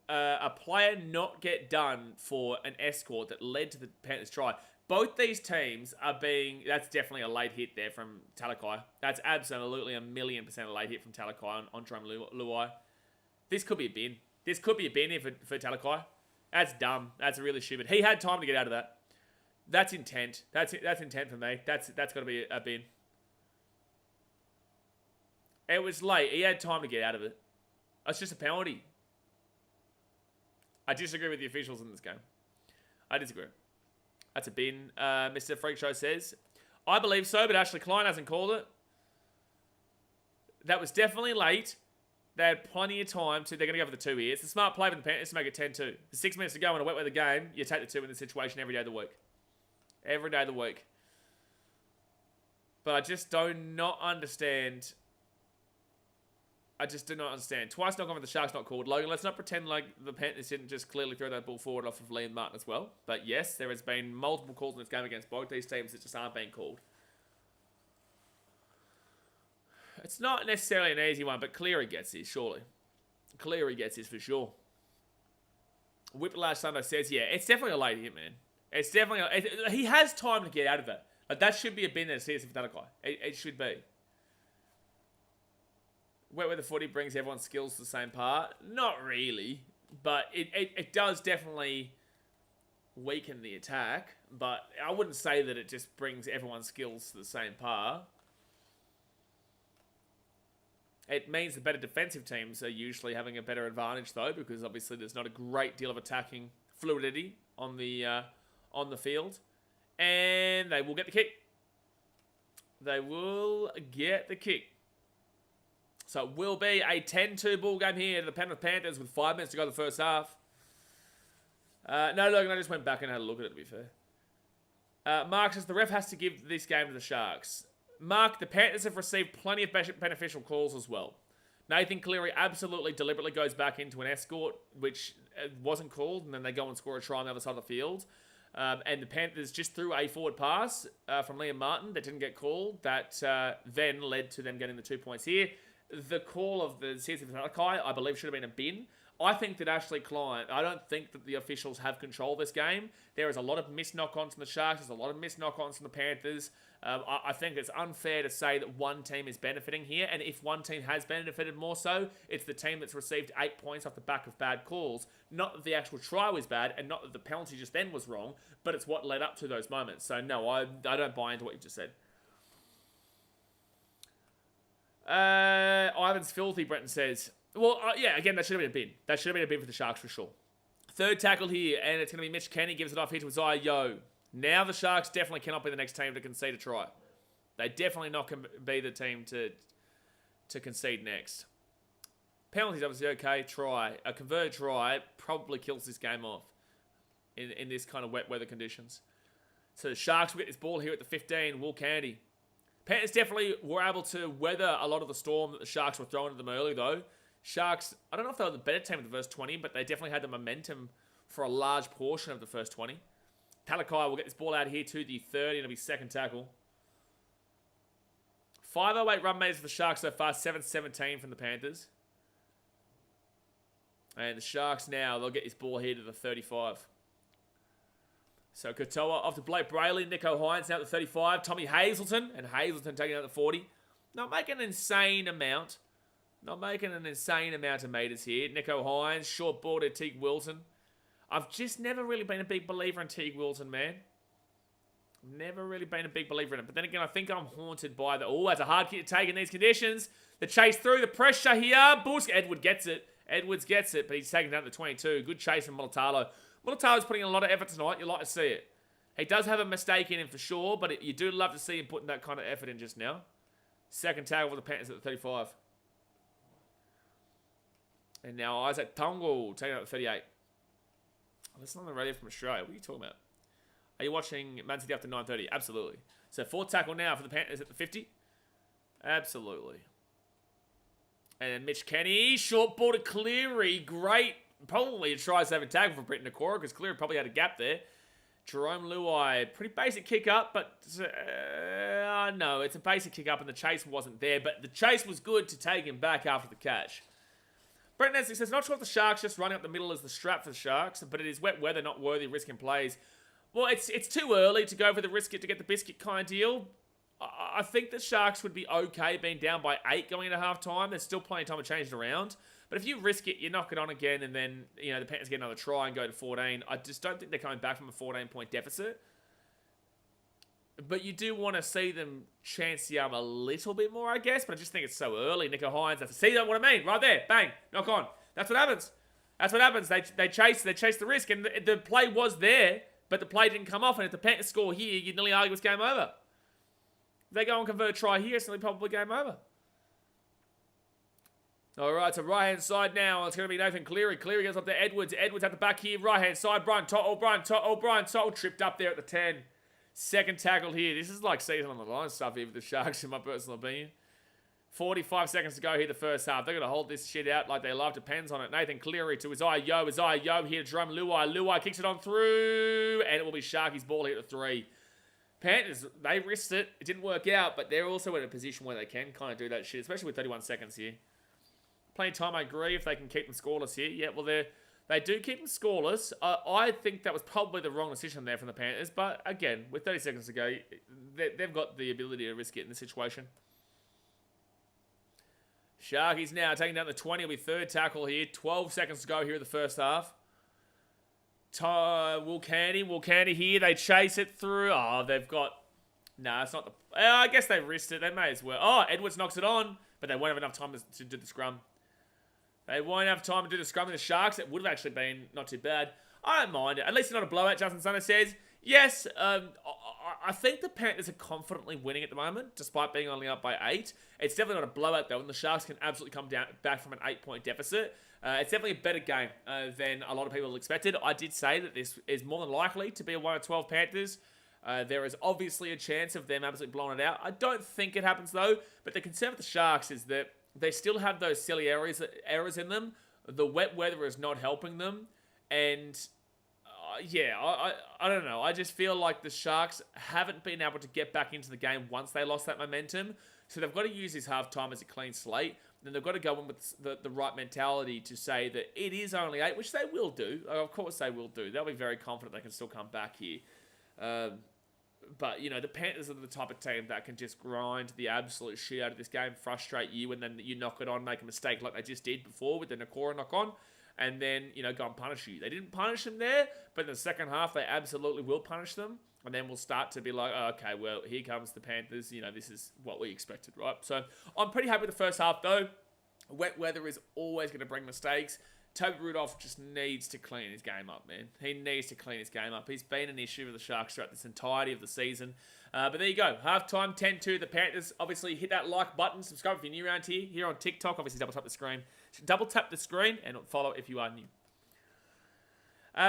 a player not get done for an escort that led to the Panthers try. Both these teams are being... That's definitely a late hit there from Talakai. That's absolutely 1,000,000% a late hit from Talakai on Jerome Luai. This could be a bin. This could be a bin for Talakai. That's dumb. That's really stupid. He had time to get out of that. That's intent. That's intent for me. That's got to be a bin. It was late. He had time to get out of it. It's just a penalty. I disagree with the officials in this game. I disagree. That's a bin. Mr. Freak Show says, I believe so, but Ashley Klein hasn't called it. That was definitely late. They had plenty of time to... They're going to go for the 2 here. It's a smart play for the Panthers to make it 10-2. There's 6 minutes to go in a wet weather game. You take the 2 in this situation every day of the week. Every day of the week. But I just do not understand... I just do not understand. Twice knock on with the Sharks not called. Logan, let's not pretend like the Panthers didn't just clearly throw that ball forward off of Liam Martin as well. But yes, there has been multiple calls in this game against both these teams that just aren't being called. It's not necessarily an easy one, but Cleary gets this, surely. Cleary gets this for sure. Whiplash Sunday says, yeah, it's definitely a late hit, man. It's definitely... he has time to get out of it. Like, that should be a bin that's seriously for that guy. It should be. Wet weather footy brings everyone's skills to the same par. Not really. But it does definitely weaken the attack. But I wouldn't say that it just brings everyone's skills to the same par. It means the better defensive teams are usually having a better advantage, though, because obviously there's not a great deal of attacking fluidity on the field. And they will get the kick. They will get the kick. So it will be a 10-2 ball game here to the Penrith Panthers with 5 minutes to go in the first half. No, Logan, I just went back and had a look at it, to be fair. Mark says the ref has to give this game to the Sharks. Mark, the Panthers have received plenty of beneficial calls as well. Nathan Cleary absolutely deliberately goes back into an escort, which wasn't called, and then they go and score a try on the other side of the field. And the Panthers just threw a forward pass from Liam Martin that didn't get called. That then led to them getting the 2 points here. The call of the season for Talakai, I believe, should have been a bin. I think that Ashley Klein, I don't think that the officials have control of this game. There is a lot of missed knock-ons from the Sharks. There's a lot of missed knock-ons from the Panthers. I think it's unfair to say that one team is benefiting here. And if one team has benefited more so, it's the team that's received 8 points off the back of bad calls. Not that the actual try was bad and not that the penalty just then was wrong, but it's what led up to those moments. So no, I don't buy into what you just said. Ivan's filthy, Brenton says. Well, yeah, again, that should have been a bin. That should have been a bin for the Sharks for sure. Third tackle here, and it's going to be Mitch Kenny. Gives it off here to Isaiah Yo. Now the Sharks definitely cannot be the next team to concede a try. They definitely not can be the team to concede next. Penalties obviously okay. Try. A converted try probably kills this game off in this kind of wet weather conditions. So the Sharks will get this ball here at the 15. Will Candy. Panthers definitely were able to weather a lot of the storm that the Sharks were throwing at them early, though. Sharks, I don't know if they were the better team in the first 20, but they definitely had the momentum for a large portion of the first 20. Talakai will get this ball out here to the 30, and it'll be second tackle. 508 run meters for the Sharks so far, 7-17 from the Panthers. And the Sharks now, they'll get this ball here to the 35. So Katoa off to Blake Brayley, Nico Hines now at the 35. Tommy Hazelton, and Hazelton taking out the 40. Not making an insane amount. Not making an insane amount of meters here. Nico Hines, short ball to Teague Wilson. I've just never really been a big believer in Teague Wilson, man. Never really been a big believer in it. But then again, I think I'm haunted by the... Oh, that's a hard kick to take in these conditions. The chase through, the pressure here. Busk, Edward gets it. Edwards gets it, but he's taken down to the 22. Good chase from Mulatalo. Mulatalo's putting in a lot of effort tonight. You like to see it. He does have a mistake in him for sure, but you do love to see him putting that kind of effort in just now. Second tackle for the Panthers at the 35. And now Isaac Tungle taking out the 38. Listen on the radio from Australia. What are you talking about? Are you watching Man City after 9:30? Absolutely. So fourth tackle now for the Panthers at the 50. Absolutely. And then Mitch Kenny, short ball to Cleary. Great. Probably a try-saving tackle for Britton Nakora because Cleary probably had a gap there. Jerome Luai, pretty basic kick up, but no, it's a basic kick up and the chase wasn't there. But the chase was good to take him back after the catch. Brett Nesbitt says, not sure if the Sharks just running up the middle is the strap for the Sharks, but it is wet weather, not worthy risking plays. Well, it's too early to go for the risk it to get the biscuit kind of deal. I think the Sharks would be okay being down by 8 going into halftime. There's still plenty of time to change it around. But if you risk it, you knock it on again, and then the Panthers get another try and go to 14. I just don't think they're coming back from a 14-point deficit. But you do want to see them chance the arm a little bit more, I guess. But I just think it's so early. Nico Hines, see what I mean? Right there, bang, knock on. That's what happens. That's what happens. They chase the risk, and the play was there, but the play didn't come off. And if the Panthers score here, you'd nearly argue it's game over. If they go and convert a try here, it's nearly probably game over. All right, so right-hand side now. It's going to be Nathan Cleary. Cleary goes up to Edwards. Edwards at the back here. Right-hand side. Brian Tuttle tripped up there at the 10. Second tackle here. This is like season on the line stuff here with the Sharks, in my personal opinion. 45 seconds to go here the first half. They're going to hold this shit out like they love. Depends on it. Nathan Cleary to Isaiah Yo here to Jerome Luai. Luai kicks it on through, and it will be Sharky's ball here at the 3. Panthers, they risked it. It didn't work out, but they're also in a position where they can kind of do that shit, especially with 31 seconds here. Plenty of time, I agree, if they can keep them scoreless here. Yeah, well, they do keep them scoreless. I think that was probably the wrong decision there from the Panthers, but again, with 30 seconds to go, they've got the ability to risk it in this situation. Sharkies now taking down the 20. It'll be third tackle here. 12 seconds to go here in the first half. Will Candy here. They chase it through. Oh, they've got... Nah, it's not the... I guess they risked it. They may as well. Oh, Edwards knocks it on, but they won't have enough time to do the scrum. They won't have time to do the scrum with the Sharks. It would have actually been not too bad. I don't mind it. At least it's not a blowout, Justin Sunner says. Yes, I think the Panthers are confidently winning at the moment, despite being only up by 8. It's definitely not a blowout, though, and the Sharks can absolutely come back from an 8-point deficit. It's definitely a better game than a lot of people expected. I did say that this is more than likely to be a 1 of 12 Panthers. There is obviously a chance of them absolutely blowing it out. I don't think it happens, though, but the concern with the Sharks is that they still have those silly errors in them. The wet weather is not helping them. And, I don't know. I just feel like the Sharks haven't been able to get back into the game once they lost that momentum. So they've got to use this halftime as a clean slate. Then they've got to go in with the right mentality to say that it is only 8, which they will do. Of course they will do. They'll be very confident they can still come back here. But, the Panthers are the type of team that can just grind the absolute shit out of this game, frustrate you, and then you knock it on, make a mistake like they just did before with the Nakora knock-on, and then, go and punish you. They didn't punish them there, but in the second half, they absolutely will punish them, and then we'll start to be like, oh, okay, well, here comes the Panthers. This is what we expected, right? So I'm pretty happy with the first half, though. Wet weather is always going to bring mistakes. Toby Rudolph just needs to clean his game up, man. He needs to clean his game up. He's been an issue with the Sharks throughout this entirety of the season. But there you go. Halftime, 10-2. The Panthers, obviously, hit that like button. Subscribe if you're new around here on TikTok. Obviously, double tap the screen. Double tap the screen and follow if you are new.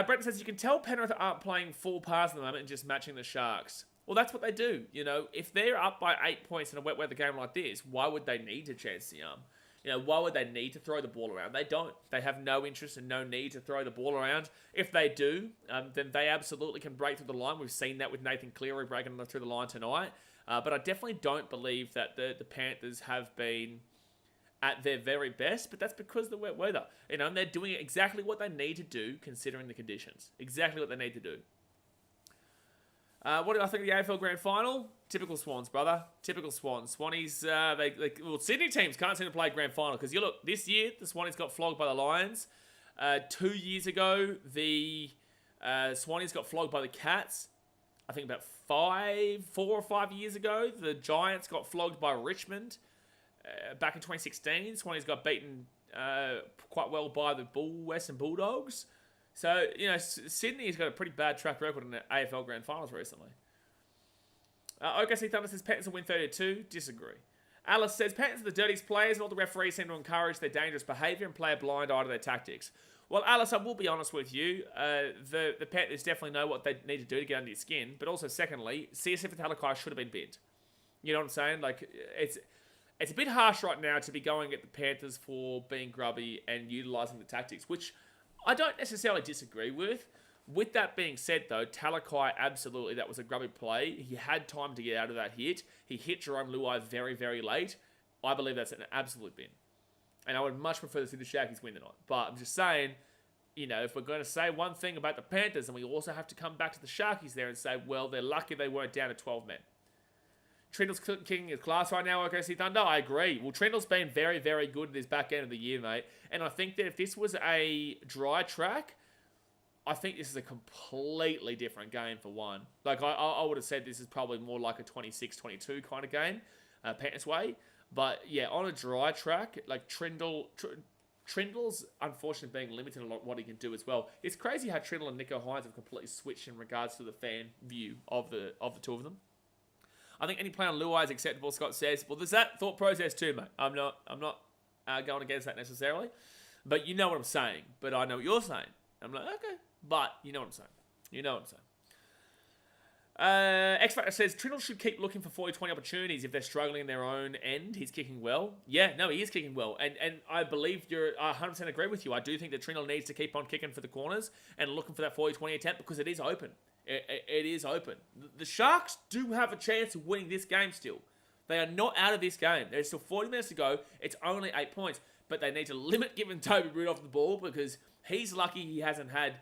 Brent says, you can tell Penrith aren't playing full pass at the moment and just matching the Sharks. Well, that's what they do. You know, if they're up by 8 points in a wet weather game like this, why would they need to chance the arm? You know, why would they need to throw the ball around? They don't. They have no interest and no need to throw the ball around. If they do, then they absolutely can break through the line. We've seen that with Nathan Cleary breaking through the line tonight. But I definitely don't believe that the Panthers have been at their very best, but that's because of the wet weather. You know, and they're doing exactly what they need to do considering the conditions. Exactly what they need to do. What do I think of the AFL Grand Final? Typical Swans, brother. Typical Swans. Swannies, well, Sydney teams can't seem to play Grand Final because you look, this year, the Swannies got flogged by the Lions. 2 years ago, the Swannies got flogged by the Cats. I think about 4 or 5 years ago, the Giants got flogged by Richmond. Back in 2016, Swannies got beaten quite well by the Western Bulldogs. So, you know, Sydney's got a pretty bad track record in the AFL Grand Finals recently. OKC Thunder says Panthers will win 30-2. Disagree. Alice says Panthers are the dirtiest players and all the referees seem to encourage their dangerous behaviour and play a blind eye to their tactics. Well, Alice, I will be honest with you. The Panthers definitely know what they need to do to get under your skin. But also, secondly, CSF and Talakai should have been binned. You know what I'm saying? Like, it's a bit harsh right now to be going at the Panthers for being grubby and utilising the tactics, which I don't necessarily disagree with. With that being said, though, Talakai, absolutely, that was a grubby play. He had time to get out of that hit. He hit Jerome Luai very, very late. I believe that's an absolute bin. And I would much prefer to see the Sharkies win tonight. But I'm just saying, you know, if we're going to say one thing about the Panthers, then we also have to come back to the Sharkies there and say, well, they're lucky they weren't down to 12 men. Trindle's kicking his class right now, OKC Thunder. I agree. Well, Trindle's been very, very good at this back end of the year, mate. And I think that if this was a dry track, I think this is a completely different game for one. Like, I would have said this is probably more like a 26-22 kind of game, Panthers way. But, yeah, on a dry track, like, Trindle's unfortunately being limited a lot what he can do as well. It's crazy how Trindle and Nico Hines have completely switched in regards to the fan view of the two of them. I think any play on Luai is acceptable, Scott says. Well, there's that thought process too, mate. I'm not going against that necessarily. But you know what I'm saying. But I know what you're saying. I'm like, okay. But you know what I'm saying. You know what I'm saying. X Factor says, Trindle should keep looking for 40-20 opportunities if they're struggling in their own end. He's kicking well. Yeah, no, he is kicking well. And I believe I 100% agree with you. I do think that Trindle needs to keep on kicking for the corners and looking for that 40-20 attempt because it is open. It is open. The Sharks do have a chance of winning this game still. They are not out of this game. There's still 40 minutes to go. It's only 8 points. But they need to limit giving Toby Rudolph the ball because he's lucky he hasn't had...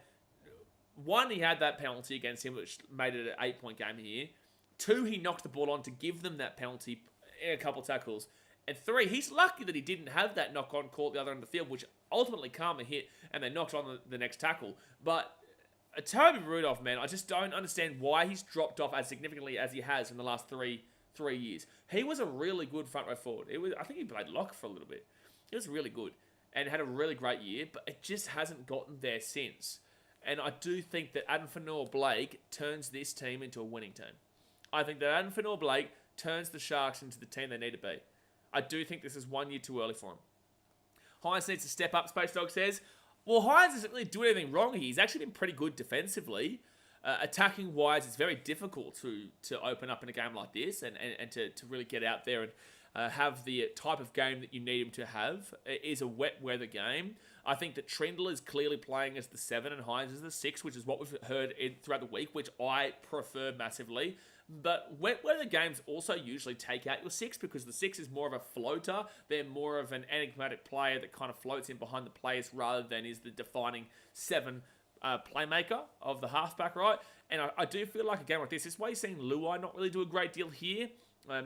One, he had that penalty against him, which made it an 8-point game here. 2, he knocked the ball on to give them that penalty in a couple tackles. And 3, he's lucky that he didn't have that knock-on call at the other end of the field, which ultimately calmed the hit, and they knocked on the next tackle. But... Toby Rudolph, man, I just don't understand why he's dropped off as significantly as he has in the last three years. He was a really good front row forward. I think he played lock for a little bit. He was really good and had a really great year, but it just hasn't gotten there since. And I do think that Adam Fanor-Blake turns this team into a winning team. I think that Adam Fanor-Blake turns the Sharks into the team they need to be. I do think this is 1 year too early for him. Hines needs to step up, Space Dog says. Well, Hines doesn't really do anything wrong here. He's actually been pretty good defensively. Attacking-wise, it's very difficult to open up in a game like this and to really get out there and have the type of game that you need him to have. It is a wet weather game. I think that Trindle is clearly playing as the 7 and Hines as the 6, which is what we've heard throughout the week, which I prefer massively. But wet weather games also usually take out your 6 because the 6 is more of a floater. They're more of an enigmatic player that kind of floats in behind the players rather than is the defining 7 playmaker of the halfback, right? And I do feel like a game like this is why you're seeing Luai not really do a great deal here.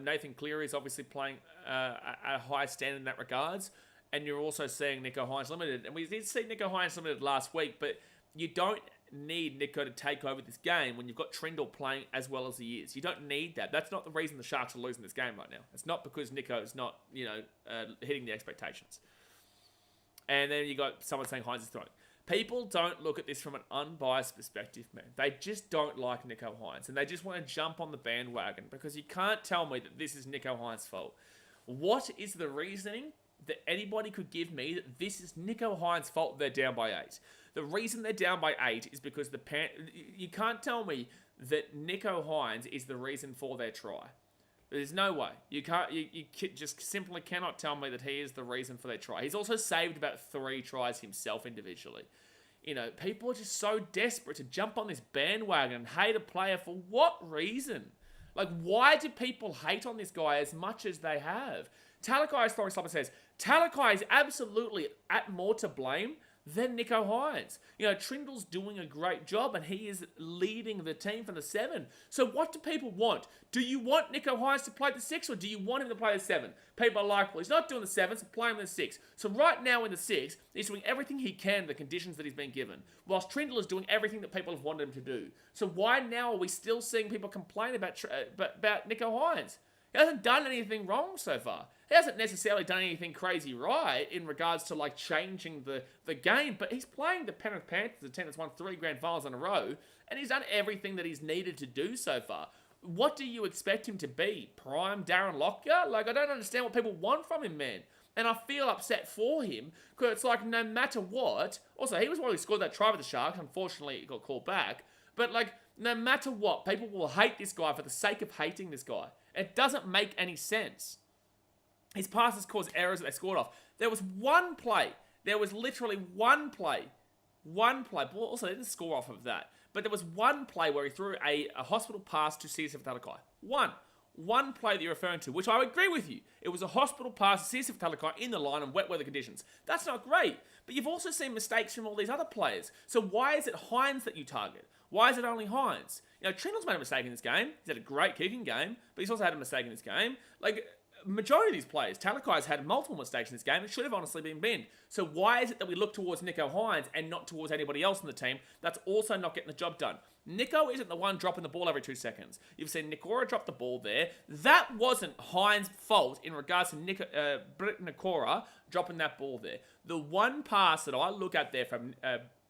Nathan Cleary is obviously playing at a high standard in that regards. And you're also seeing Nico Hines limited. And we did see Nico Hines limited last week, but you don't need Nico to take over this game when you've got Trindle playing as well as he is. You don't need that. That's not the reason the Sharks are losing this game right now. It's not because Nico is not, hitting the expectations. And then you got someone saying Hines is throwing. People don't look at this from an unbiased perspective, man. They just don't like Nico Hines, and they just want to jump on the bandwagon because you can't tell me that this is Nico Hines' fault. What is the reasoning that anybody could give me that this is Nicho Hines' fault they're down by 8. The reason they're down by 8 is because you can't tell me that Nicho Hines is the reason for their try. There's no way. You just simply cannot tell me that he is the reason for their try. He's also saved about 3 tries himself individually. You know, people are just so desperate to jump on this bandwagon and hate a player for what reason? Like, why do people hate on this guy as much as they have? Talakai's throwing slumper says, Talakai is absolutely at more to blame than Nicho Hines. You know, Trindle's doing a great job and he is leading the team from the 7. So what do people want? Do you want Nicho Hines to play the 6 or do you want him to play the 7? People are like, well, he's not doing the 7, so play him in the 6. So right now in the 6, he's doing everything he can in the conditions that he's been given, whilst Trindle is doing everything that people have wanted him to do. So why now are we still seeing people complain about Nicho Hines? He hasn't done anything wrong so far. He hasn't necessarily done anything crazy right in regards to like changing the game, but he's playing the Penrith Panthers, the team that's won 3 grand finals in a row, and he's done everything that he's needed to do so far. What do you expect him to be? Prime Darren Lockyer? Like, I don't understand what people want from him, man. And I feel upset for him, because it's like, no matter what, also, he was the one who scored that try with the Sharks. Unfortunately, it got called back. But, like, no matter what, people will hate this guy for the sake of hating this guy. It doesn't make any sense. His passes caused errors that they scored off. There was one play. There was literally one play. One play. Well, also, they didn't score off of that. But there was one play where he threw a hospital pass to CSF Talakai. One play that you're referring to, which I agree with you. It was a hospital pass to CSF Talakai in the line in wet weather conditions. That's not great. But you've also seen mistakes from all these other players. So why is it Hines that you target? Why is it only Hines? You know, Trindle's made a mistake in this game. He's had a great kicking game, but he's also had a mistake in this game. Like, majority of these players, Talakai's had multiple mistakes in this game. It should have honestly been binned. So why is it that we look towards Nicho Hines and not towards anybody else in the team that's also not getting the job done? Nicho isn't the one dropping the ball every 2 seconds. You've seen Nikora drop the ball there. That wasn't Hines' fault in regards to Britt Nikora dropping that ball there. The one pass that I look at there from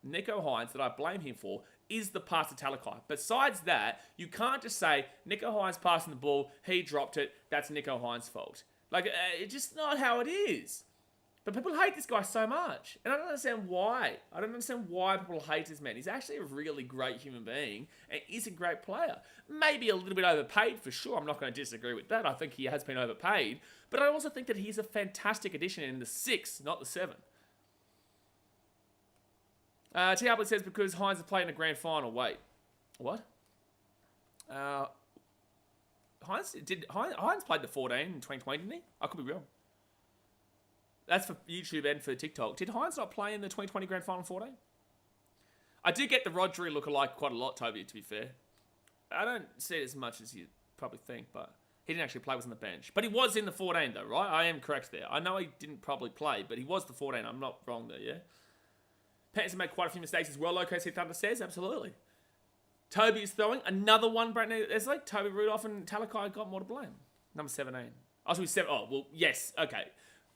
Nicho Hines that I blame him for is the pass to Talakai. Besides that, you can't just say, Nicho Hines passing the ball, he dropped it, that's Nicho Hines' fault. Like, it's just not how it is. But people hate this guy so much. And I don't understand why. I don't understand why people hate this man. He's actually a really great human being and he's a great player. Maybe a little bit overpaid for sure. I'm not going to disagree with that. I think he has been overpaid. But I also think that he's a fantastic addition in the 6, not the 7. T. Hartley says because Hines has played in a grand final. Wait, what? Hines played the 14 in 2020, didn't he? I could be wrong. That's for YouTube and for TikTok. Did Hines not play in the 2020 grand final 14? I do get the Rodri look-alike quite a lot, Toby, to be fair. I don't see it as much as you probably think, but he didn't actually play, was on the bench. But he was in the 14 though, right? I am correct there. I know he didn't probably play, but he was the 14. I'm not wrong there, yeah? Panthers have made quite a few mistakes as well, OKC Thunder says. Absolutely. Toby is throwing. Another one, Brandon. It's like Toby Rudolph and Talakai got more to blame. Number 17. Oh, so he's 7. Oh, well, yes. Okay.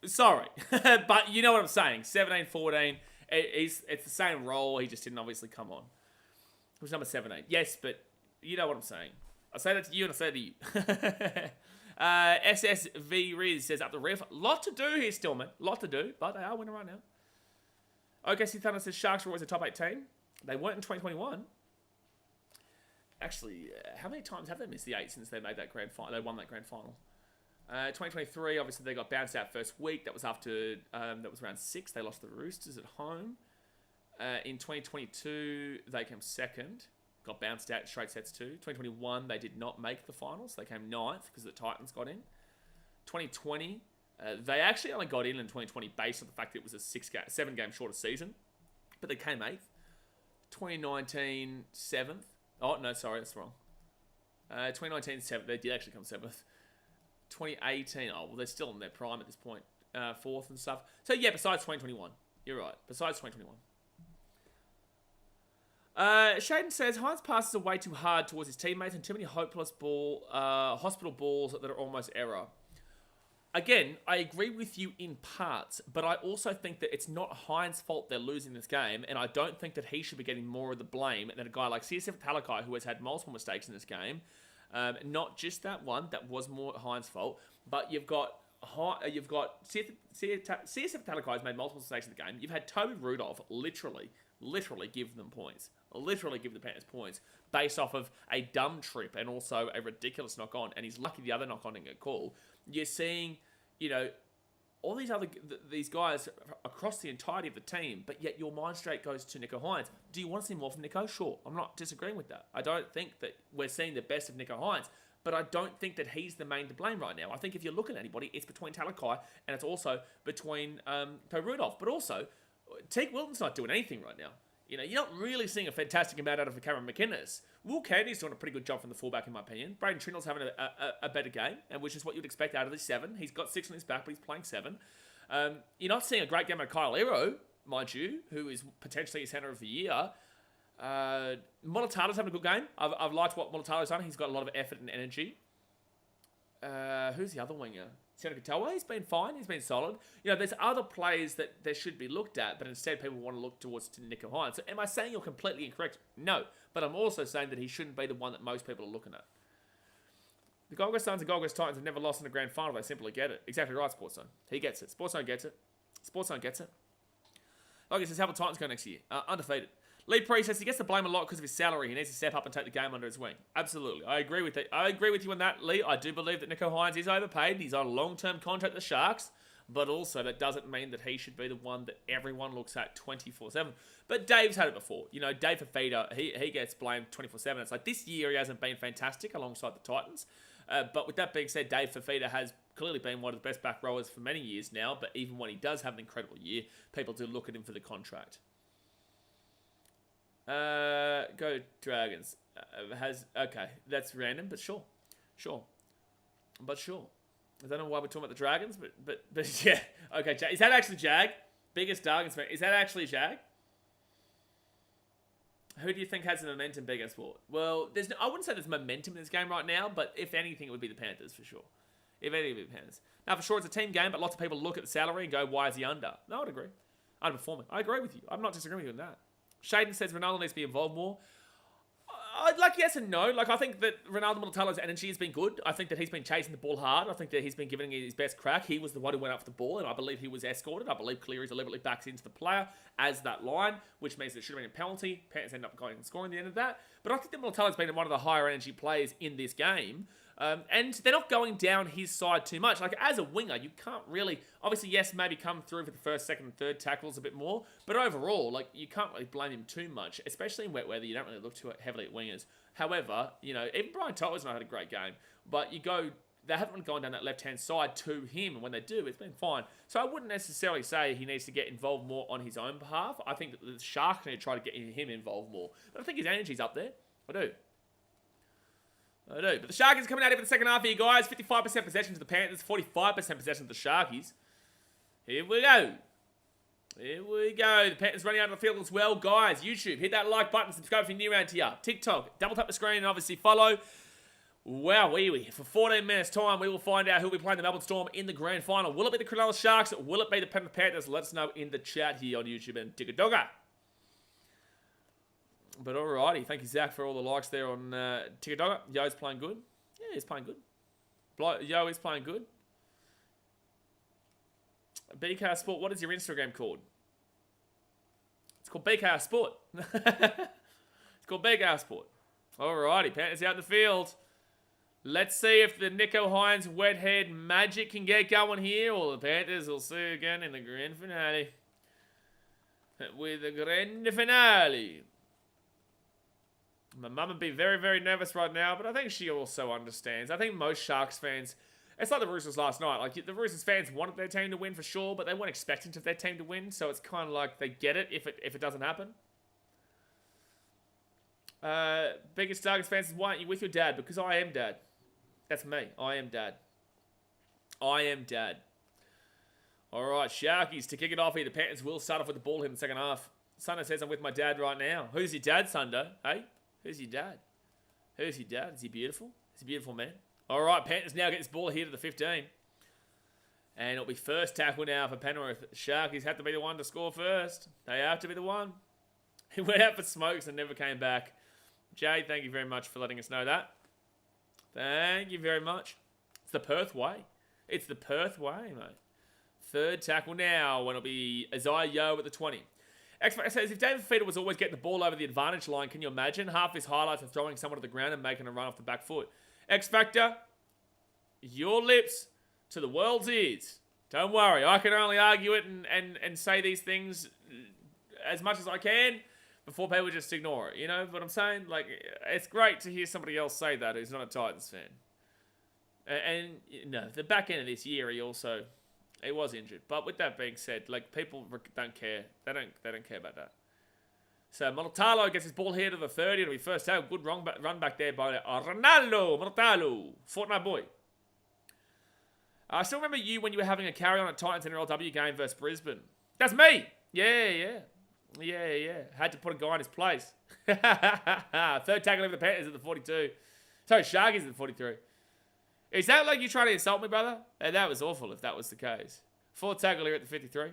Sorry. But you know what I'm saying. 17, 14. It's the same role. He just didn't obviously come on. It was number 17. Yes, but you know what I'm saying. I say that to you and I say that to you. SSV Riz says up the ref. Lot to do here still, man. Lot to do. But they are winning right now. OKC Thunder says Sharks were always a top 8 team. They weren't in 2021. Actually, how many times have they missed the 8 since they made that grand final? They won that grand final. 2023, obviously they got bounced out first week. That was after that was round 6. They lost the Roosters at home. In 2022, they came second. Got bounced out straight sets too. 2021, they did not make the finals. They came 9th because the Titans got in. 2020. They actually only got in 2020 based on the fact that it was a 7-game shorter season. But they came 8th. 2019, 7th. Oh, no, sorry, that's wrong. 2019, 7th. They did actually come 7th. 2018, oh, well, they're still in their prime at this point. 4th and stuff. So, yeah, besides 2021. You're right. Besides 2021. Shaden says, Hines passes are way too hard towards his teammates and too many hopeless hospital balls that are almost error. Again, I agree with you in parts, but I also think that it's not Hines' fault they're losing this game, and I don't think that he should be getting more of the blame than a guy like CSF Talakai, who has had multiple mistakes in this game. Not just that one, that was more Hines' fault, but you've got You've got CSF Talakai's made multiple mistakes in the game. You've had Toby Rudolph literally give them points. Literally give the Panthers points based off of a dumb trip and also a ridiculous knock-on. And he's lucky the other knock-on didn't get called. You're seeing, all these guys across the entirety of the team, but yet your mind straight goes to Nicho Hynes. Do you want to see more from Nicho? Sure. I'm not disagreeing with that. I don't think that we're seeing the best of Nicho Hynes, but I don't think that he's the main to blame right now. I think if you're looking at anybody, it's between Talakai and it's also between Toby Rudolph. But also, Teague Wilton's not doing anything right now. You're not really seeing a fantastic amount out of Cameron McInnes. Will Candy's doing a pretty good job from the fullback, in my opinion. Braden Trindle's having a better game, and which is what you'd expect out of the 7. He's got 6 on his back, but he's playing 7. You're not seeing a great game out of Kyle Ero, mind you, who is potentially a centre of the year. Molitalo's having a good game. I've liked what Molitalo's done. He's got a lot of effort and energy. Who's the other winger? Sione Katoa, he's been fine. He's been solid. There's other players that there should be looked at, but instead people want to look towards Nicho Hynes. So am I saying you're completely incorrect? No. But I'm also saying that he shouldn't be the one that most people are looking at. The Gold Coast Suns and Gold Coast Titans have never lost in a grand final. They simply get it. Exactly right, Sports Zone. He gets it. Sports Zone gets it. Sports Zone gets it. Okay, so how will Titans go next year? Undefeated. Lee Priest says he gets to blame a lot because of his salary. He needs to step up and take the game under his wing. Absolutely. I agree with it. I agree with you on that, Lee. I do believe that Nicho Hynes is overpaid. He's on a long-term contract with the Sharks. But also, that doesn't mean that he should be the one that everyone looks at 24/7. But Dave's had it before. Dave Fafita, he gets blamed 24/7. It's like this year he hasn't been fantastic alongside the Titans. But with that being said, Dave Fafita has clearly been one of the best back rowers for many years now. But even when he does have an incredible year, people do look at him for the contract. Go Dragons. Okay, that's random, but sure. I don't know why we're talking about the Dragons, but yeah. Okay, is that actually Jag? Biggest Dragons fan. Is that actually Jag? Who do you think has the momentum, bigger sport? Well, I wouldn't say there's momentum in this game right now, but if anything, it would be the Panthers for sure. If anything, it would be the Panthers. Now, for sure, it's a team game, but lots of people look at the salary and go, why is he under? No, I'd agree. Underperforming. I agree with you. I'm not disagreeing with you on that. Shaden says Ronaldo needs to be involved more. Yes and no. I think that Ronaldo Mulitalo's energy has been good. I think that he's been chasing the ball hard. I think that he's been giving it his best crack. He was the one who went up for the ball, and I believe he was escorted. I believe Cleary deliberately backs into the player as that line, which means it should have been a penalty. Panthers end up going and scoring at the end of that. But I think that Mulitalo's been one of the higher energy players in this game. And they're not going down his side too much. As a winger, you can't really... Obviously, yes, maybe come through for the first, second, and third tackles a bit more. But overall, you can't really blame him too much. Especially in wet weather, you don't really look too heavily at wingers. However, even Brian Toller's not had a great game. But they haven't really gone down that left-hand side to him. And when they do, it's been fine. So I wouldn't necessarily say he needs to get involved more on his own behalf. I think that the Sharks need to try to get him involved more. But I think his energy's up there. I do. But the Sharkies coming out here for the second half here, guys. 55% possession to the Panthers, 45% possession to the Sharkies. Here we go. The Panthers running out of the field as well. Guys, YouTube, hit that like button, subscribe if you're new around here. TikTok, double tap the screen and obviously follow. Wow, for 14 minutes time, we will find out who will be playing the Melbourne Storm in the grand final. Will it be the Cronulla Sharks? Will it be the Penrith Panthers? Let us know in the chat here on YouTube and Tickadoga. But alrighty, thank you, Zach, for all the likes there on Tickadoga. Yo's playing good. Yeah, he's playing good. Yo is playing good. BKR Sport, what is your Instagram called? It's called BKR Sport. It's called BKR Sport. Alrighty, Panthers out in the field. Let's see if the Nicho Hynes wet head magic can get going here, or the Panthers will see again in the grand finale. With the grand finale. My mum would be very, very nervous right now, but I think she also understands. I think most Sharks fans, it's like the Roosters last night. The Roosters fans wanted their team to win for sure, but they weren't expecting their team to win, so it's kind of like they get it if it doesn't happen. Biggest Dragons fans, why aren't you with your dad? Because I am dad. That's me. I am dad. Alright, Sharkies, to kick it off here, the Panthers will start off with the ball here in the second half. Sundo says I'm with my dad right now. Who's your dad, Sundo? Hey? Who's your dad? Is he beautiful? He's a beautiful man. Alright, Panthers now get this ball here to the 15. And it'll be first tackle now for Penrith. Sharkies have to be the one to score first. They have to be the one. He went out for smokes and never came back. Jay, thank you very much for letting us know that. Thank you very much. It's the Perth way. It's the Perth way, mate. Third tackle now, when it'll be Isaiah Yeo at the 20. X-Factor says, if David Fifita was always getting the ball over the advantage line, can you imagine? Half his highlights are throwing someone to the ground and making a run off the back foot. X-Factor, your lips to the world's ears. Don't worry, I can only argue it and say these things as much as I can before people just ignore it. You know what I'm saying? Like, it's great to hear somebody else say that who's not a Titans fan. And no, the back end of this year, he was injured. But with that being said, like, people don't care. They don't care about that. So Montalvo gets his ball here to the 30. It'll be first down. Good run back there by Ronaldo Montalvo, Fortnite boy. I still remember you when you were having a carry on at Titans NRLW game versus Brisbane. That's me. Yeah. Had to put a guy in his place. Third tackle over the Panthers at the 42. Sorry, Sharkies at the 43. Is that like you trying to insult me, brother? That was awful if that was the case. Fourth tackle here at the 53.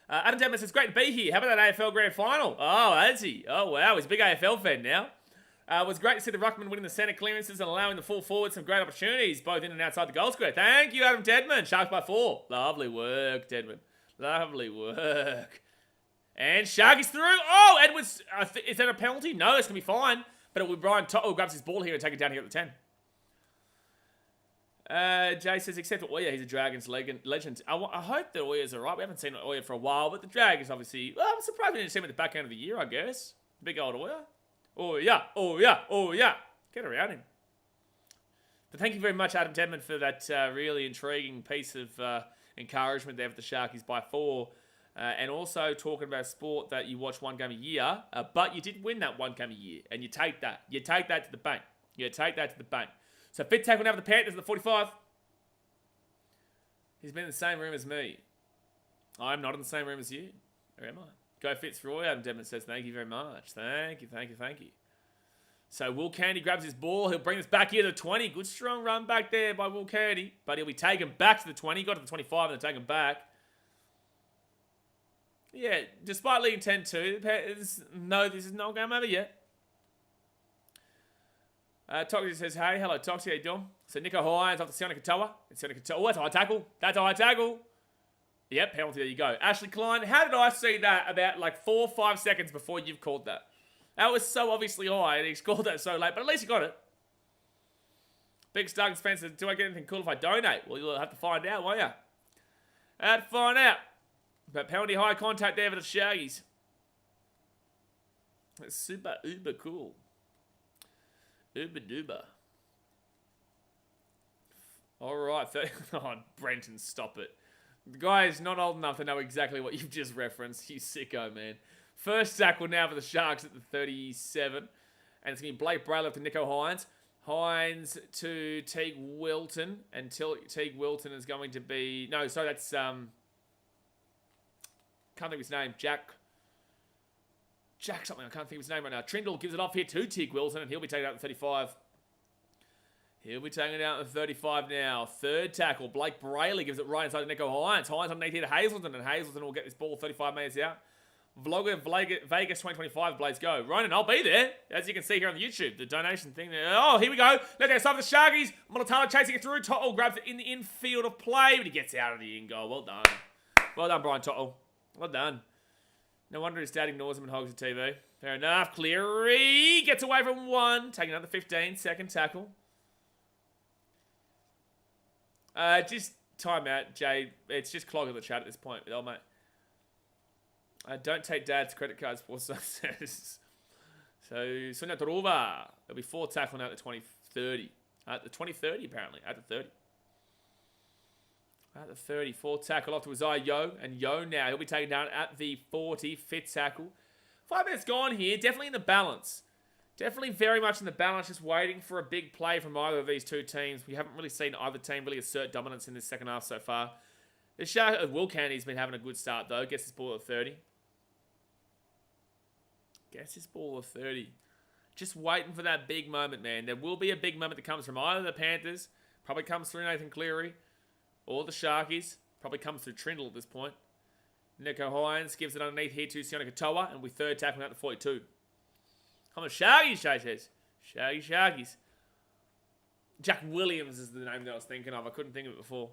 Adam Denman says, great to be here. How about that AFL Grand Final? Oh, has he? Oh, wow. He's a big AFL fan now. It was great to see the Ruckman winning the centre clearances and allowing the full forward some great opportunities, both in and outside the goal square. Thank you, Adam Deadman. Sharks by 4. Lovely work, Deadman. Lovely work. And Sharkies through. Oh, Edwards. Is that a penalty? No, that's going to be fine. But it will be Brian Toto grabs his ball here and take it down here at the 10. Jay says, except for Oya, he's a Dragons legend. I hope that Oya's alright. We haven't seen Oya for a while, but the Dragons obviously... Well, I'm surprised we didn't see him at the back end of the year, I guess. Big old Oya. Oya. Get around him. But thank you very much, Adam Tedman, for that really intriguing piece of encouragement there for the Sharkies by 4. And also talking about a sport that you watch one game a year, but you did win that one game a year. And you take that. You take that to the bank. So fifth tackle now for the Panthers at the 45. He's been in the same room as me. I'm not in the same room as you. Or am I? Go Fitzroy. Adam Devon says, thank you very much. Thank you. So Will Candy grabs his ball. He'll bring this back here to the 20. Good strong run back there by Will Candy. But he'll be taken back to the 20. Got to the 25 and then taken back. Yeah, despite leading 10-2, no, this is not game over yet. Toxie says, hey, hello, Toxie, how you doing? So Nico Hines off the Sione Katoa. Oh, that's a high tackle. Yep, penalty, there you go. Ashley Klein, how did I see that about like 4 or 5 seconds before you've called that? That was so obviously high, and he's called that so late, but at least he got it. Big Stark Spencer, do I get anything cool if I donate? Well, you'll have to find out, won't you? Have to find out. But penalty high contact there for the Shaggies. That's super uber cool. Uber duber. Alright, oh, Brenton, stop it. The guy is not old enough to know exactly what you've just referenced. You sicko, man. First tackle now for the Sharks at the 37. And it's going to be Blake Braylor to Nico Hines. Hines to Teague Wilton. Until Teague Wilton is going to be... No, sorry, that's... Can't think of his name. Jack something. I can't think of his name right now. Trindle gives it off here to Teague Wilton, and he'll be taken out at the 35. He'll be taken out at the 35 now. Third tackle. Blake Brayley gives it right inside to Nico Hines. Hines underneath here to Hazelton, and Hazelton will get this ball 35 metres out. Vlogger Vegas 2025, Blaze go. Ronan, I'll be there. As you can see here on the YouTube, the donation thing there. Oh, here we go. Let's go. Start for the Sharkies. Montalvo chasing it through. Toto grabs it in the infield of play, but he gets out of the in goal. Well done. Well done, Brian Toto. Well done. No wonder his dad ignores him and hogs the TV. Fair enough. Cleary gets away from 1. Taking another 15. Second tackle. Just time out, Jay. It's just clogging the chat at this point. Oh, mate. Don't take dad's credit cards for success. So, Sonia Torova. There'll be 4 tackle now at the 2030. At the 2030, apparently. At the 30. At the 34 tackle off to Isaiah Yeo. And Yeo now, he'll be taken down at the 40. Fifth tackle. 5 minutes gone here. Definitely in the balance. Definitely very much in the balance. Just waiting for a big play from either of these two teams. We haven't really seen either team really assert dominance in this second half so far. The Shark, Will Candy's been having a good start though. Gets his ball at 30. Gets his ball at 30. Just waiting for that big moment, man. There will be a big moment that comes from either the Panthers. Probably comes through Nathan Cleary. Or the Sharkies. Probably comes through Trindle at this point. Nico Hines gives it underneath here to Sione Katoa. And we third tackle out to 42. Come on, Sharkies, Shay says. Sharkies. Jack Williams is the name that I was thinking of. I couldn't think of it before.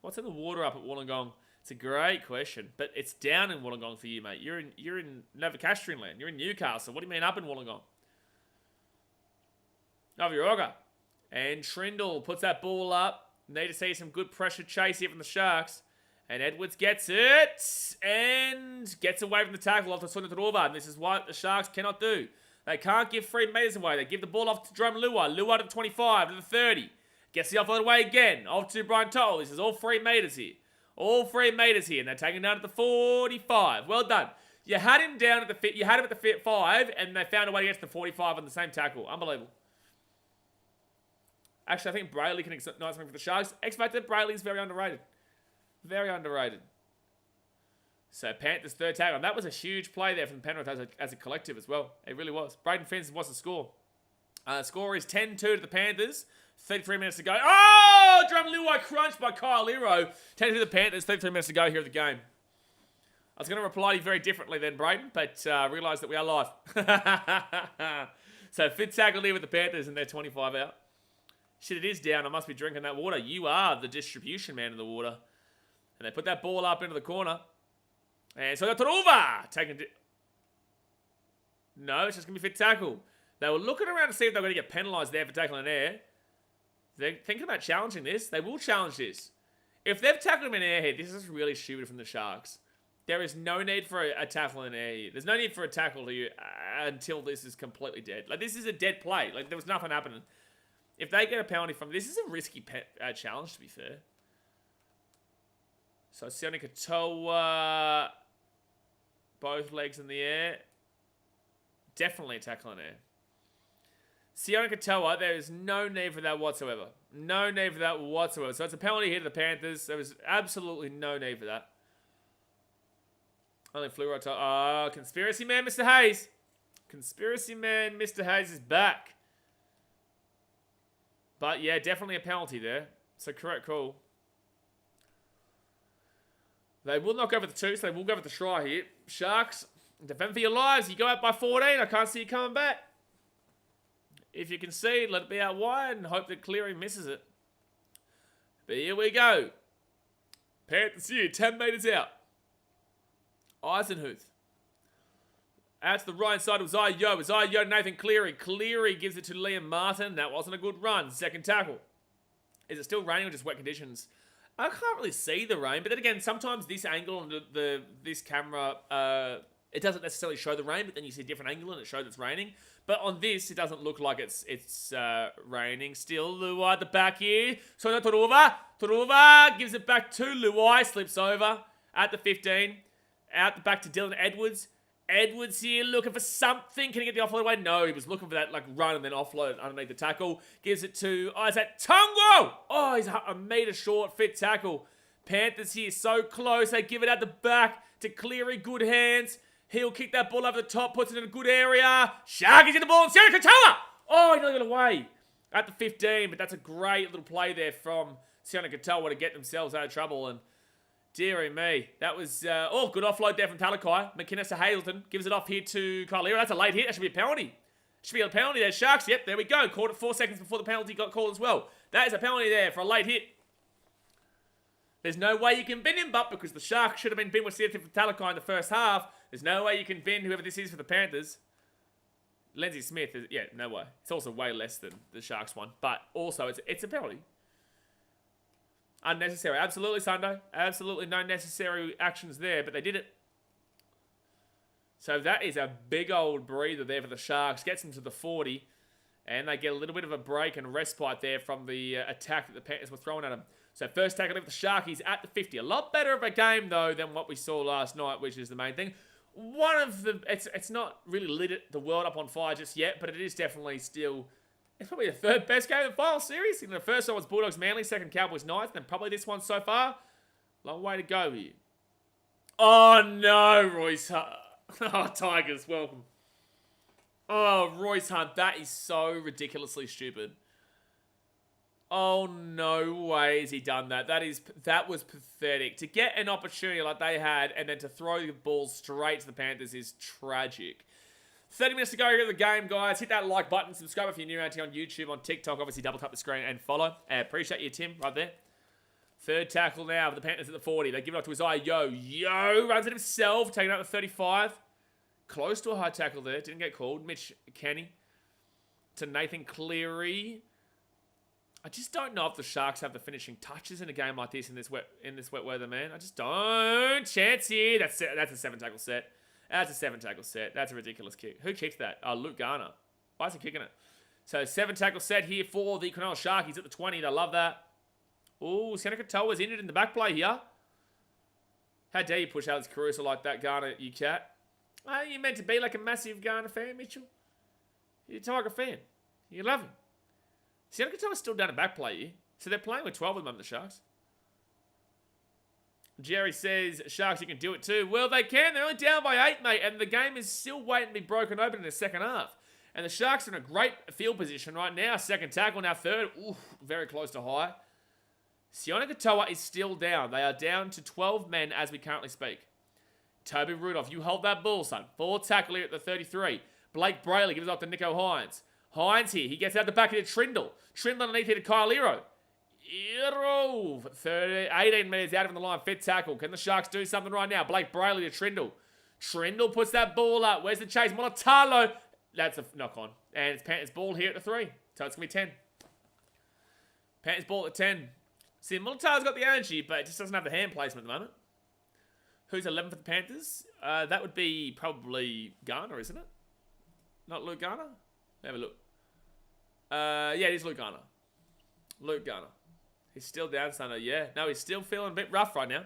What's in the water up at Wollongong? It's a great question, but it's down in Wollongong for you, mate. You're in Novocastrian land. You're in Newcastle. What do you mean up in Wollongong? Novioroga. And Trindle puts that ball up. Need to see some good pressure chase here from the Sharks. And Edwards gets it and gets away from the tackle off to Sundatrova. And this is what the Sharks cannot do. They can't give 3 metres away. They give the ball off to Jerome Lua. Lua to the 25, to the 30. Gets the offload away again. Off to Brian Toll. This is all 3 metres here. All 3 metres here. And they're taking down at the 45. Well done. You had him down at the fit. You had him at the 5, and they found a way to get to the 45 on the same tackle. Unbelievable. Actually, I think Brayley can ignite something for the Sharks. X Factor, Brayley's very underrated. Very underrated. So Panthers' third tackle. And that was a huge play there from Penrith as a collective as well. It really was. Braden Fenton wants to score. Score is 10-2 to the Panthers. 33 minutes to go. Oh! Drum Luai crunched by Kyle Lero. 10-2 to the Panthers. 33 minutes to go here at the game. I was going to reply to you very differently then, Braden, but realised that we are live. So fifth tackle here with the Panthers and they're 25 out. Shit, it is down. I must be drinking that water. You are the distribution man in the water. And they put that ball up into the corner. And so Taruva taking it. No, it's just going to be fifth tackle. They were looking around to see if they were going to get penalised there for tackling in air. They're thinking about challenging this. They will challenge this. If they've tackled him in air here, this is really stupid from the Sharks. There is no need for a tackle in air here. There's no need for a tackle here until this is completely dead. Like, this is a dead play. Like, there was nothing happening. If they get a penalty from this is a risky challenge, to be fair. So, Sione Katoa, both legs in the air. Definitely a tackle in air. Sione Katoa, there is no need for that whatsoever. No need for that whatsoever. So, it's a penalty here to the Panthers. There was absolutely no need for that. Only flew right to... Oh, conspiracy man, Mr. Hayes. Conspiracy man, Mr. Hayes is back. But, yeah, definitely a penalty there. So, correct call. They will not go for the 2, so they will go for the try here. Sharks, defend for your lives. You go out by 14. I can't see you coming back. If you concede, let it be out wide and hope that Cleary misses it. But here we go. Panthers here, 10 metres out. Eisenhuth. Out to the right side of Zayo. Zayo, Nathan Cleary. Cleary gives it to Liam Martin. That wasn't a good run. Second tackle. Is it still raining or just wet conditions? I can't really see the rain, but then again, sometimes this angle on this camera, it doesn't necessarily show the rain, but then you see a different angle and it shows it's raining. But on this, it doesn't look like it's raining. Still, Luai at the back here. So now Turuva gives it back to Luai, slips over at the 15. Out the back to Dylan Edwards. Edwards here looking for something. Can he get the offload away? No, he was looking for that run and then offload underneath the tackle. Gives it to Isaac Tungo. Oh, he's a metre short. Fit tackle. Panthers here so close. They give it out the back to Cleary. Good hands. He'll kick that ball over the top. Puts it in a good area. Sharkies in the ball. And Sione Katoa. Oh, he nearly got away at the 15. But that's a great little play there from Sione Katoa to get themselves out of trouble. And dearie me. That was, good offload there from Talakai. McInnes to Hazleton. Gives it off here to Kyle Lero. That's a late hit. That should be a penalty. Should be a penalty there. Sharks, yep, there we go. Called it 4 seconds before the penalty got called as well. That is a penalty there for a late hit. There's no way you can bin him, but because the Sharks should have been bin with Siathi for Talakai in the first half, there's no way you can bin whoever this is for the Panthers. Lindsay Smith, yeah, no way. It's also way less than the Sharks one, but also it's a penalty. Unnecessary. Absolutely, Sunday. Absolutely no necessary actions there, but they did it. So that is a big old breather there for the Sharks. Gets them to the 40, and they get a little bit of a break and respite there from the attack that the Panthers were throwing at them. So first tackle of the Sharkies at the 50. A lot better of a game, though, than what we saw last night, which is the main thing. One of the... It's not really lit the world up on fire just yet, but it is definitely still... It's probably the third best game of the final series. The first one was Bulldogs Manly, second Cowboys Knights, and then probably this one so far. Long way to go here. Oh no, Royce Hunt. Oh, Tigers, welcome. Oh, Royce Hunt, that is so ridiculously stupid. Oh, no way has he done that. That was pathetic. To get an opportunity like they had and then to throw the ball straight to the Panthers is tragic. 30 minutes to go here at the game, guys. Hit that like button. Subscribe if you're new around here on YouTube, on TikTok. Obviously, double tap the screen and follow. Appreciate you, Tim, right there. Third tackle now for the Panthers at the 40. They give it off to Isaiah. Yo runs it himself, taking out the 35. Close to a high tackle there. Didn't get called. Mitch Kenny to Nathan Cleary. I just don't know if the Sharks have the finishing touches in a game like this in this wet weather, man. I just don't. Chance here. That's a 7 tackle set. That's a 7 tackle set. That's a ridiculous kick. Who kicked that? Oh, Luke Garner. Why is he kicking it? So 7 tackle set here for the Cronulla Sharkies at the 20. They love that. Ooh, Seneca Toa's injured in the back play here. How dare you push Alex Caruso like that, Garner, you cat? Oh, you meant to be like a massive Garner fan, Mitchell. You're a Tiger fan. You love him. Seneca Toa's still down a back play here. So they're playing with 12 of them, the Sharks. Jerry says, Sharks, you can do it too. Well, they can. They're only down by 8, mate. And the game is still waiting to be broken open in the second half. And the Sharks are in a great field position right now. Second tackle, now third. Ooh, very close to high. Sione Katoa is still down. They are down to 12 men as we currently speak. Toby Rudolph, you hold that ball, son. 4 tackle here at the 33. Blake Brayley gives it off to Nico Hines. Hines here. He gets out the back here to Trindle. Trindle underneath here to Kyle Ero. 18 metres out of the line. 5th tackle. Can the Sharks do something right now? Blake Brayley to Trindle. Trindle puts that ball up. Where's the chase? Monotalo. That's a knock on. And it's Panthers ball here at the 3. So it's going to be 10. Panthers ball at 10. See, Mulitalo's got the energy, but it just doesn't have the hand placement at the moment. Who's 11 for the Panthers? That would be probably Garner, isn't it? Not Luke Garner? Have a look. Yeah, it is Luke Garner. Luke Garner. He's still down, son. Yeah. No, he's still feeling a bit rough right now.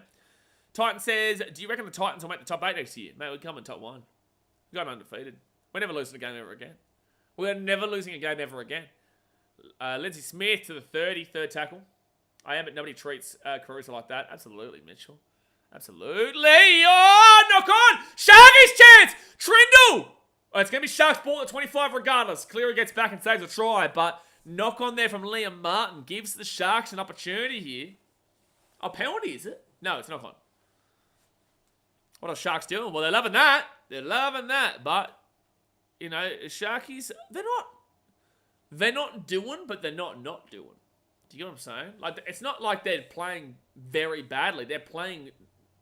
Titan says, do you reckon the Titans will make the top 8 next year? Mate, we come in top 1. We've gone undefeated. We're never losing a game ever again. We're never losing a game ever again. Lindsay Smith to the 30, 3rd tackle. I am, but nobody treats Caruso like that. Absolutely, Mitchell. Absolutely. Oh, knock on. Sharkies chance. Trindle. Oh, it's going to be Sharks ball at 25 regardless. Cleary gets back and saves a try, but knock on there from Liam Martin gives the Sharks an opportunity here. Oh, penalty, is it? No, it's knock on. What are Sharks doing? Well, they're loving that. They're loving that. But, you know, Sharkies, they're not doing, but they're not doing. Do you get what I'm saying? Like, it's not like they're playing very badly. They're playing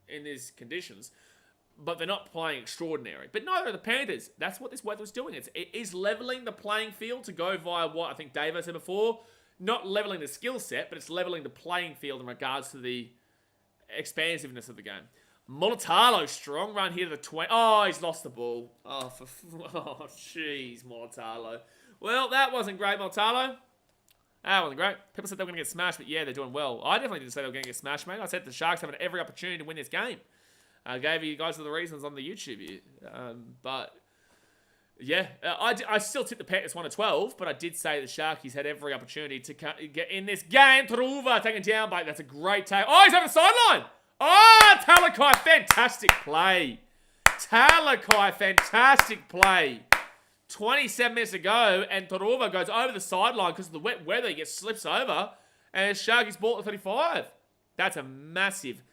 in these conditions, but they're not playing extraordinary. But neither are the Panthers. That's what this weather's doing. It is leveling the playing field to go via what I think Dave said before. Not leveling the skill set, but it's leveling the playing field in regards to the expansiveness of the game. Mulitalo, strong run here to the 20. Oh, he's lost the ball. Oh, jeez, Mulitalo. Well, that wasn't great, Mulitalo. That wasn't great. People said they were going to get smashed, but yeah, they're doing well. I definitely didn't say they were going to get smashed, mate. I said the Sharks have every opportunity to win this game. I gave you guys the reasons on the YouTube here. But, yeah, I still tipped the Panthers 1-12, but I did say the Sharkies had every opportunity to get in this game. Truva taken down by, that's a great take. Oh, he's over the sideline. Oh, Talakai, fantastic play. Talakai, fantastic play. 27 minutes to go, and Truva goes over the sideline because of the wet weather. He slips over, and Sharkies ball at 35. That's a massive,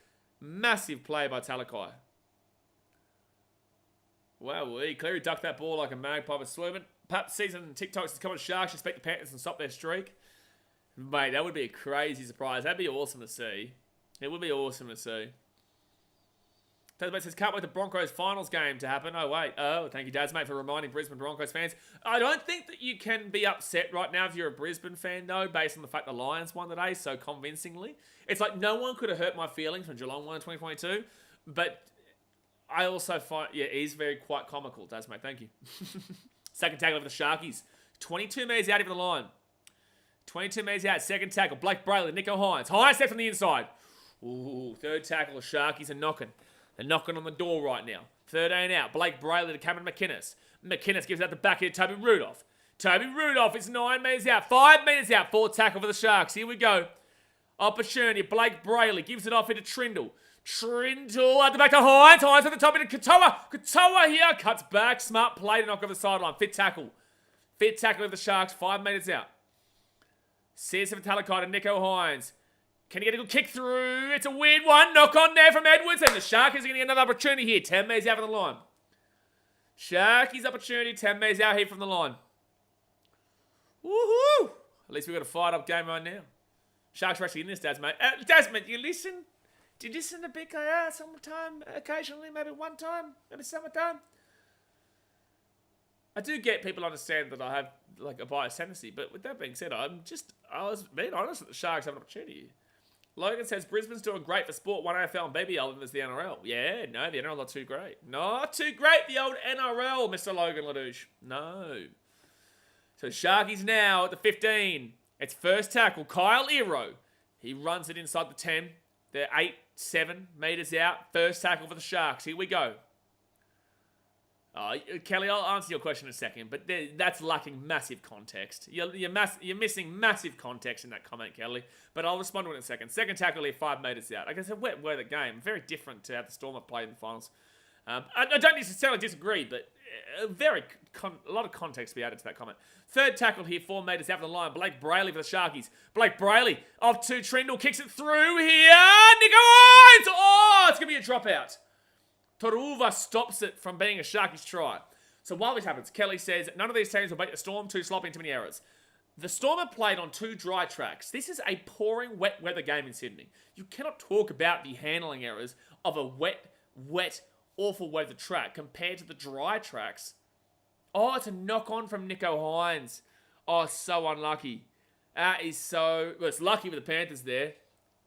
massive play by Talakai. Wow, Cleary ducked that ball like a magpie was swooping. Perhaps season TikToks is coming to Sharks, expect the Panthers and stop their streak. Mate, that would be a crazy surprise. That'd be awesome to see. It would be awesome to see. Tasmate says, can't wait the Broncos finals game to happen. Oh, wait. Oh, thank you, Dadsmate, for reminding Brisbane Broncos fans. I don't think that you can be upset right now if you're a Brisbane fan, though, based on the fact the Lions won today so convincingly. It's like no one could have hurt my feelings when Geelong won in 2022. But I also find, yeah, it is quite comical, Dadsmate. Thank you. Second tackle of the Sharkies. 22 metres out of the line. 22 metres out. Second tackle. Blake Brayley, Nico Hines. Hines steps on the inside. Ooh, third tackle. The Sharkies are knocking. They're knocking on the door right now. 13 out. Blake Brayley to Cameron McInnes. McInnes gives out the back here to Toby Rudolph. Toby Rudolph is 9 metres out. 5 metres out. Fourth tackle for the Sharks. Here we go. Opportunity. Blake Brayley gives it off into Trindle. Trindle at the back to Hines. Hines at the top into Katoa. Katoa here. Cuts back. Smart play to knock off the sideline. Fifth tackle. Fifth tackle of the Sharks. 5 metres out. Sears for Talakai to Nico Hines. Can he get a good kick through? It's a weird one. Knock on there from Edwards. And the Sharkies are going to get another opportunity here. 10 metres out of the line. Sharky's opportunity. 10 metres out here from the line. Woohoo! At least we've got a fired-up game right now. Sharks are actually in this, Dasmate. Dasmate, you listen? Do you listen to BKR sometime, occasionally, maybe one time, maybe summertime? I do get people understand that I have like a biased tendency, but with that being said, I was being honest that the Sharks have an opportunity. Logan says Brisbane's doing great for sport, one AFL and BBL, and there's the NRL. Yeah, no, the NRL not too great. Not too great, the old NRL, Mr. Logan LaDouche. No. So Sharkies now at the 15. It's first tackle, Kyle Iro. He runs it inside the 10. They're 7 metres out. First tackle for the Sharks. Here we go. Kelly, I'll answer your question in a second, but that's lacking massive context. You're missing massive context in that comment, Kelly, but I'll respond to it in a second. Second tackle here, 5 metres out. Like I said, wet weather game. Very different to how the Storm have played in the finals. I don't necessarily disagree, but a lot of context to be added to that comment. Third tackle here, 4 metres out of the line. Blake Brayley for the Sharkies. Blake Brayley off to Trindle, kicks it through here. Nico Hines! Oh, it's going to be a dropout. Toruva stops it from being a Sharkies try. So while this happens, Kelly says, none of these teams will beat the Storm, too sloppy and too many errors. The Storm have played on 2 dry tracks. This is a pouring, wet weather game in Sydney. You cannot talk about the handling errors of a wet, awful weather track compared to the dry tracks. Oh, it's a knock-on from Nico Hines. Oh, so unlucky. That is so... Well, it's lucky with the Panthers there.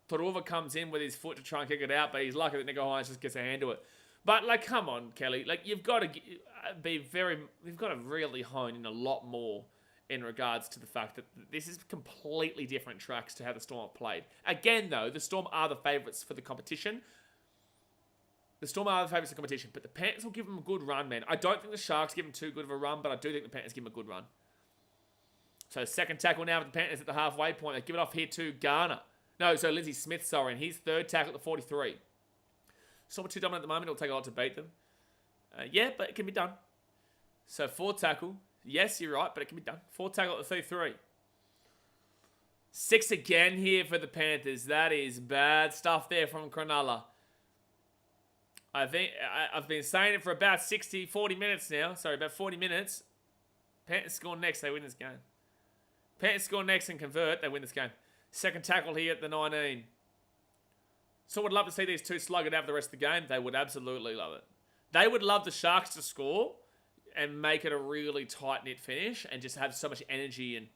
Toruva comes in with his foot to try and kick it out, but he's lucky that Nico Hines just gets a hand to it. But, like, come on, Kelly. Like, you've got to you've got to really hone in a lot more in regards to the fact that this is completely different tracks to how the Storm have played. Again, though, the Storm are the favourites for the competition. The Storm are the favourites for the competition, but the Panthers will give them a good run, man. I don't think the Sharks give them too good of a run, but I do think the Panthers give them a good run. So, second tackle now with the Panthers at the halfway point. They give it off here to Garner. No, so Lindsay Smith, sorry, and he's third tackle at the 43. Storm are too dominant at the moment. It'll take a lot to beat them. Yeah, but it can be done. So, fourth tackle. Yes, you're right, but it can be done. Fourth tackle at the 33. 6 again here for the Panthers. That is bad stuff there from Cronulla. I think I've been saying it for about 40 minutes now. Sorry, about 40 minutes. Panthers score next, they win this game. Panthers score next and convert, they win this game. Second tackle here at the 19. So would love to see these two slug it out for the rest of the game. They would absolutely love it. They would love the Sharks to score and make it a really tight-knit finish and just have so much energy and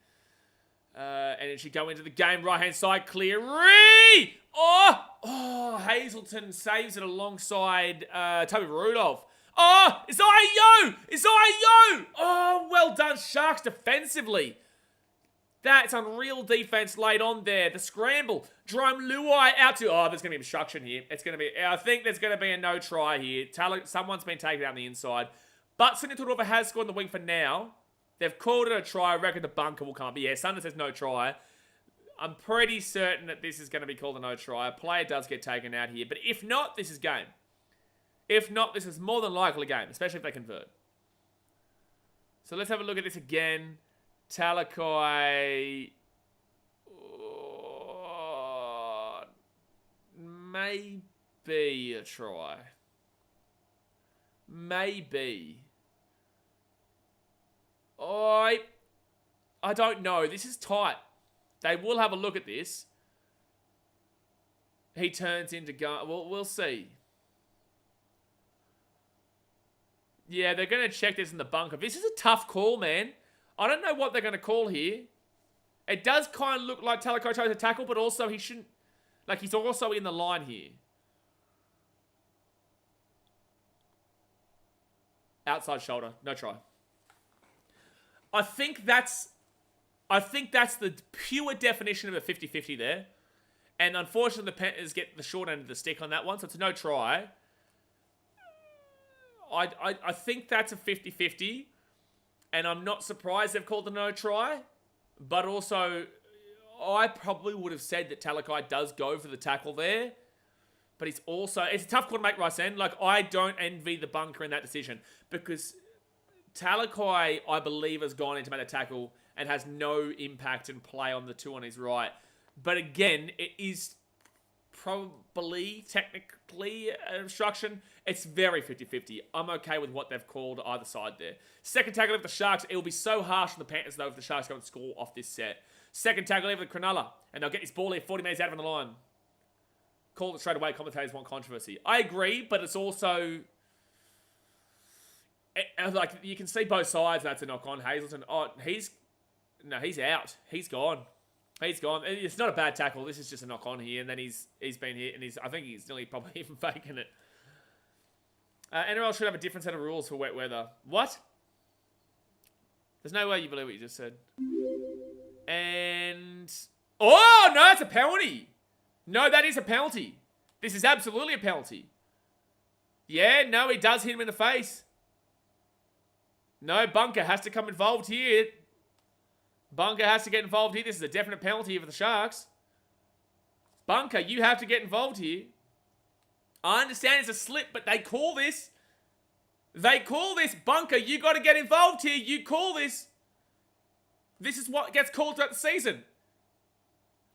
energy go into the game. Right-hand side, Cleary! Oh, Hazelton saves it alongside Toby Rudolph. Oh, Isaiah Yo! Oh, well done, Sharks defensively. That's unreal defense laid on there. The scramble. Jerome Luai out to... Oh, there's going to be obstruction here. I think there's going to be a no try here. Someone's been taken out on the inside. But Sydney Toruva has scored in the wing for now. They've called it a try. I reckon the bunker will come up. But yeah, Sunders says no try. I'm pretty certain that this is going to be called a no try. A player does get taken out here. But if not, this is game. If not, this is more than likely game. Especially if they convert. So let's have a look at this again. Talakai, maybe a try. Maybe. I don't know. This is tight. They will have a look at this. He turns into gun. Well, we'll see. Yeah, they're going to check this in the bunker. This is a tough call, man. I don't know what they're going to call here. It does kind of look like Talakai tries to tackle, but also he shouldn't... Like, he's also in the line here. Outside shoulder. No try. I think that's the pure definition of a 50-50 there. And unfortunately, the Panthers get the short end of the stick on that one, so it's a no try. I think that's a 50-50. And I'm not surprised they've called a no try. But also, I probably would have said that Talakai does go for the tackle there. But it's a tough call to make, right end. Like, I don't envy the bunker in that decision. Because Talakai, I believe, has gone in to make the tackle and has no impact and play on the two on his right. But again, it is probably, technically, an obstruction. It's very 50-50. I'm okay with what they've called either side there. Second tackle of the Sharks. It will be so harsh on the Panthers, though, if the Sharks don't score off this set. Second tackle of the Cronulla. And they'll get this ball here 40 metres out of the line. Call it straight away. Commentators want controversy. I agree, but it's also... like, you can see both sides. That's a knock on. Hazelton. Oh, he's out. He's gone. He's gone. It's not a bad tackle. This is just a knock on here. And then he's been hit. And I think he's nearly probably even faking it. NRL should have a different set of rules for wet weather. What? There's no way you believe what you just said. And... oh, no, it's a penalty. No, that is a penalty. This is absolutely a penalty. Yeah, no, he does hit him in the face. No, Bunker has to come involved here. Bunker has to get involved here. This is a definite penalty for the Sharks. Bunker, you have to get involved here. I understand it's a slip, but they call this. They call this. Bunker, you got to get involved here. You call this. This is what gets called throughout the season.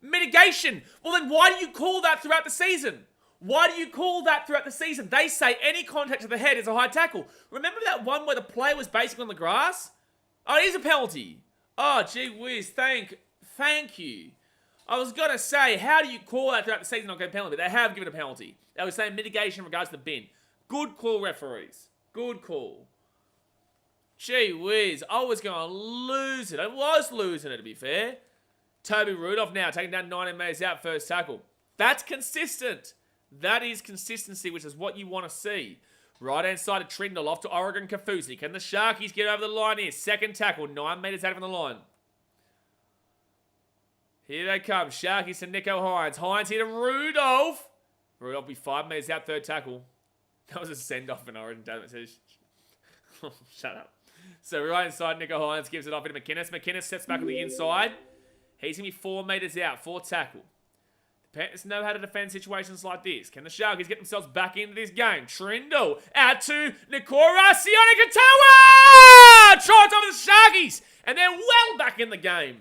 Mitigation. Well, then why do you call that throughout the season? Why do you call that throughout the season? They say any contact to the head is a high tackle. Remember that one where the player was basically on the grass? Oh, it is a penalty. Oh, gee whiz. Thank you. I was going to say, how do you call that throughout the season not get a penalty? But they have given a penalty. They were saying mitigation in regards to the bin. Good call, referees. Good call. Gee whiz. I was going to lose it. I was losing it, to be fair. Toby Rudolph now taking down 19 metres out, first tackle. That's consistent. That is consistency, which is what you want to see. Right-hand side of Trindle, off to Oregon Kafusi. Can the Sharkies get over the line here? Second tackle, 9 metres out from the line. Here they come. Sharkies to Nico Hines. Hines here to Rudolph. Rudolph be 5 metres out, third tackle. That was a send-off in Oregon. Shut up. So right inside, Nico Hines gives it off to McInnes. McInnes steps back on the inside. He's going to be 4 metres out, fourth tackle. The Panthers know how to defend situations like this. Can the Sharkies get themselves back into this game? Trindle out to Nikora. Sione Katoa! Try time for the Sharkies. And they're well back in the game.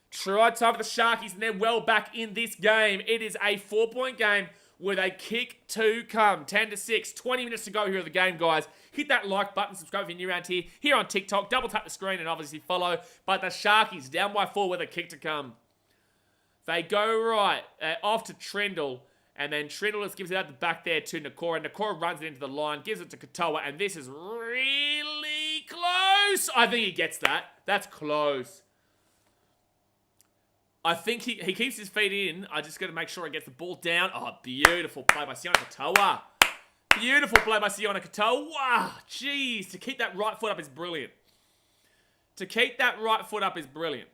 Try time for the Sharkies and they're well back in this game. It is a 4-point game with a kick to come. 10-6. 20 minutes to go here of the game, guys. Hit that like button. Subscribe if you're new around here on TikTok. Double tap the screen and obviously follow. But the Sharkies down by 4 with a kick to come. They go right. Off to Trindle. And then Trindle just gives it out the back there to Nakora. Nakora runs it into the line. Gives it to Katoa. And this is really close. I think he gets that. That's close. I think he keeps his feet in. I just got to make sure he gets the ball down. Oh, beautiful play by Sione Katoa. Beautiful play by Sione Katoa. Wow, jeez. To keep that right foot up is brilliant. To keep that right foot up is brilliant.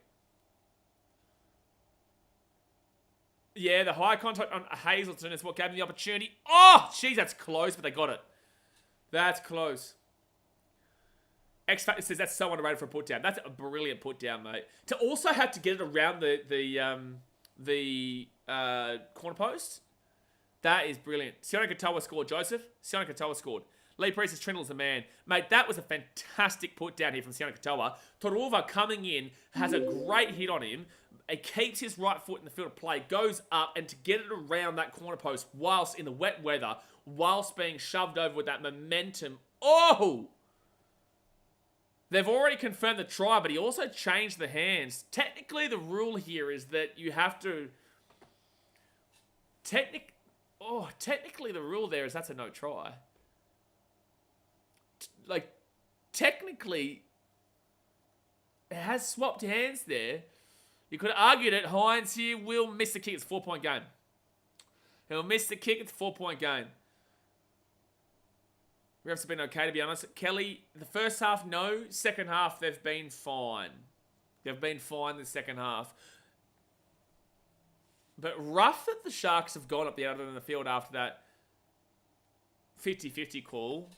Yeah, the high contact on Hazelton is what gave them the opportunity. Oh, jeez, that's close, but they got it. That's close. X Factor says that's so underrated for a put down. That's a brilliant put down, mate. To also have to get it around the corner post, that is brilliant. Sione Katoa scored, Joseph. Sione Katoa scored. Lee Priest says Trindle's the man. Mate, that was a fantastic put down here from Sione Katoa. Toruva coming in, has a great hit on him. It keeps his right foot in the field of play, goes up, and to get it around that corner post whilst in the wet weather, whilst being shoved over with that momentum. Oh! They've already confirmed the try, but he also changed the hands. Technically, the rule here is that you have to... Technically, the rule there is that's a no try. Technically, it has swapped hands there. You could have argued it. Hines here will miss the kick. It's a 4-point game. He'll miss the kick. It's a 4-point game. Refs have been okay, to be honest. Kelly, the first half, no. Second half, they've been fine. They've been fine the second half. But rough that the Sharks have gone up the other end of the field after that 50-50 call.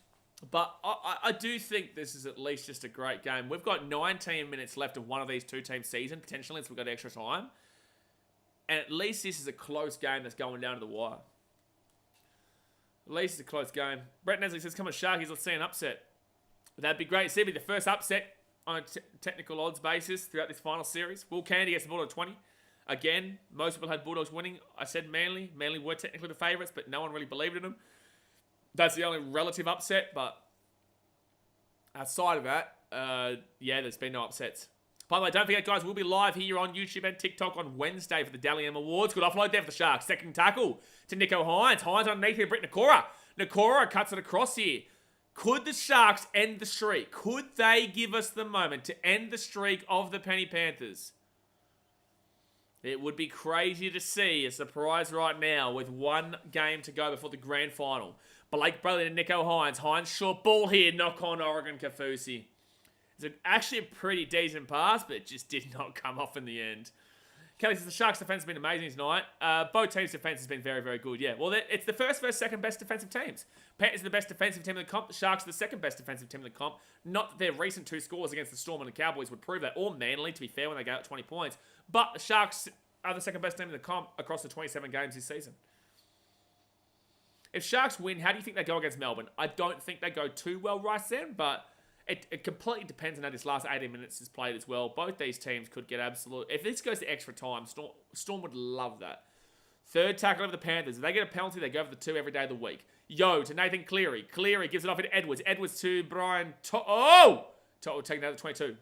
But I do think this is at least just a great game. We've got 19 minutes left of one of these two teams' season, potentially, if we've got extra time. And at least this is a close game that's going down to the wire. At least it's a close game. Brett Nesley says, come on, Sharkies, let's see an upset. That'd be great. See, it'd be the first upset on a technical odds basis throughout this final series. Will Candy gets the Bulldogs 20. Again, most people had Bulldogs winning. I said Manly. Manly were technically the favourites, but no one really believed in them. That's the only relative upset, but outside of that, yeah, there's been no upsets. By the way, don't forget, guys, we'll be live here on YouTube and TikTok on Wednesday for the Dally M Awards. Good offload there for the Sharks. Second tackle to Nico Hines. Hines underneath here, Britt Nakora. Nakora cuts it across here. Could the Sharks end the streak? Could they give us the moment to end the streak of the Penny Panthers? It would be crazy to see a surprise right now with one game to go before the grand final. Blake Brayley and Nico Hines. Hines short ball here. Knock on Oregon Kaufusi. It's actually a pretty decent pass, but it just did not come off in the end. Kelly says the Sharks' defense has been amazing tonight. Both teams' defense has been very, very good. Yeah, well, it's the first versus second best defensive teams. Panthers are the best defensive team in the comp. The Sharks are the second best defensive team in the comp. Not that their recent 2 scores against the Storm and the Cowboys would prove that, or Manly, to be fair, when they go out 20 points. But the Sharks are the second best team in the comp across the 27 games this season. If Sharks win, how do you think they go against Melbourne? I don't think they go too well right then, but it completely depends on how this last 18 minutes is played as well. Both these teams could get absolute... If this goes to extra time, Storm would love that. Third tackle over the Panthers. If they get a penalty, they go for the 2 every day of the week. Yo, to Nathan Cleary. Cleary gives it off to Edwards. Edwards to Brian... Oh! Toto taking out the 22.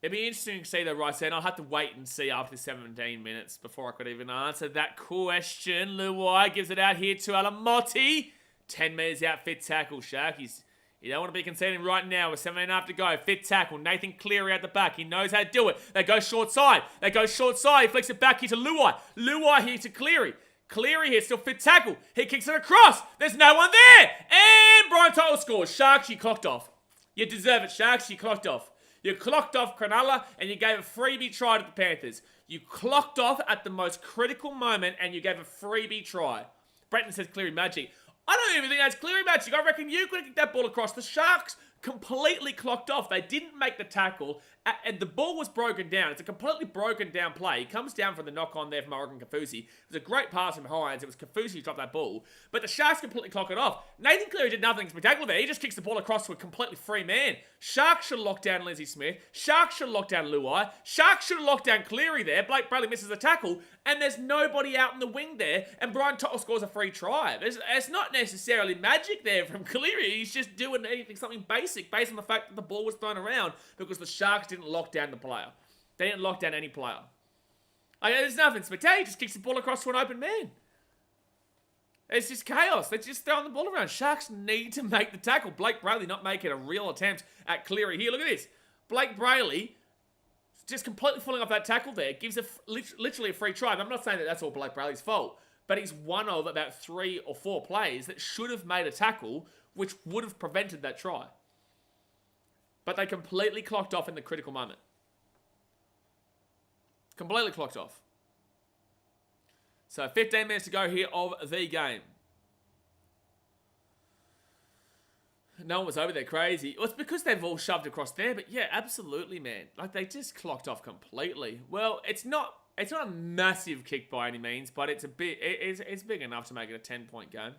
It'd be interesting to see though, right then. I'll have to wait and see after 17 minutes before I could even answer that question. Luai gives it out here to Alamotti. 10 metres out, fit tackle. Sharkies, you don't want to be conceding right now with 7.5 to go. Fit tackle. Nathan Cleary at the back. He knows how to do it. They go short side. He flicks it back here to Luai. Luai here to Cleary. Cleary here, still fit tackle. He kicks it across. There's no one there. And Brian Tuttle scores. Sharks, you clocked off. You deserve it, Sharks. You clocked off. You clocked off Cronulla and you gave a freebie try to the Panthers. You clocked off at the most critical moment and you gave a freebie try. Brenton says Cleary magic. I don't even think that's Cleary magic. I reckon you could have kicked that ball across. The Sharks completely clocked off. They didn't make the tackle and the ball was broken down. It's a completely broken down play. He comes down from the knock on there from Oregon Kaufusi. It was a great pass from Hines. It was Kaufusi who dropped that ball. But the Sharks completely clock it off. Nathan Cleary did nothing spectacular there. He just kicks the ball across to a completely free man. Sharks should have locked down Lindsay Smith. Sharks should have locked down Luai. Sharks should have locked down Cleary there. Blake Brayley misses the tackle. And there's nobody out in the wing there. And Brian Tuttle scores a free try. It's not necessarily magic there from Cleary. He's just doing something basic based on the fact that the ball was thrown around because the Sharks didn't lock down the player. They didn't lock down any player. There's nothing spectacular. He just kicks the ball across to an open man. It's just chaos. They're just throwing the ball around. Sharks need to make the tackle. Blake Brayley not making a real attempt at Cleary here. Look at this. Blake Brayley just completely falling off that tackle there. Gives literally a free try. And I'm not saying that that's all Blake Brayley's fault, but he's one of about 3 or 4 plays that should have made a tackle which would have prevented that try. But they completely clocked off in the critical moment. Completely clocked off. So 15 minutes to go here of the game. No one was over there crazy. Well, it's because they've all shoved across there, but yeah, absolutely, man. Like, they just clocked off completely. Well, it's not a massive kick by any means, but it's big enough to make it a 10-point game.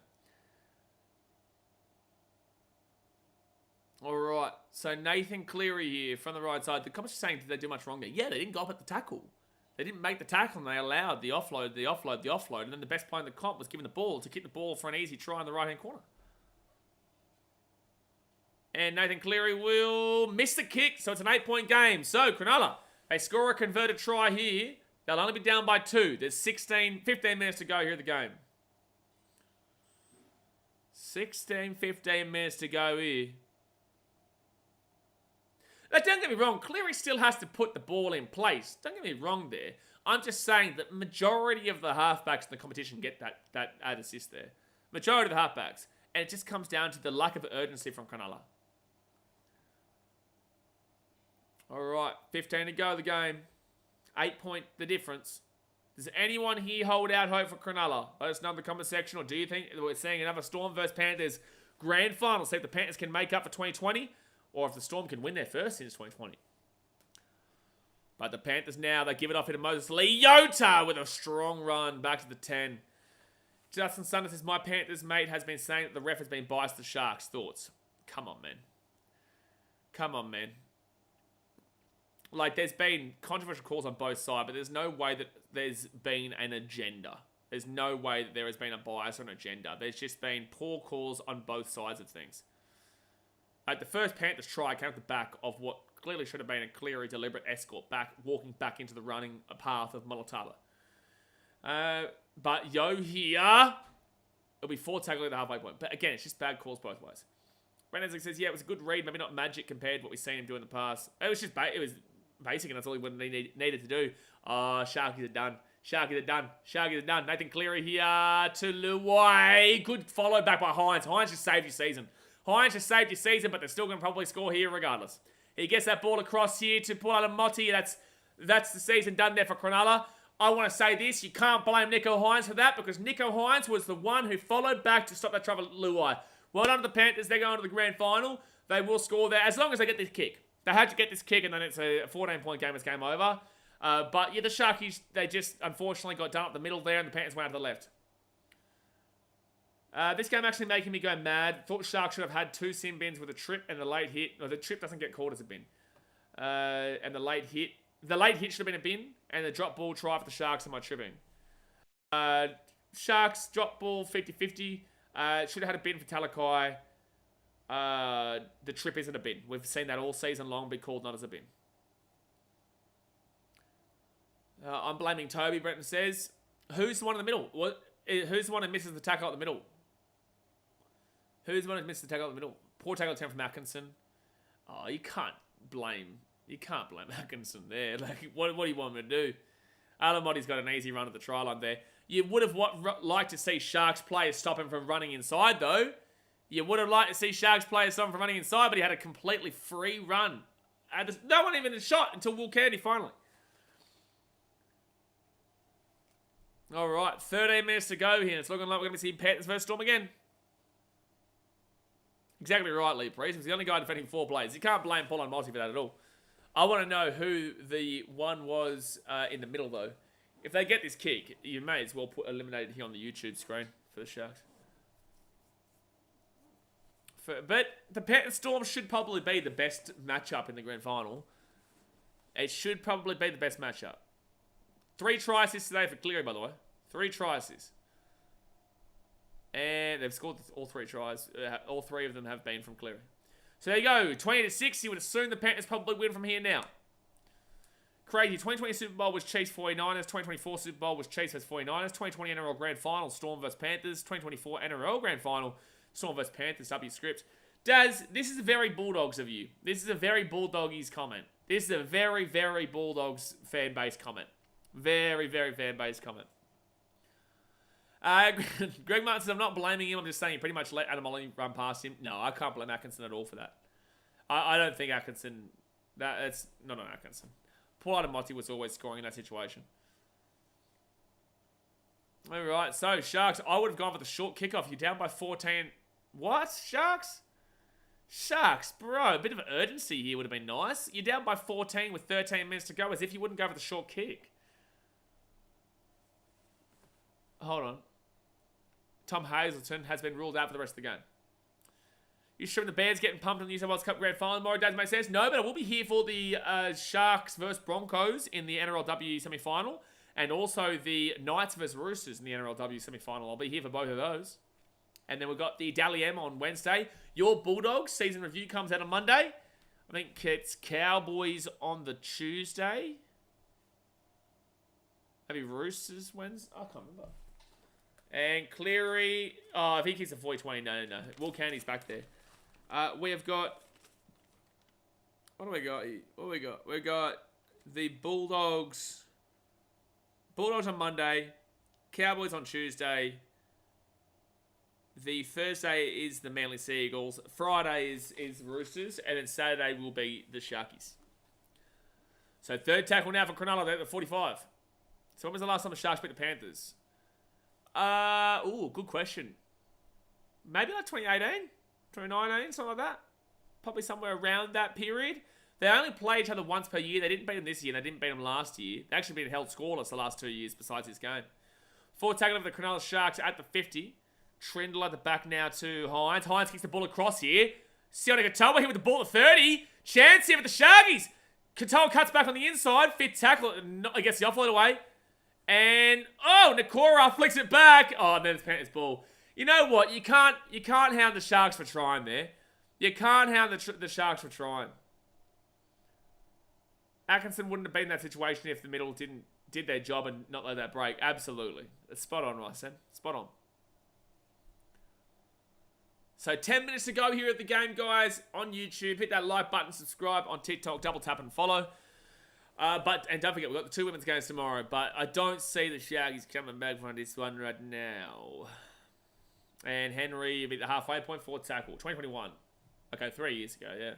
All right, so Nathan Cleary here from the right side. The comments are saying, did they do much wrong there? Yeah, they didn't go up at the tackle. They didn't make the tackle, and they allowed the offload, and then the best player in the comp was given the ball to kick the ball for an easy try in the right-hand corner. And Nathan Cleary will miss the kick, so it's an 8-point game. So, Cronulla, they score a converted try here. They'll only be down by 2. There's 15 minutes to go here in the game. 15 minutes to go here. Now, don't get me wrong, Cleary still has to put the ball in place. Don't get me wrong there. I'm just saying that majority of the halfbacks in the competition get that add assist there. Majority of the halfbacks. And it just comes down to the lack of urgency from Cronulla. All right, 15 to go the game. 8-point the difference. Does anyone here hold out hope for Cronulla? Let us know in the comment section. Or do you think we're seeing another Storm versus Panthers grand final? See if the Panthers can make up for 2020. Or if the Storm can win their first since 2020. But the Panthers now, they give it off here to Moses Leota with a strong run back to the 10. Justin Sanders says, my Panthers mate has been saying that the ref has been biased to Sharks. Thoughts? Come on, man. Come on, man. Like, there's been controversial calls on both sides, but there's no way that there's been an agenda. There's no way that there has been a bias or an agenda. There's just been poor calls on both sides of things. The first Panthers try came off the back of what clearly should have been a Cleary deliberate escort walking back into the running path of Mulatala. But Yo here, it'll be 4 tackling at the halfway point. But again, it's just bad calls both ways. Brandon says, yeah, it was a good read, maybe not magic compared to what we've seen him do in the past. It was just it was basic, and that's all he needed to do. Oh, Sharkies are done. Sharkies are done. Sharkies are done. Nathan Cleary here to Luai. Good follow back by Hines. Hines just saved your season. Hines just saved your season, but they're still going to probably score here regardless. He gets that ball across here to pull out a Motti. That's the season done there for Cronulla. I want to say this. You can't blame Nico Hines for that because Nico Hines was the one who followed back to stop that trouble at Luai. Well done to the Panthers. They're going to the grand final. They will score there as long as they get this kick. They had to get this kick and then it's a 14-point game. It's game over. But yeah, the Sharkies, they just unfortunately got done up the middle there and the Panthers went out to the left. This game actually making me go mad. Thought Sharks should have had 2 sin bins with a trip and the late hit. No, the trip doesn't get called as a bin. And the late hit. The late hit should have been a bin. And the drop ball try for the Sharks on my tripping. Sharks drop ball 50-50. Should have had a bin for Talakai. The trip isn't a bin. We've seen that all season long be called not as a bin. I'm blaming Toby, Brenton says. Who's the one in the middle? Who's the one who misses the tackle at the middle? Who's the one who misses the tackle at the middle? Poor tackle attempt from Atkinson. Oh, you can't blame Atkinson there. Like, what do you want me to do? Alamoti's got an easy run at the try line there. You would have liked to see Sharks players stop him from running inside, though. You would have liked to see Sharks players stop him from running inside, but he had a completely free run. No one even shot until Will Candy finally. All right, 13 minutes to go here. It's looking like we're going to see Panthers versus Storm again. Exactly right, Lee Priest. He's the only guy defending 4 plays. You can't blame Paul and Motti for that at all. I want to know who the one was in the middle, though. If they get this kick, you may as well put eliminated here on the YouTube screen for the Sharks. But the Panthers Storm should probably be the best matchup in the grand final. It should probably be the best matchup. 3 try assists today for Cleary, by the way. 3 try assists. And they've scored all 3 tries. All 3 of them have been from Cleary. So there you go. 20-6. You would assume the Panthers probably win from here now. Crazy. 2020 Super Bowl was Chiefs 49ers. 2024 Super Bowl was Chiefs vs 49ers. 2020 NRL Grand Final, Storm vs Panthers. 2024 NRL Grand Final, Storm vs Panthers. W script. Daz, this is very Bulldogs of you. This is a very Bulldoggies comment. This is a very, very Bulldogs fan base comment. Very, very fan base comment. Greg Martin says, I'm not blaming him. I'm just saying he pretty much let Adam Ollie run past him. No, I can't blame Atkinson at all for that. I don't think Atkinson... That's not on Atkinson. Paul Adamotti was always scoring in that situation. All right, so Sharks, I would have gone for the short kickoff. You're down by 14. What? Sharks? Sharks, bro, a bit of urgency here would have been nice. You're down by 14 with 13 minutes to go, as if you wouldn't go for the short kick. Hold on. Tom Hazelton has been ruled out for the rest of the game. You sure the Bears getting pumped in the New South Wales Cup Grand Final tomorrow? Does make sense? No, but I will be here for the Sharks versus Broncos in the NRLW semi-final. And also the Knights versus Roosters in the NRLW semi-final. I'll be here for both of those. And then we've got the Dally M on Wednesday. Your Bulldogs season review comes out on Monday. I think it's Cowboys on the Tuesday. Maybe Roosters Wednesday? I can't remember. And Cleary... Oh, if he kicks a 40-20, no. Will Candy's back there. We have got... What do we got here? What do we got? We've got the Bulldogs... Bulldogs on Monday. Cowboys on Tuesday. The Thursday is the Manly Sea Eagles. Friday is Roosters. And then Saturday will be the Sharkies. So third tackle now for Cronulla. They're at the 45. So when was the last time the Sharks beat the Panthers? Good question. Maybe like 2018? 2019? Something like that? Probably somewhere around that period. They only play each other once per year. They didn't beat them this year, and they didn't beat them last year. They actually been held scoreless the last 2 years besides this game. Fourth tackle of the Cronulla Sharks at the 50. Trindle at the back now to Hines. Hines kicks the ball across here. Sione Katoa here with the ball at 30. Chance here for the Sharkies. Katoa cuts back on the inside. Fit tackle. Gets the offload away. And, oh, Nakora flicks it back. Oh, and then it's Panthers ball. You know what? You can't hound the Sharks for trying there. You can't hound the Sharks for trying. Atkinson wouldn't have been in that situation if the middle did their job and not let that break. Absolutely. It's spot on, right, Sam? Spot on. So 10 minutes to go here at the game, guys. On YouTube, hit that like button, subscribe. On TikTok, double tap and follow. And don't forget, we've got the 2 women's games tomorrow. But I don't see the Shaggies coming back from this one right now. And Henry beat the halfway point, 4 tackle. 2021. Okay, 3 years ago, yeah.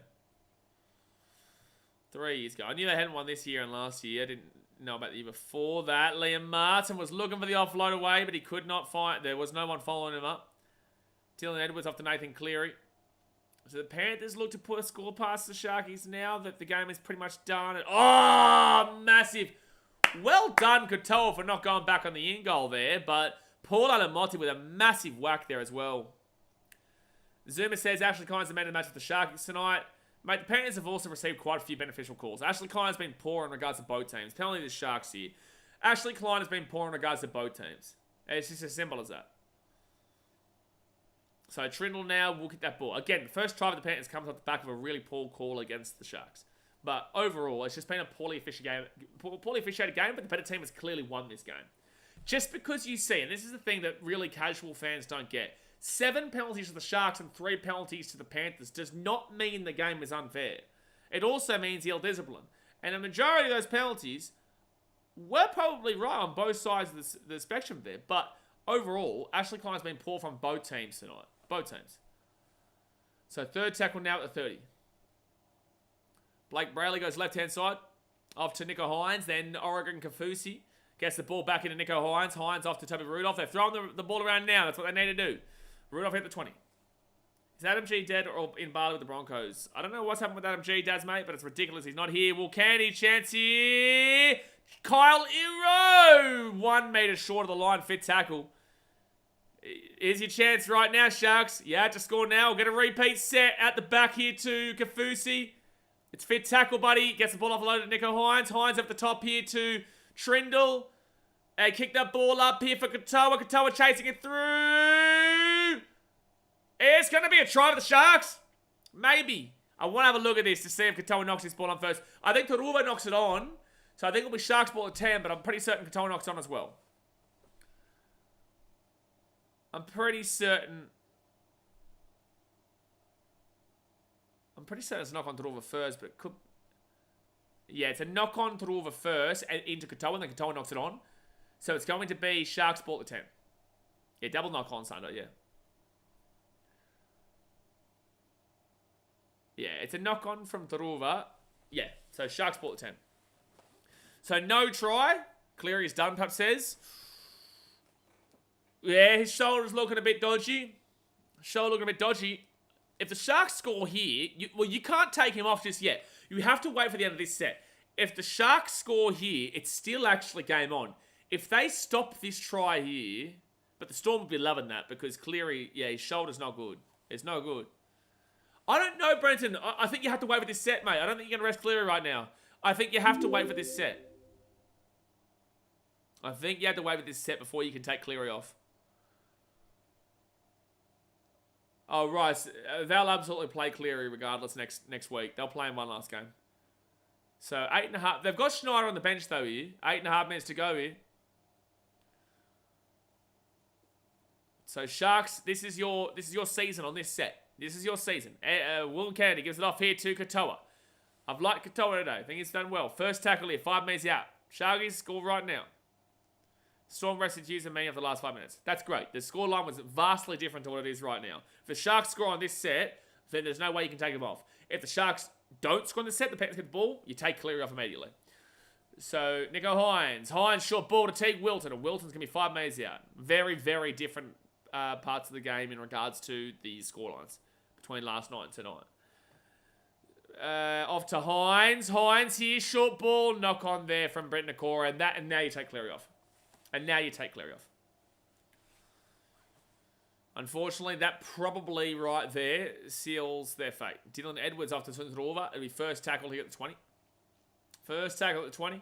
3 years ago. I knew they hadn't won this year and last year. I didn't know about the year before that. Liam Martin was looking for the offload away, but he could not find. There was no one following him up. Dylan Edwards off to Nathan Cleary. So the Panthers look to put a score past the Sharkies now that the game is pretty much done. Oh, massive. Well done, Katoa, for not going back on the in-goal there. But Paul Alamotti with a massive whack there as well. Zuma says Ashley Kynes the man of the match with the Sharkies tonight. Mate, the Panthers have also received quite a few beneficial calls. Ashley Klein has been poor in regards to both teams. Penalty the Sharks here. Ashley Klein has been poor in regards to both teams. It's just as simple as that. So Trindle now will get that ball. Again, the first try of the Panthers comes off the back of a really poor call against the Sharks. But overall, it's just been a poorly officiated game, but the better team has clearly won this game. Just because you see, and this is the thing that really casual fans don't get, 7 penalties to the Sharks and 3 penalties to the Panthers does not mean the game is unfair. It also means ill-discipline. And a majority of those penalties were probably right on both sides of the spectrum there. But overall, Ashley Klein has been poor from both teams tonight. Both teams. So third tackle now at the 30. Blake Brayley goes left-hand side. Off to Nico Hines. Then Oregon Kafusi gets the ball back into Nico Hines. Hines off to Toby Rudolph. They're throwing the ball around now. That's what they need to do. Rudolph hit the 20. Is Adam G dead or in Bali with the Broncos? I don't know what's happened with Adam G, Daz, mate, but it's ridiculous. He's not here. Will Candy chance here? Kyle Iro! 1 metre short of the line. Fit tackle. Here's your chance right now, Sharks. You have to score now. We'll get a repeat set at the back here to Kafusi. It's fit tackle, buddy. Gets the ball offloaded to Nico Hines. Hines up the top here to Trindle. And kick that ball up here for Katoa. Katoa chasing it through. It's going to be a try to the Sharks. Maybe. I want to have a look at this to see if Katoa knocks this ball on first. I think Taruva knocks it on. So I think it'll be Sharks ball at 10, but I'm pretty certain Katoa knocks it on as well. I'm pretty certain it's a knock on Taruva first, but it could... Yeah, it's a knock on Taruva first and into Katoa, and then Katoa knocks it on. So it's going to be Sharks ball at 10. Yeah, double knock on Sunday, yeah. Yeah, it's a knock on from Taruva. Yeah, so Sharks ball at 10. So no try. Cleary is done, Pap says. Yeah, his shoulder's looking a bit dodgy. Shoulder looking a bit dodgy. If the Sharks score here, you can't take him off just yet. You have to wait for the end of this set. If the Sharks score here, it's still actually game on. If they stop this try here, but the Storm will be loving that because Cleary, yeah, his shoulder's not good. It's no good. I don't know, Brenton. I think you have to wait for this set, mate. I don't think you're going to rest Cleary right now. I think you have to wait for this set. I think you have to wait for this set before you can take Cleary off. Oh, right. They'll absolutely play Cleary regardless next week. They'll play him one last game. So, 8.5. They've got Schneider on the bench, though, here. 8.5 minutes to go here. So, Sharks, this is your season on this set. This is your season. Will Kennedy gives it off here to Katoa. I've liked Katoa today. I think he's done well. First tackle here. 5 minutes out. Sharkies score right now. Storm rested using me of the last 5 minutes. That's great. The scoreline was vastly different to what it is right now. If the Sharks score on this set, then there's no way you can take them off. If the Sharks don't score on the set, the Panthers get the ball, you take Cleary off immediately. So, Nico Hines. Hines, short ball to Teague Wilton. And Wilton's going to be 5 minutes out. Very, very different parts of the game in regards to the scorelines between last night and tonight. Off to Hines. Hines here, short ball. Knock on there from Brent Nakora. And now you take Cleary off. Unfortunately, that probably right there seals their fate. Dylan Edwards off to Sundarova. It'll be first tackle here at the 20. First tackle at the 20.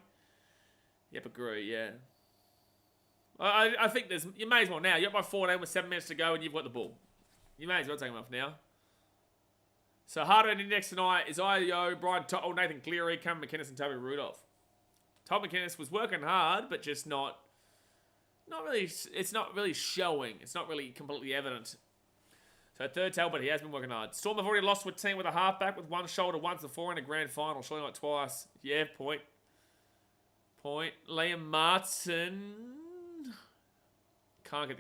Yep, agree, yeah. I think you may as well now. You're up by 14 with 7 minutes to go and you've got the ball. You may as well take him off now. So harder in index tonight is Io, Brian Tuttle, Nathan Cleary, Cameron McInnes, and Toby Rudolph. Toby McInnes was working hard, but just not really. It's not really showing. It's not really completely evident. So third tail, but he has been working hard. Storm have already lost to a team with a halfback with one shoulder once before in a grand final, showing like twice. Yeah, point. Liam Martin can't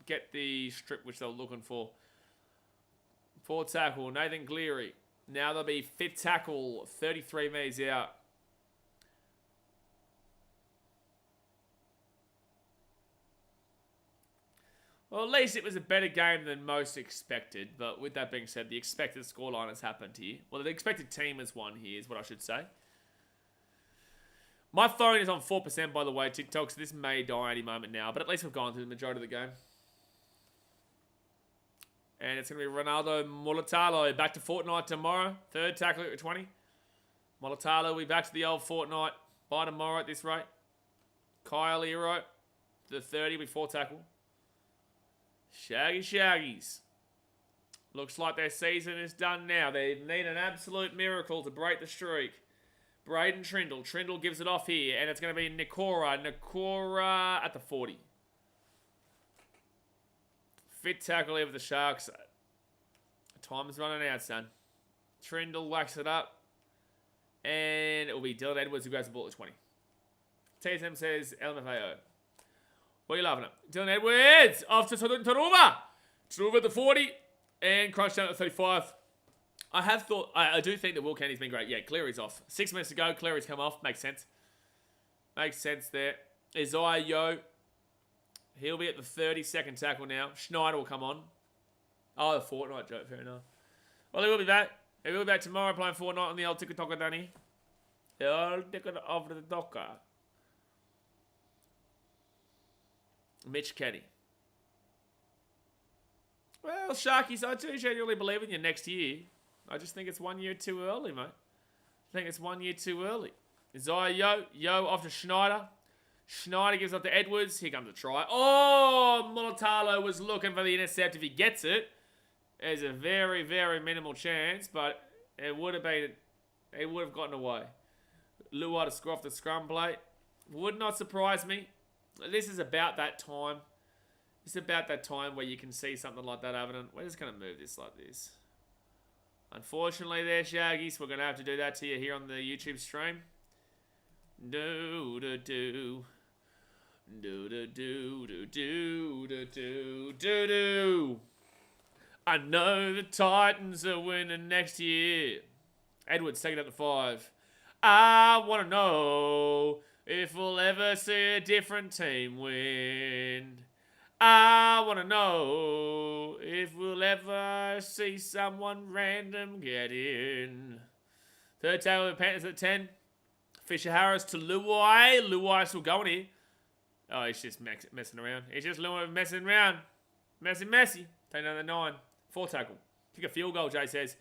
get the strip which they were looking for. Fourth tackle, Nathan Cleary. Now they'll be fifth tackle, 33 metres out. Well, at least it was a better game than most expected. But with that being said, the expected scoreline has happened here. Well, the expected team has won here, is what I should say. My phone is on 4%, by the way, TikTok, so this may die any moment now. But at least we've gone through the majority of the game. And it's going to be Ronaldo Mulatalo back to Fortnite tomorrow. Third tackle at 20. Mulatalo will be back to the old Fortnite by tomorrow at this rate. Kyle Hero, the 30 before tackle. Shaggies. Looks like their season is done now. They need an absolute miracle to break the streak. Braden Trindle. Trindle gives it off here. And it's going to be Nikora. Nikora at the 40. Fit tackle here with the Sharks. Time's running out, son. Trindle whacks it up. And it will be Dylan Edwards who grabs the ball at 20. TSM says LMFAO. What are you laughing at? Dylan Edwards off to Taruva. Taruva at the 40. And crunch down at 35. I do think that Will Kenny's been great. Yeah, Cleary's off. 6 minutes to go. Cleary's come off. Makes sense. Makes sense there. Isaiah Yo. He'll be at the 32nd tackle now. Schneider will come on. Oh, the Fortnite joke. Fair enough. Well, he will be back. He will be back tomorrow playing Fortnite on the old TikTok, Danny. The old TikTok of the Docker. Mitch Kenny. Well, Sharkies, I do genuinely believe in you next year. I just think it's 1 year too early, mate. I think it's 1 year too early. Isaiah Yo off to Schneider. Schneider gives up to Edwards. Here comes a try. Oh, Mulatalo was looking for the intercept. If he gets it, there's a very, very minimal chance, but it would have gotten away. Luai to score off the scrum plate. Would not surprise me. This is about that time. It's about that time where you can see something like that evident. We're just going to move this like this. Unfortunately there, Shaggies, we're going to have to do that to you here on the YouTube stream. Do. I know the Titans are winning next year. Edwards taking up the 5. I want to know if we'll ever see a different team win. I want to know if we'll ever see someone random get in. Third tackle of the Panthers at 10. Fisher Harris to Luai. Luai still going here. Oh, he's just messing around. He's just messing around. Messy. Take another 9. 4 tackle. Kick a field goal, Jay says.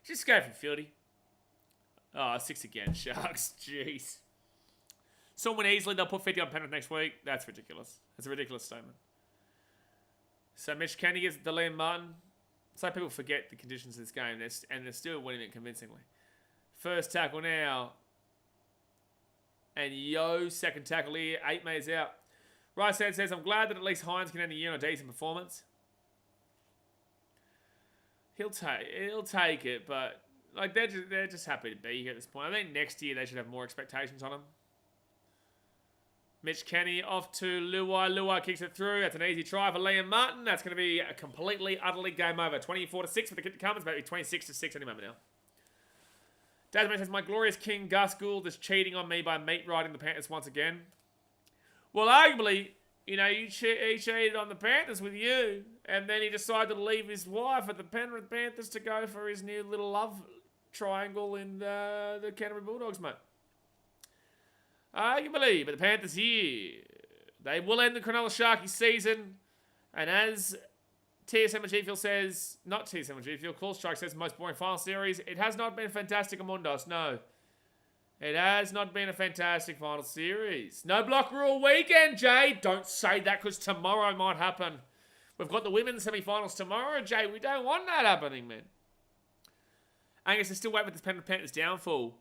Just go for Fieldy. Oh, 6 again. Sharks. Jeez. Someone easily, they'll put 50 on Penrith next week. That's ridiculous. That's a ridiculous statement. So Mitch Kenny gets the Liam Martin. It's like people forget the conditions of this game, and they're still winning it convincingly. First tackle now. And Yo, second tackle here. 8 metres out. Rice says, I'm glad that at least Hines can end the year on a decent performance. He'll take it, but like they're just happy to be here at this point. I think next year they should have more expectations on him. Mitch Kenny off to Luai. Luai kicks it through. That's an easy try for Liam Martin. That's going to be a completely, utterly game over. 24-6 for the kick to come. It's maybe 26-6 any moment now. Dasman says, my glorious king Gus Gould is cheating on me by meat riding the Panthers once again. Well, arguably, you know, he cheated on the Panthers with you, and then he decided to leave his wife at the Penrith Panthers to go for his new little love triangle in the Canterbury Bulldogs, mate. Arguably, but the Panthers here, they will end the Cronulla Sharkies season, and as TSM G Fuel says, not TSM G Fuel, Call Strike says, most boring final series, it has not been fantastic among us, no. It has not been a fantastic final series. No block rule weekend, Jay. Don't say that because tomorrow might happen. We've got the women's semi-finals tomorrow, Jay. We don't want that happening, man. Angus is still waiting for this Penrith Panthers downfall.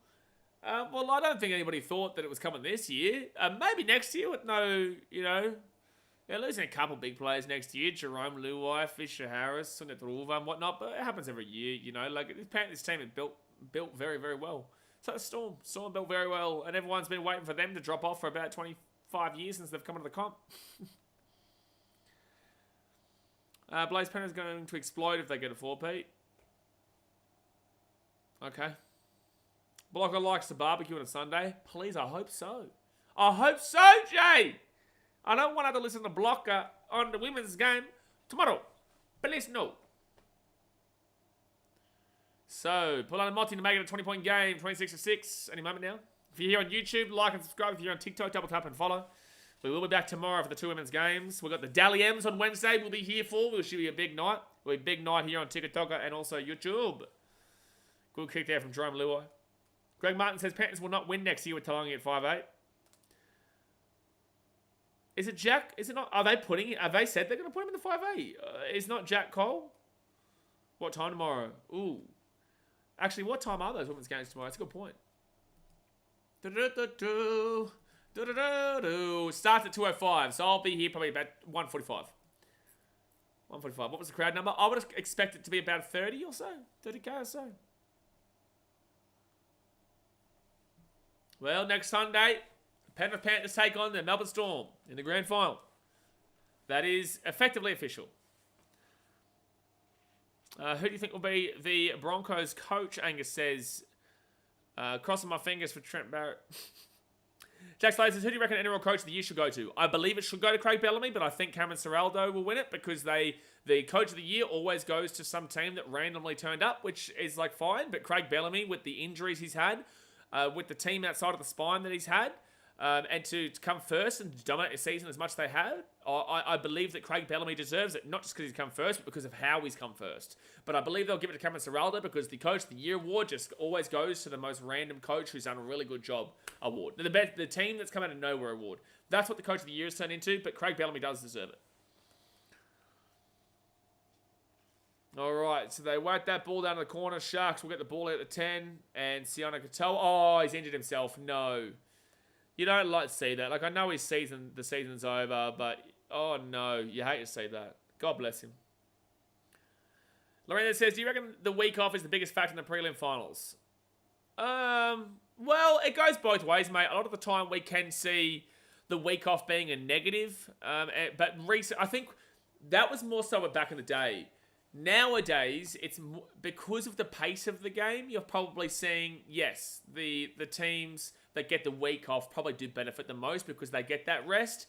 Well, I don't think anybody thought that it was coming this year. Maybe next year with no, they're losing a couple big players next year. Jerome Luai, Fisher Harris, Sunetruva and whatnot. But it happens every year, Like, this Panthers team is built very, very well. So the Storm built very well. And everyone's been waiting for them to drop off for about 25 years since they've come into the comp. Blaze Penrith's going to explode if they get a 4-peat. Okay. Blocker likes to barbecue on a Sunday. Please, I hope so. I hope so, Jay! I don't want to listen to Blocker on the women's game tomorrow. Please, no. So, pull out a multi to make it a 20-point game. 26-6. Any moment now. If you're here on YouTube, like and subscribe. If you're on TikTok, double tap and follow. We will be back tomorrow for the 2 women's games. We've got the Dally M's on Wednesday. We'll be here for. It should be a big night. It'll be a big night here on TikTok and also YouTube. Good kick there from Jerome Luai. Greg Martin says Panthers will not win next year with Talangi at 5'8". Is it Jack? Is it not? Are they said they're going to put him in the 5'8"? Is not Jack Cole? What time tomorrow? Ooh. Actually, what time are those women's games tomorrow? That's a good point. Starts at 2:05, so I'll be here probably about 1:45. 1:45. What was the crowd number? I would expect it to be about 30 or so. 30k or so. Well, next Sunday, Penrith Panthers take on the Melbourne Storm in the grand final. That is effectively official. Who do you think will be the Broncos coach? Angus says, crossing my fingers for Trent Barrett. Jack Slater says, who do you reckon NRL coach of the year should go to? I believe it should go to Craig Bellamy, but I think Cameron Ciraldo will win it because the coach of the year always goes to some team that randomly turned up, which is like fine. But Craig Bellamy, with the injuries he's had, with the team outside of the spine that he's had, and to come first and dominate the season as much as they have, I believe that Craig Bellamy deserves it, not just because he's come first, but because of how he's come first. But I believe they'll give it to Cameron Ciraldo because the Coach of the Year award just always goes to the most random coach who's done a really good job award. The team that's come out of nowhere award. That's what the Coach of the Year has turned into, but Craig Bellamy does deserve it. All right, so they whack that ball down to the corner. Sharks will get the ball out at the 10, and Siona Katoa. Oh, he's injured himself. No. You don't like to see that. Like, I know the season's over, but oh no, you hate to see that. God bless him. Lorena says, do you reckon the week off is the biggest factor in the prelim finals? Well, it goes both ways, mate. A lot of the time we can see the week off being a negative, but I think that was more so back in the day. Nowadays, it's because of the pace of the game, you're probably seeing, yes, the teams that get the week off probably do benefit the most because they get that rest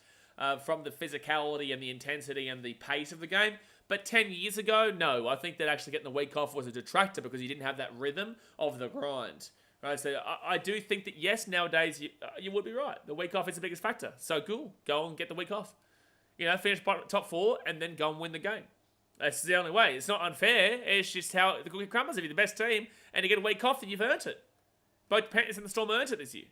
from the physicality and the intensity and the pace of the game. But 10 years ago, no, I think that actually getting the week off was a detractor because you didn't have that rhythm of the grind. Right? So I do think that, yes, nowadays you would be right. The week off is the biggest factor. So cool, go and get the week off. Finish top 4 and then go and win the game. That's the only way. It's not unfair. It's just how the cookie crumbles. If you're the best team and you get a week off, then you've earned it. Both Panthers and the Storm earned it this year.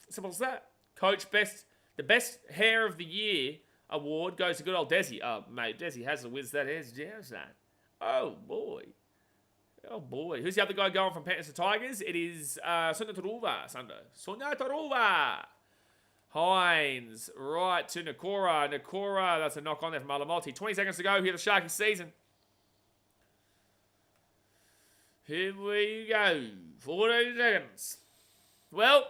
Simple as that. Coach, the best hair of the year award goes to good old Desi. Oh, mate, Desi has the whiz that is. Yes, that. Oh, boy. Oh, boy. Who's the other guy going from Panthers to Tigers? It is Sunetruva. Sunetruva. Hines, right to Nakora. Nakora, that's a knock on there from Alamalti. 20 seconds to go here, the Sharky season. Here we go. 14 seconds. Well,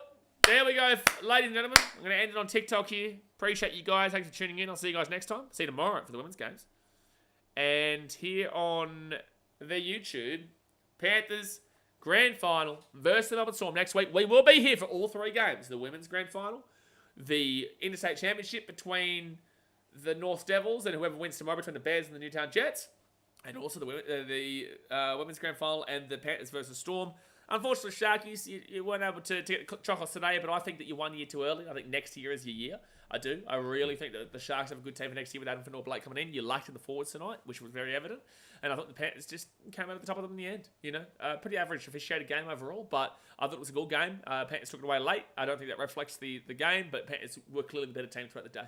there we go, ladies and gentlemen. I'm going to end it on TikTok here. Appreciate you guys. Thanks for tuning in. I'll see you guys next time. See you tomorrow for the women's games. And here on the YouTube, Panthers Grand Final versus the Melbourne Storm next week. We will be here for all 3 games. The women's Grand Final, the Interstate Championship between the North Devils and whoever wins tomorrow between the Bears and the Newtown Jets, and also the Women's Grand Final and the Panthers versus Storm. Unfortunately, Sharkies, you weren't able to get chocolates today, but I think that you won a year too early. I think next year is your year. I do. I really think that the Sharks have a good team for next year with Adam Fanor-Blake coming in. You liked in the forwards tonight, which was very evident. And I thought the Panthers just came out at the top of them in the end. You know, pretty average officiated game overall, but I thought it was a good game. Panthers took it away late. I don't think that reflects the game, but Panthers were clearly the better team throughout the day.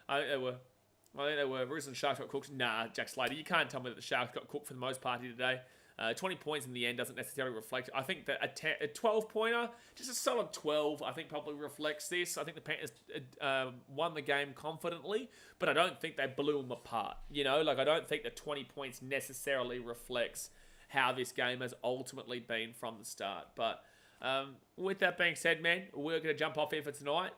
I think they were. Roosters and Sharks got cooked. Nah, Jack Slater, you can't tell me that the Sharks got cooked for the most part here today. 20 points in the end doesn't necessarily reflect. I think that a 12-pointer, just a solid 12, I think probably reflects this. I think the Panthers won the game confidently, but I don't think they blew them apart. You know, like I don't think that 20 points necessarily reflects how this game has ultimately been from the start. But with that being said, man, we're going to jump off here for tonight.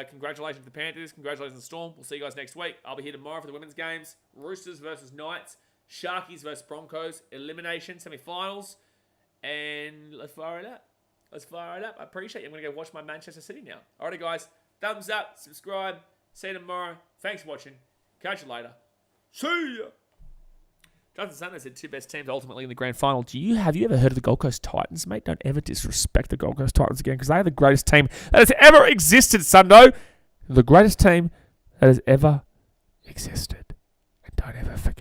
Congratulations to the Panthers. Congratulations to the Storm. We'll see you guys next week. I'll be here tomorrow for the women's games. Roosters versus Knights. Sharkies versus Broncos. Elimination. Semi-finals. And let's fire it up. I appreciate you. I'm going to go watch my Manchester City now. Alrighty, guys. Thumbs up. Subscribe. See you tomorrow. Thanks for watching. Catch you later. See ya. Jonathan Sanders said 2 best teams ultimately in the grand final. Have you ever heard of the Gold Coast Titans, mate? Don't ever disrespect the Gold Coast Titans again, because they are the greatest team that has ever existed, Sundo. The greatest team that has ever existed. And don't ever forget.